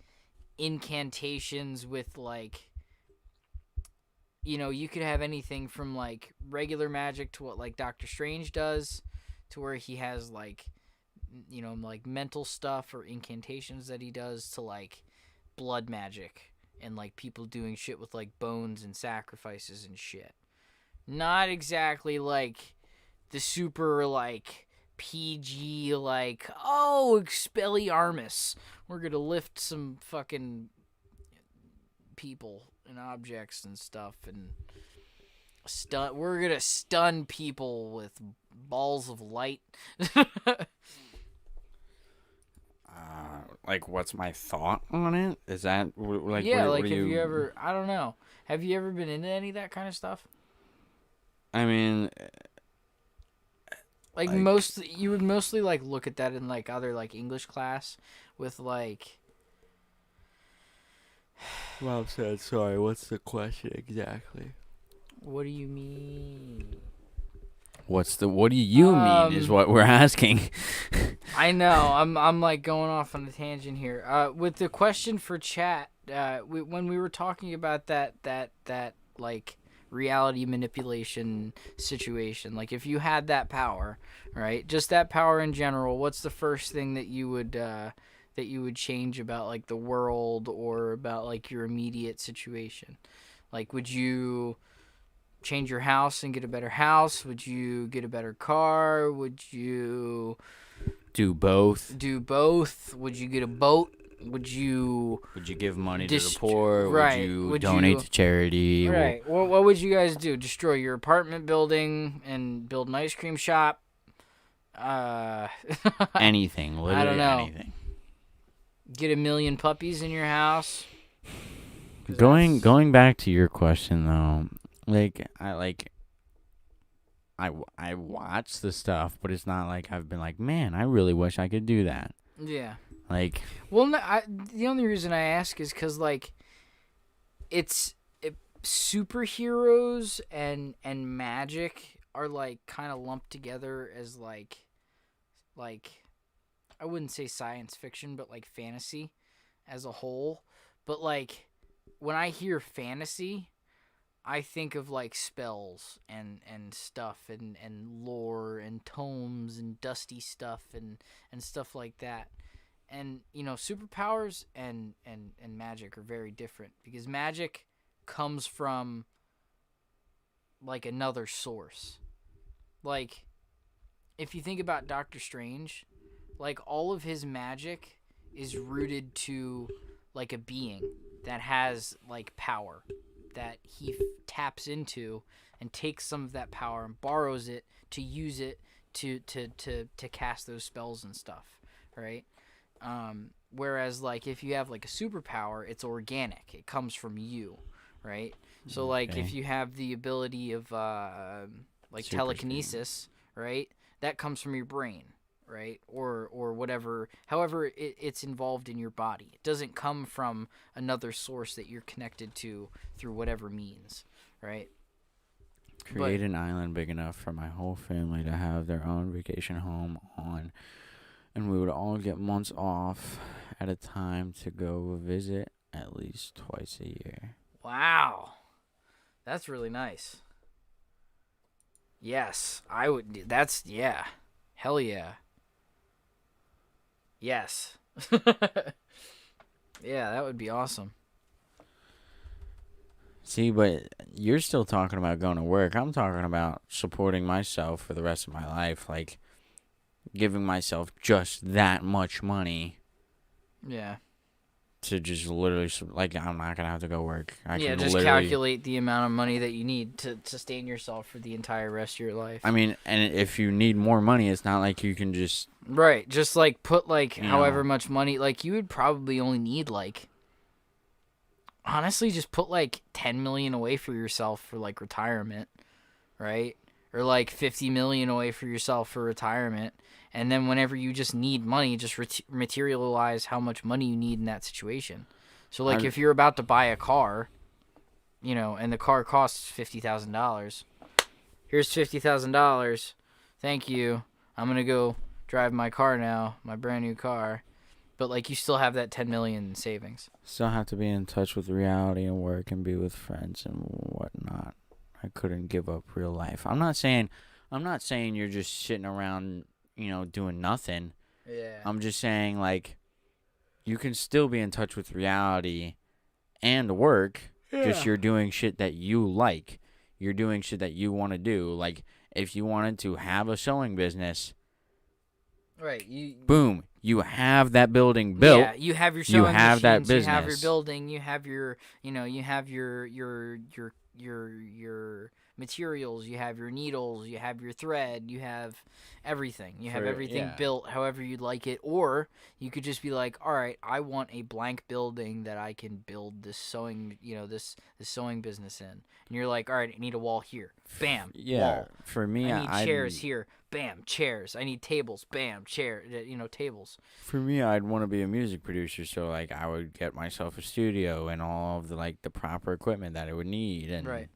incantations with like you could have anything from like regular magic to what like Doctor Strange does, to where he has like like mental stuff or incantations that he does, to like blood magic and like people doing shit with like bones and sacrifices and shit. Not exactly like the super like PG like, oh, Expelliarmus, we're gonna lift some fucking people and objects and stuff and we're gonna stun people with balls of light. Like, what's my thought on it? Is that like? Yeah, what like have you ever? I don't know. Have you ever been into any of that kind of stuff? I mean, like you would mostly like look at that in like other like English class with like. Well said. Sorry. What's the question exactly? What do you mean? What do you mean is what we're asking. I know. I'm like going off on a tangent here. With the question for chat, when we were talking about that like reality manipulation situation, like if you had that power, right? Just that power in general, what's the first thing that you would change about like the world or about like your immediate situation? Like would you change your house and get a better house? Would you get a better car? Would you do both? Would you get a boat? Would you give money to the poor? Right. Would you donate to charity? Right. What would you guys do? Destroy your apartment building and build an ice cream shop? Anything. Literally I don't know. Anything. Get 1 million puppies in your house? Going back to your question though, I watch the stuff, but it's not like I've been like, man, I really wish I could do that. Yeah. Well, no, the only reason I ask is because superheroes and magic are kind of lumped together as I wouldn't say science fiction, but fantasy as a whole. But when I hear fantasy, I think of spells and stuff and lore and tomes and dusty stuff and stuff like that. And superpowers and magic are very different, because magic comes from another source. If you think about Doctor Strange, all of his magic is rooted to a being that has power that he taps into and takes some of that power and borrows it to use it to cast those spells and stuff, right? Whereas if you have a superpower, it's organic. It comes from you, right? So if you have the ability of telekinesis, right? That comes from your brain, right? Or whatever. However, it's involved in your body. It doesn't come from another source that you're connected to through whatever means, right? Create an island big enough for my whole family to have their own vacation home on, and we would all get months off at a time to go visit at least twice a year. Wow. That's really nice. Yes, I would. Yeah. Hell yeah. Yes. Yeah, that would be awesome. See, but you're still talking about going to work. I'm talking about supporting myself for the rest of my life. Giving myself just that much money. Yeah. To just literally, I'm not going to have to go work. I can just calculate the amount of money that you need to sustain yourself for the entire rest of your life. I mean, and if you need more money, it's not like you can just... Right, just put however much money, you would probably only need honestly, just put 10 million away for yourself for retirement, right? Or 50 million away for yourself for retirement. And then whenever you just need money, just materialize how much money you need in that situation. So, if you're about to buy a car, and the car costs $50,000, here's $50,000. Thank you. I'm going to go drive my car now, my brand new car. But, you still have that 10 million in savings. Still have to be in touch with reality and work and be with friends and whatnot. I couldn't give up real life. I'm not saying you're just sitting around, doing nothing. Yeah. I'm just saying, you can still be in touch with reality and work. Yeah. Just you're doing shit that you like. You're doing shit that you want to do. If you wanted to have a sewing business, right? Boom. You have that building built. Yeah, you have your sewing machines, that business. You have your building. You have your, you have your materials. You have your needles. You have your thread. You have everything. You have everything built however you'd like it. Or you could just be all right, I want a blank building that I can build this sewing, this sewing business in. And you're all right, I need a wall here. Bam. Yeah. Wall. For me, I need chairs here. Bam, chairs. I need tables. Bam, tables. For me, I'd want to be a music producer, so I would get myself a studio and all of the the proper equipment that I would need, and right.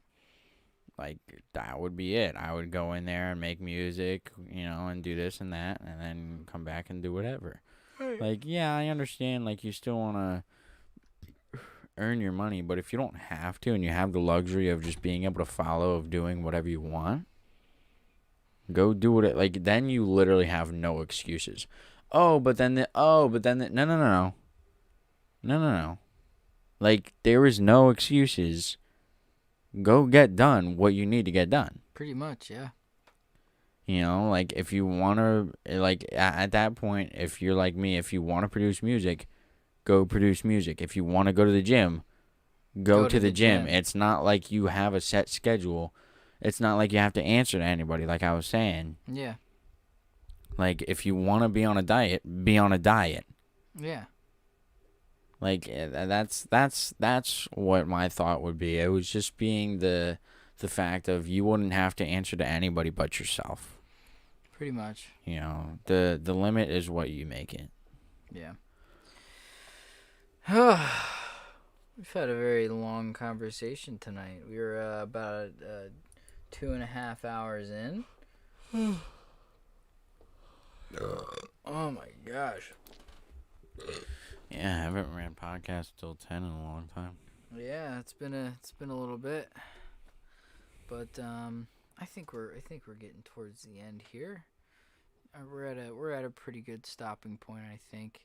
That would be it. I would go in there and make music, and do this and that, and then come back and do whatever. Right. Yeah, I understand. You still want to earn your money, but if you don't have to, and you have the luxury of just being able to follow of doing whatever you want. Go do it. Then you literally have no excuses. No. There is no excuses. go get done what you need to get done. Pretty much, yeah. You know, like, if you want to, like, at that point, if you're like me, if you want to produce music, go produce music. If you want to go to the gym, go to the gym. It's not like you have a set schedule. It's not like you have to answer to anybody, like I was saying. Yeah. Like, if you want to be on a diet, be on a diet. Yeah. Like, that's what my thought would be. It was just being the fact of you wouldn't have to answer to anybody but yourself. Pretty much. You know, the limit is what you make it. Yeah. We've had a very long conversation tonight. We were about 2.5 hours in. Oh my gosh. Yeah, I haven't ran podcast till 10 in a long time. Yeah, it's been a little bit, but I think we're getting towards the end here. We're at a pretty good stopping point, I think.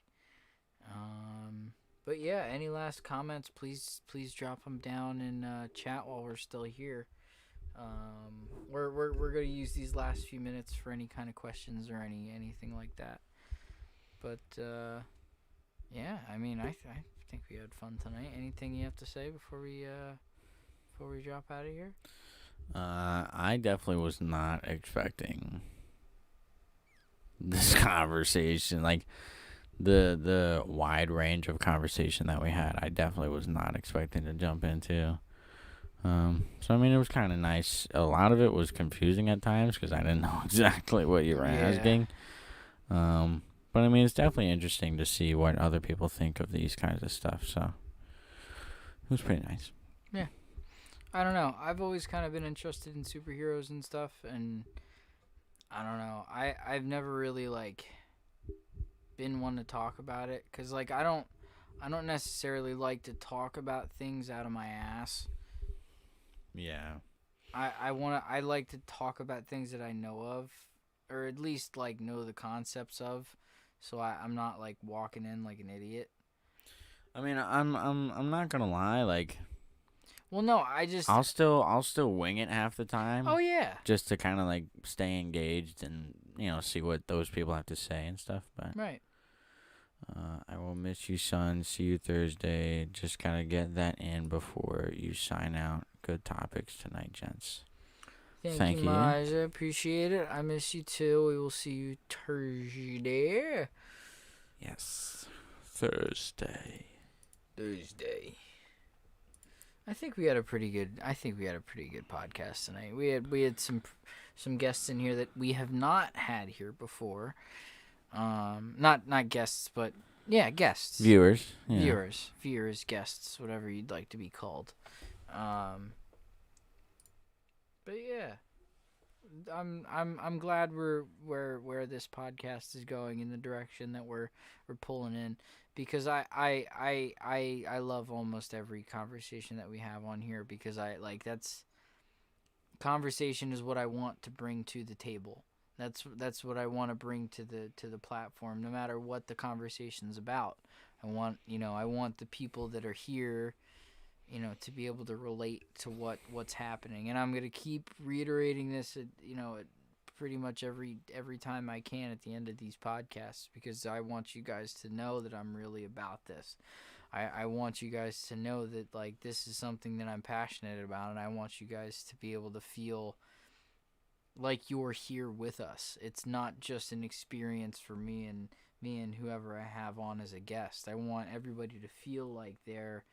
But yeah, any last comments? Please drop them down in chat while we're still here. We're gonna use these last few minutes for any kind of questions or anything like that. But yeah, I mean, I think we had fun tonight. Anything you have to say before we drop out of here? I definitely was not expecting this conversation, like the wide range of conversation that we had. I definitely was not expecting to jump into. So I mean, it was kind of nice. A lot of it was confusing at times because I didn't know exactly what you were asking. But I mean, it's definitely interesting to see what other people think of these kinds of stuff. So it was pretty nice. Yeah. I don't know. I've always kind of been interested in superheroes and stuff, and I don't know. I've never really like been one to talk about it because like I don't necessarily like to talk about things out of my ass. Yeah. I like to talk about things that I know of, or at least like know the concepts of, so I'm not like walking in like an idiot. I mean, I'm not gonna lie, like. Well, no, I'll still wing it half the time. Oh yeah. Just to kind of like stay engaged and see what those people have to say and stuff. But right. I will miss you, son. See you Thursday. Just kind of get that in before you sign out. Good topics tonight, gents. Thank you, Maj. I appreciate it. I miss you too. We will see you Thursday. Yes, Thursday. I think we had a pretty good podcast tonight. We had some guests in here that we have not had here before. Not guests, but yeah, guests. Viewers, guests, whatever you'd like to be called. But yeah, I'm glad we're where this podcast is going, in the direction that we're pulling in, because I love almost every conversation that we have on here, because that's conversation is what I want to bring to the table. That's what I want to bring to the platform, no matter what the conversation's about. I want the people that are here, to be able to relate to what's happening. And I'm going to keep reiterating this at pretty much every time I can at the end of these podcasts, because I want you guys to know that I'm really about this. I want you guys to know that like this is something that I'm passionate about, and I want you guys to be able to feel like you're here with us. It's not just an experience for me and whoever I have on as a guest. I want everybody to feel like they're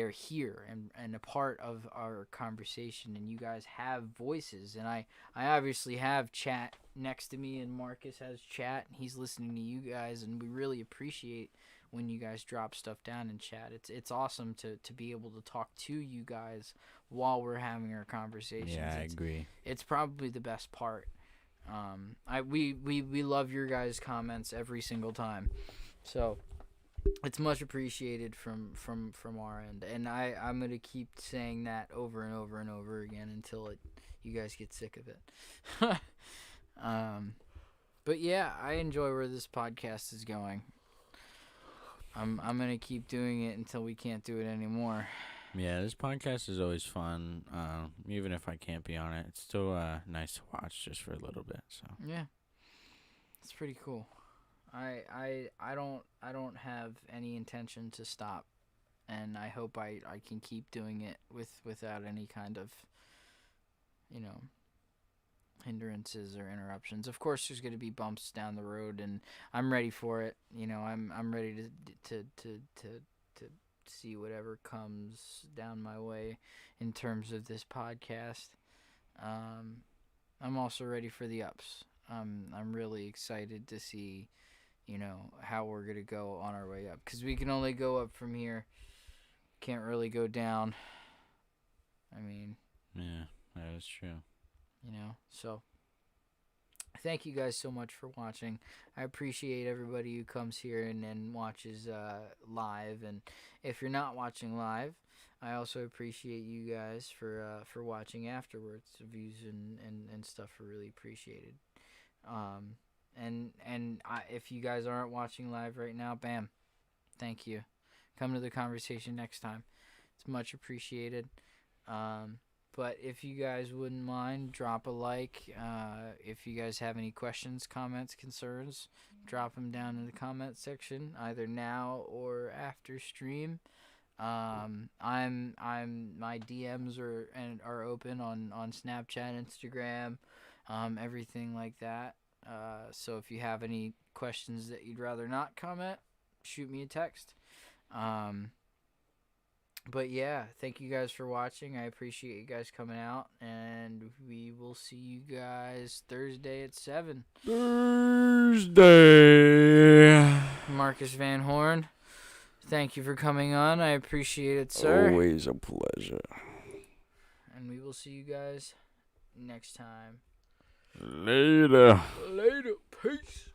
here and a part of our conversation, and you guys have voices, and I obviously have chat next to me, and Marcus has chat, and he's listening to you guys, and we really appreciate when you guys drop stuff down in chat. It's awesome to be able to talk to you guys while we're having our conversations. Yeah, I agree. It's probably the best part. We love your guys' comments every single time, so it's much appreciated from our end, and I'm gonna keep saying that over and over and over again until you guys get sick of it. But yeah, I enjoy where this podcast is going. I'm gonna keep doing it until we can't do it anymore. Yeah, this podcast is always fun. Even if I can't be on it, it's still nice to watch just for a little bit. So Yeah, it's pretty cool. I don't have any intention to stop, and I hope I can keep doing it without any kind of, you know, hindrances or interruptions. Of course, there's going to be bumps down the road, and I'm ready for it. I'm ready to see whatever comes down my way in terms of this podcast. I'm also ready for the ups. I'm really excited to see, how we're gonna go on our way up, because we can only go up from here. Can't really go down. I mean, yeah, that is true. So thank you guys so much for watching. I appreciate everybody who comes here and watches live. And if you're not watching live, I also appreciate you guys for watching afterwards. Views and stuff are really appreciated. If you guys aren't watching live right now, bam, thank you. Come to the conversation next time. It's much appreciated. But if you guys wouldn't mind, drop a like. If you guys have any questions, comments, concerns, drop them down in the comment section, either now or after stream. My DMs are open on Snapchat, Instagram, everything like that. So if you have any questions that you'd rather not comment, shoot me a text. But yeah, thank you guys for watching. I appreciate you guys coming out, and we will see you guys Thursday at 7. Thursday. Marcus Van Horn, thank you for coming on. I appreciate it, sir. Always a pleasure. And we will see you guys next time. Later. Later. Peace.